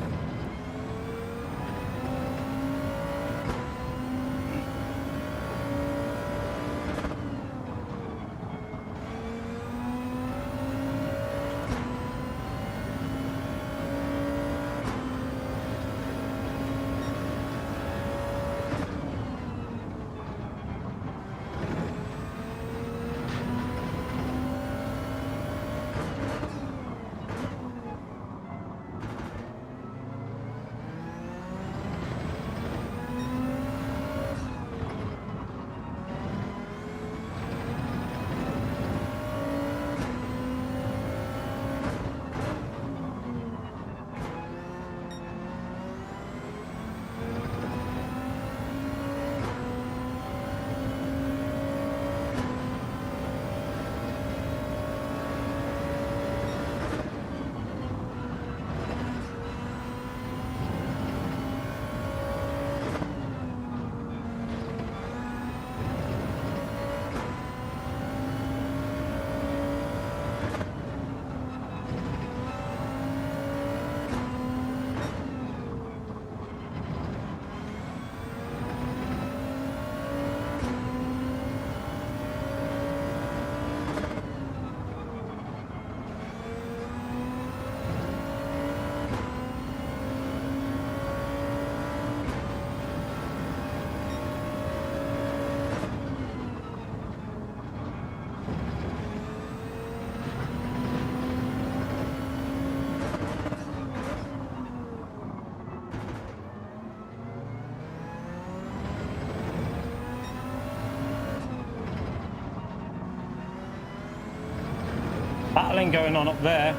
Battling going on up there.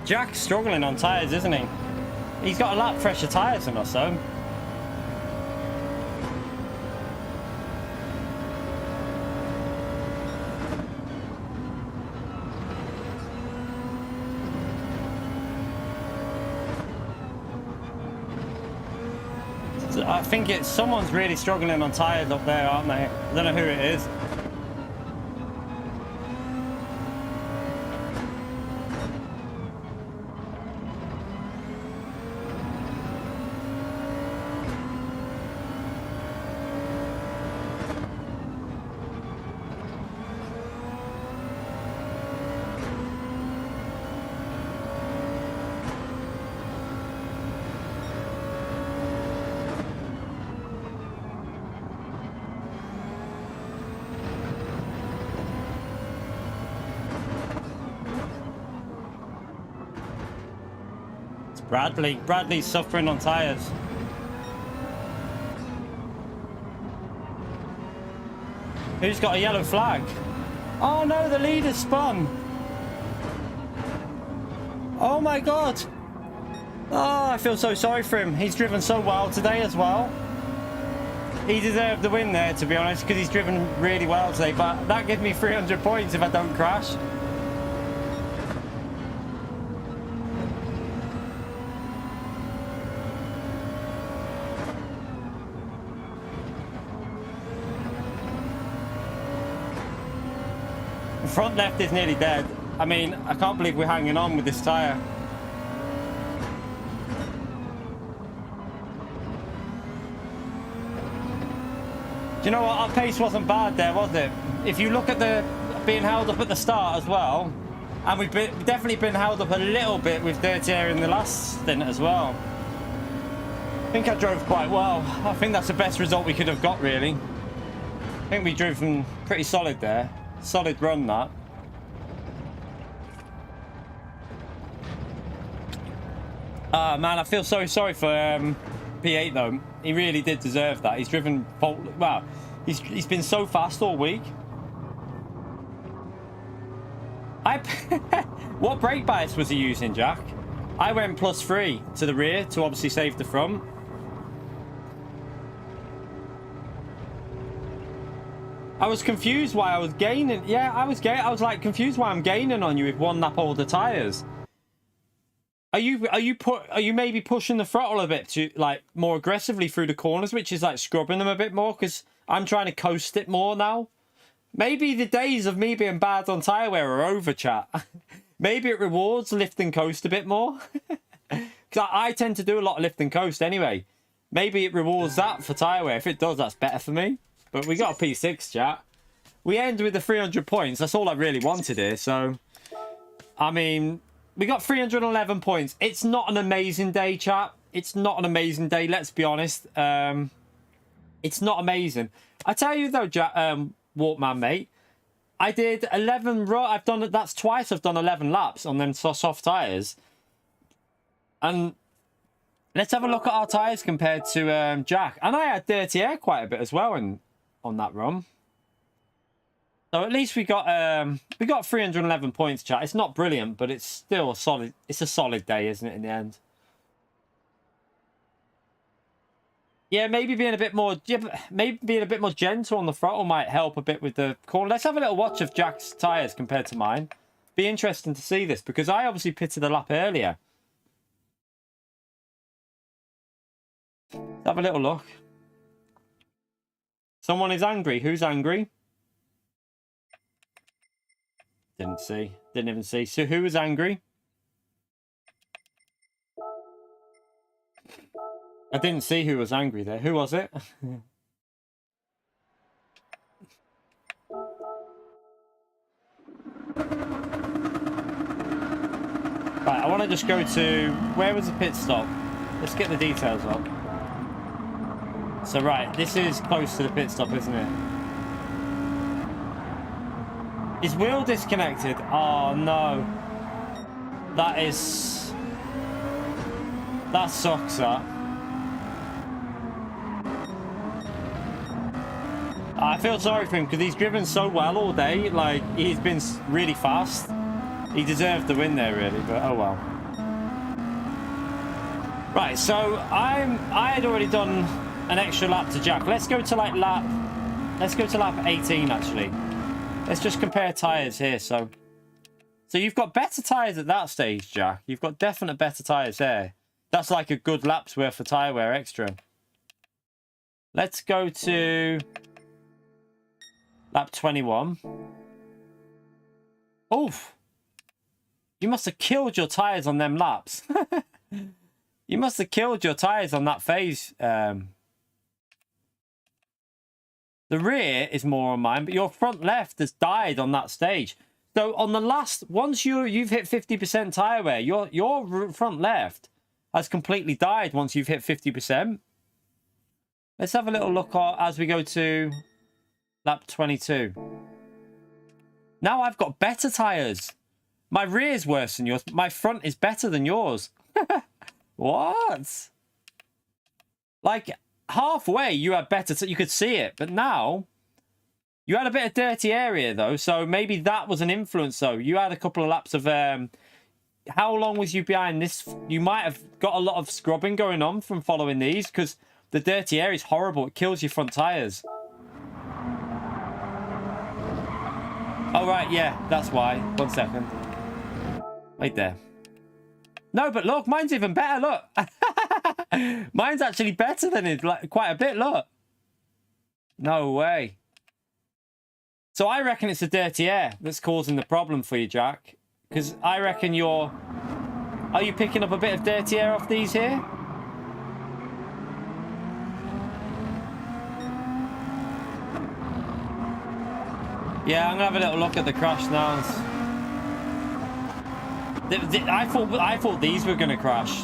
Jack's struggling on tyres, isn't he? He's got a lot fresher tyres than us, though. I think it's someone's really struggling on tyres up there, aren't they? I don't know who it is. Bradley's suffering on tyres. Who's got a yellow flag? Oh no, the leader spun. Oh my god. Oh, I feel so sorry for him. He's driven so well today as well. He deserved the win there, to be honest, because he's driven really well today. But that gives me 300 points if I don't crash. Front left is nearly dead. I mean, I can't believe we're hanging on with this tyre. Do you know what? Our pace wasn't bad there, was it? If you look at the being held up at the start as well, and we've definitely been held up a little bit with dirty air in the last stint as well. I think I drove quite well. I think that's the best result we could have got, really. I think we drove from pretty solid there. Solid run, that. Ah, man, I feel so sorry for P8 though. He really did deserve that. He's driven, well, he's been so fast all week. What brake bias was he using, Jack? I went +3 to the rear to obviously save the front. I was confused why I was gaining. Yeah, I was like confused why I'm gaining on you with one lap older tires. Are you maybe pushing the throttle a bit to like more aggressively through the corners, which is like scrubbing them a bit more? Because I'm trying to coast it more now. Maybe the days of me being bad on tire wear are over, chat. Maybe it rewards lift and coast a bit more. Because I tend to do a lot of lift and coast anyway. Maybe it rewards that for tire wear. If it does, that's better for me. But we got a P6, chat. We end with the 300 points. That's all I really wanted here. So, I mean, we got 311 points. It's not an amazing day, chat. It's not an amazing day. Let's be honest. It's not amazing. I tell you though, Jack, Walkman, mate. I did 11. I've done that's twice. I've done 11 laps on them soft tires. And let's have a look at our tires compared to Jack. And I had dirty air quite a bit as well on that run. So at least we got 311 points, chat. It's not brilliant, but it's still a solid. It's a solid day, isn't it? In the end. Yeah, maybe being a bit more. Yeah, maybe being a bit more gentle on the throttle might help a bit with the corner. Let's have a little watch of Jack's tires compared to mine. Be interesting to see this because I obviously pitted a lap earlier. Let's have a little look. Someone is angry. Who's angry? Didn't see. Didn't even see. So who was angry? I didn't see who was angry there. Who was it? Right, I want to just go to... Where was the pit stop? Let's get the details up. So, right, this is close to the pit stop, isn't it? Is wheel disconnected? Oh, no. That is... That sucks, that. I feel sorry for him because he's driven so well all day. Like, he's been really fast. He deserved the win there, really, but oh well. Right, so I had already done an extra lap to Jack. Let's go to like lap 18 actually. Let's just compare tires here. So you've got better tires at that stage, Jack. You've got definite better tires there. That's like a good lap's worth of tire wear extra. Let's go to lap 21. Oof. You must have killed your tires on them laps. You must have killed your tires on that phase. The rear is more on mine, but your front left has died on that stage. So on the last, once you've hit 50% tire wear, your front left has completely died once you've hit 50%. Let's have a little look as we go to lap 22. Now I've got better tires. My rear is worse than yours. My front is better than yours. What? Like halfway you had better, you could see it, but now you had a bit of dirty area though, so maybe that was an influence though. You had a couple of laps of how long was you behind this? You might have got a lot of scrubbing going on from following these, because the dirty area is horrible. It kills your front tires. Oh right, yeah, that's why. 1 second. Wait there. No, but look, mine's even better, look. Mine's actually better than it, like, quite a bit, look. No way. So I reckon it's the dirty air that's causing the problem for you, Jack. Because I reckon you're... Are you picking up a bit of dirty air off these here? Yeah, I'm going to have a little look at the crash now. I thought these were going to crash.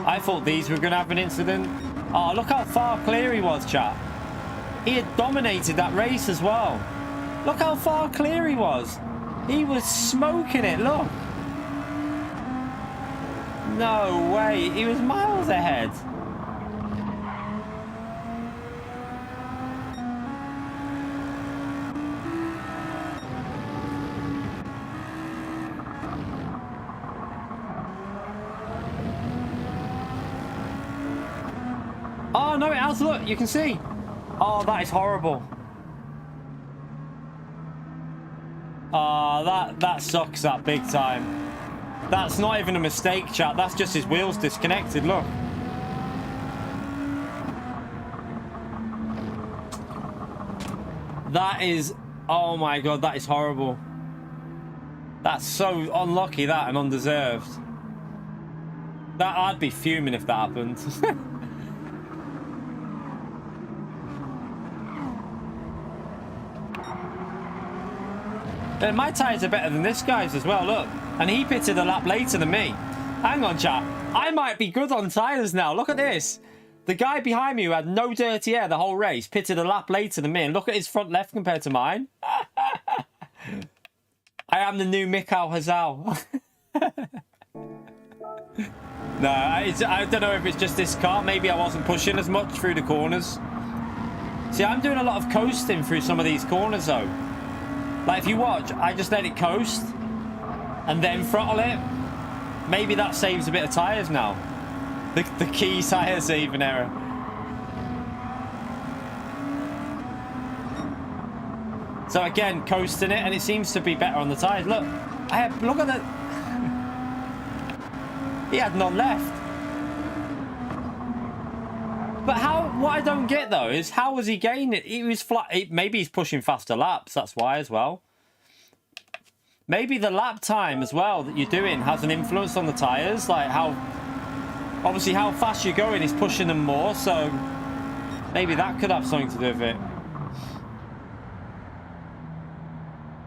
I thought these were going to have an incident. Oh, look how far clear he was, chat. He had dominated that race as well. Look how far clear he was. He was smoking it, look. No way. He was miles ahead. Oh, no, it has. Look, you can see. Oh, that is horrible. Oh, that sucks, that big time. That's not even a mistake, chat. That's just his wheels disconnected, look. That is... Oh, my God, that is horrible. That's so unlucky, that, and undeserved. I'd be fuming if that happened. My tyres are better than this guy's as well, look. And he pitted a lap later than me. Hang on, chat. I might be good on tyres now. Look at this. The guy behind me who had no dirty air the whole race pitted a lap later than me. And look at his front left compared to mine. I am the new Mikhail Hazal. No, I don't know if it's just this car. Maybe I wasn't pushing as much through the corners. See, I'm doing a lot of coasting through some of these corners, though. Like, if you watch, I just let it coast and then throttle it. Maybe that saves a bit of tyres now. The key tyre saving error. So again, coasting it, and it seems to be better on the tyres. Look, look at that. He had none left. But what I don't get though is how was he gaining it? He was flat. Maybe he's pushing faster laps. That's why as well. Maybe the lap time as well that you're doing has an influence on the tyres. Like obviously how fast you're going is pushing them more. So maybe that could have something to do with it.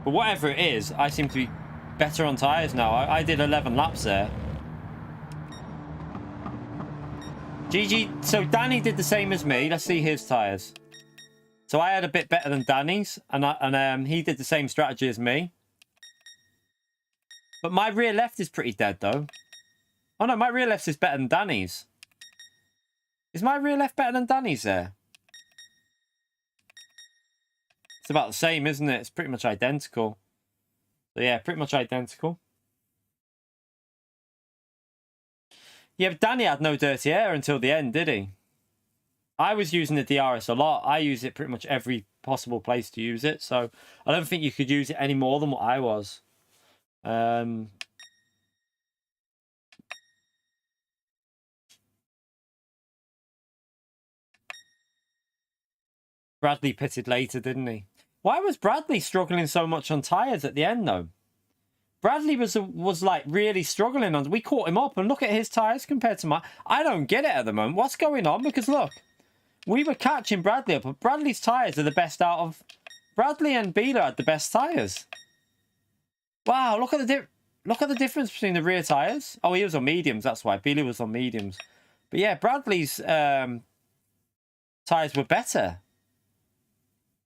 But whatever it is, I seem to be better on tyres now. I did 11 laps there. GG. So Danny did the same as me. Let's see his tyres. So I had a bit better than Danny's, and he did the same strategy as me. But my rear left is pretty dead though. Oh no, my rear left is better than Danny's. Is my rear left better than Danny's there? about the same, isn't it? It's pretty much identical. So yeah, pretty much identical. Yeah, but Danny had no dirty air until the end, did he? I was using the DRS a lot. I use it pretty much every possible place to use it. So I don't think you could use it any more than what I was. Bradley pitted later, didn't he? Why was Bradley struggling so much on tyres at the end, though? Bradley was like really struggling on. We caught him up, and look at his tyres compared to mine. I don't get it at the moment. What's going on? Because look, we were catching Bradley up, but Bradley's tyres are the best out of. Bradley and Beeler had the best tyres. Wow, look at the difference between the rear tyres. Oh, he was on mediums. That's why Beeler was on mediums. But yeah, Bradley's tyres were better.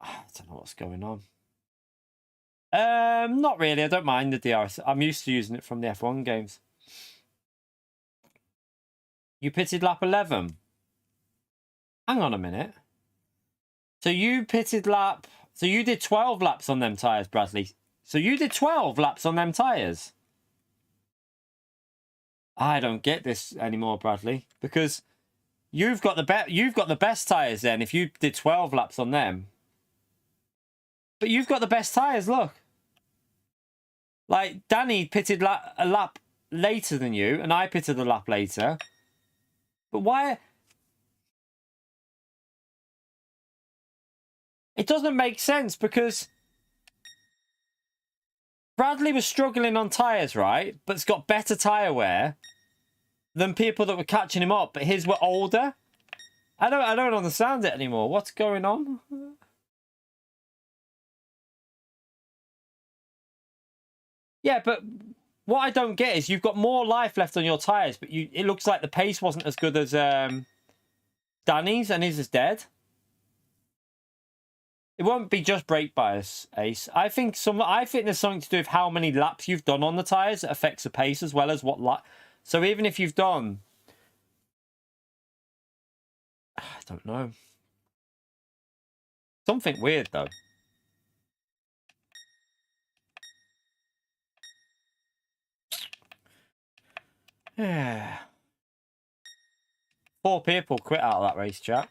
I don't know what's going on. Not really. I don't mind the DRS. I'm used to using it from the F1 games. You pitted lap 11. Hang on a minute. So you pitted lap... So you did 12 laps on them tyres, Bradley. So you did 12 laps on them tyres. I don't get this anymore, Bradley. Because you've got the best tyres then if you did 12 laps on them. But you've got the best tyres, look. Like, Danny pitted a lap later than you, and I pitted a lap later. But why... It doesn't make sense, because... Bradley was struggling on tyres, right? But it's got better tyre wear than people that were catching him up, but his were older. I don't understand it anymore. What's going on? Yeah, but what I don't get is you've got more life left on your tyres, but it looks like the pace wasn't as good as Danny's, and his is dead. It won't be just brake bias, Ace. I think there's something to do with how many laps you've done on the tyres that affects the pace as well as what lap. So even if you've done... I don't know. Something weird, though. Yeah. 4 people quit out of that race, chat.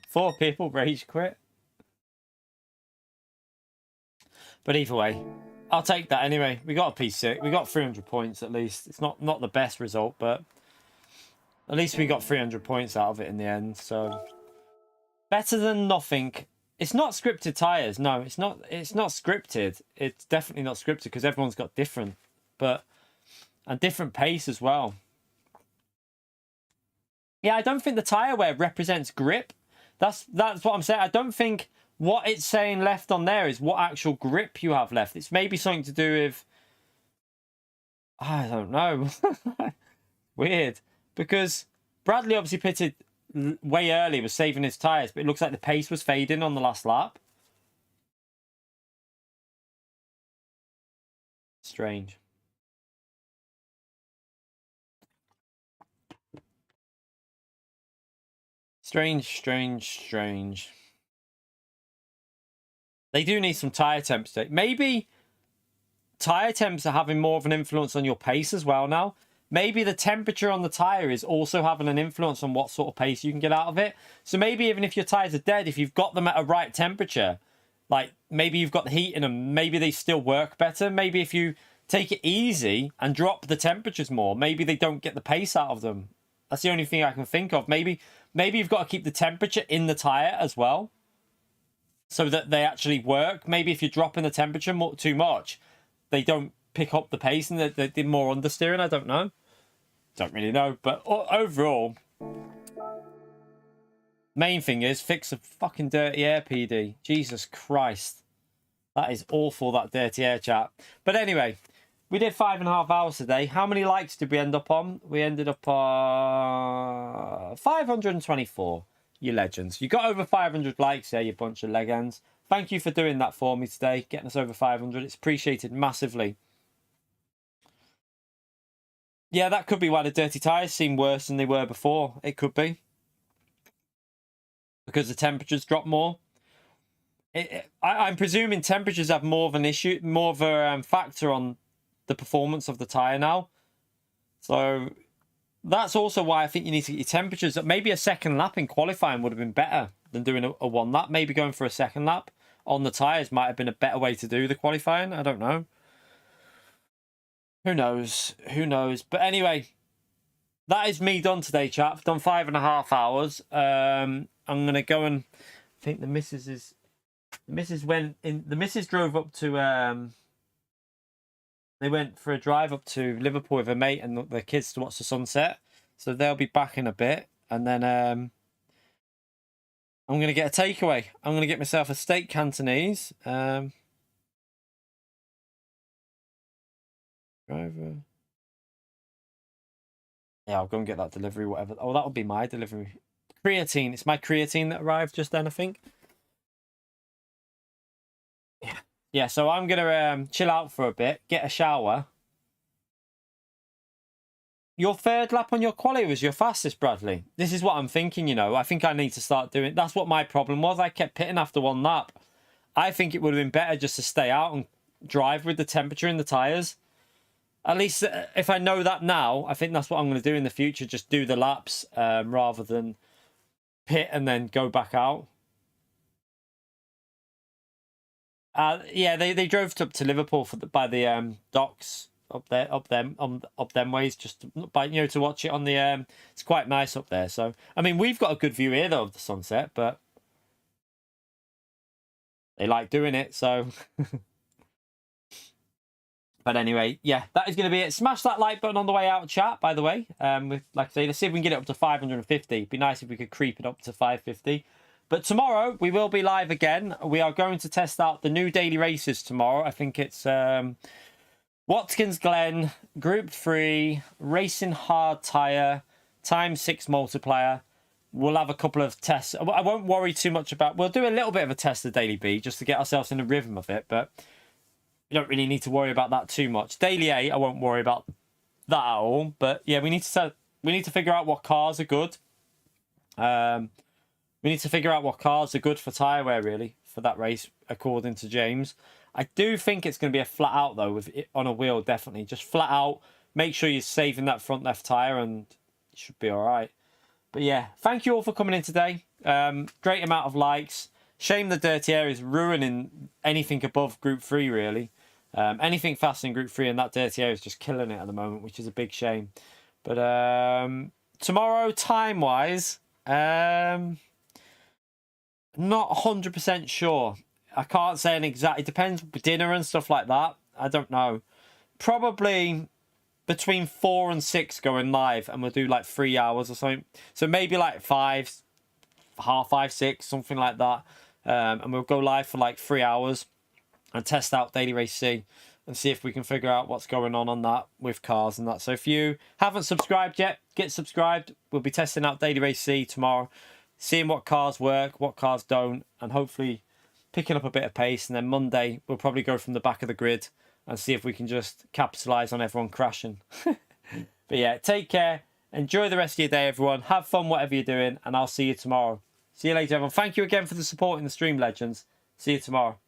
4 people rage quit. But either way, I'll take that anyway. We got a P6. We got 300 points at least. It's not the best result, but at least we got 300 points out of it in the end. So better than nothing. It's not scripted tyres. No, it's not. It's not scripted. It's definitely not scripted because everyone's got different, and different pace as well. Yeah, I don't think the tyre wear represents grip. That's what I'm saying. I don't think what it's saying left on there is what actual grip you have left. It's maybe something to do with... I don't know. Weird. Because Bradley obviously pitted way early, was saving his tyres, but it looks like the pace was fading on the last lap. Strange. Strange. They do need some tyre temps. Maybe tyre temps are having more of an influence on your pace as well now. Maybe the temperature on the tyre is also having an influence on what sort of pace you can get out of it. So maybe even if your tyres are dead, if you've got them at a right temperature, like maybe you've got the heat in them, maybe they still work better. Maybe if you take it easy and drop the temperatures more, maybe they don't get the pace out of them. That's the only thing I can think of. Maybe you've got to keep the temperature in the tyre as well, so that they actually work. Maybe if you're dropping the temperature too much, they don't pick up the pace and they're more understeering. I don't know. Don't really know. But overall, main thing is fix the fucking dirty air, PD. Jesus Christ. That is awful, that dirty air, chat. But anyway, we did 5.5 hours today. How many likes did we end up on? We ended up on 524. You legends. You got over 500 likes there, you bunch of legends. Thank you for doing that for me today, getting us over 500. It's appreciated massively. Yeah, that could be why the dirty tyres seem worse than they were before. It could be. Because the temperatures drop more. I'm presuming temperatures have more of an issue, more of a factor on the performance of the tire now. So that's also why I think you need to get your temperatures. Maybe a second lap in qualifying would have been better than doing a one lap. Maybe going for a second lap on the tires might have been a better way to do the qualifying. I don't know. Who knows? Who knows? But anyway, that is me done today, chat. I've done 5.5 hours. I'm gonna go and I think the missus went in. The missus drove up to they went for a drive up to Liverpool with a mate and the kids to watch the sunset. So they'll be back in a bit. And then I'm going to get a takeaway. I'm going to get myself a steak Cantonese. Driver. Yeah, I'll go and get that delivery, whatever. Oh, that'll be my delivery. Creatine. It's my creatine that arrived just then, I think. Yeah, so I'm going to chill out for a bit, get a shower. Your third lap on your quali was your fastest, Bradley. This is what I'm thinking, you know. I think I need to start doing... That's what my problem was. I kept pitting after one lap. I think it would have been better just to stay out and drive with the temperature in the tyres. At least if I know that now, I think that's what I'm going to do in the future. Just do the laps rather than pit and then go back out. Yeah, they drove up to Liverpool by the docks up them ways, just by to watch it on the it's quite nice up there. So I mean, we've got a good view here though of the sunset, but they like doing it. So, but anyway, yeah, that is going to be it. Smash that like button on the way out, chat. By the way, like I say, let's see if we can get it up to 550. It'd be nice if we could creep it up to 550. But tomorrow, we will be live again. We are going to test out the new daily races tomorrow. I think it's Watkins Glen, Group 3, Racing Hard Tyre, Time 6 multiplier. We'll have a couple of tests. I won't worry too much about... We'll do a little bit of a test of Daily B just to get ourselves in the rhythm of it. But we don't really need to worry about that too much. Daily A, I won't worry about that at all. But yeah, we need to figure out what cars are good. We need to figure out what cars are good for tyre wear, really, for that race, according to James. I do think it's going to be a flat out, though, with it on a wheel, definitely. Just flat out. Make sure you're saving that front left tyre, and it should be all right. But yeah, thank you all for coming in today. Great amount of likes. Shame the dirty air is ruining anything above Group 3, really. Anything faster in Group 3, and that dirty air is just killing it at the moment, which is a big shame. But tomorrow, time-wise... not 100% sure. I can't say an exact... It depends with dinner and stuff like that. I don't know. Probably between 4 and 6 going live, and we'll do like 3 hours or something. So maybe like 5, half 5, 6, something like that. And we'll go live for like 3 hours and test out Daily Race C and see if we can figure out what's going on that with cars and that. So if you haven't subscribed yet, get subscribed. We'll be testing out Daily Race C tomorrow, seeing what cars work, what cars don't, and hopefully picking up a bit of pace. And then Monday, we'll probably go from the back of the grid and see if we can just capitalise on everyone crashing. But yeah, take care. Enjoy the rest of your day, everyone. Have fun, whatever you're doing, and I'll see you tomorrow. See you later, everyone. Thank you again for the support in the stream, legends. See you tomorrow.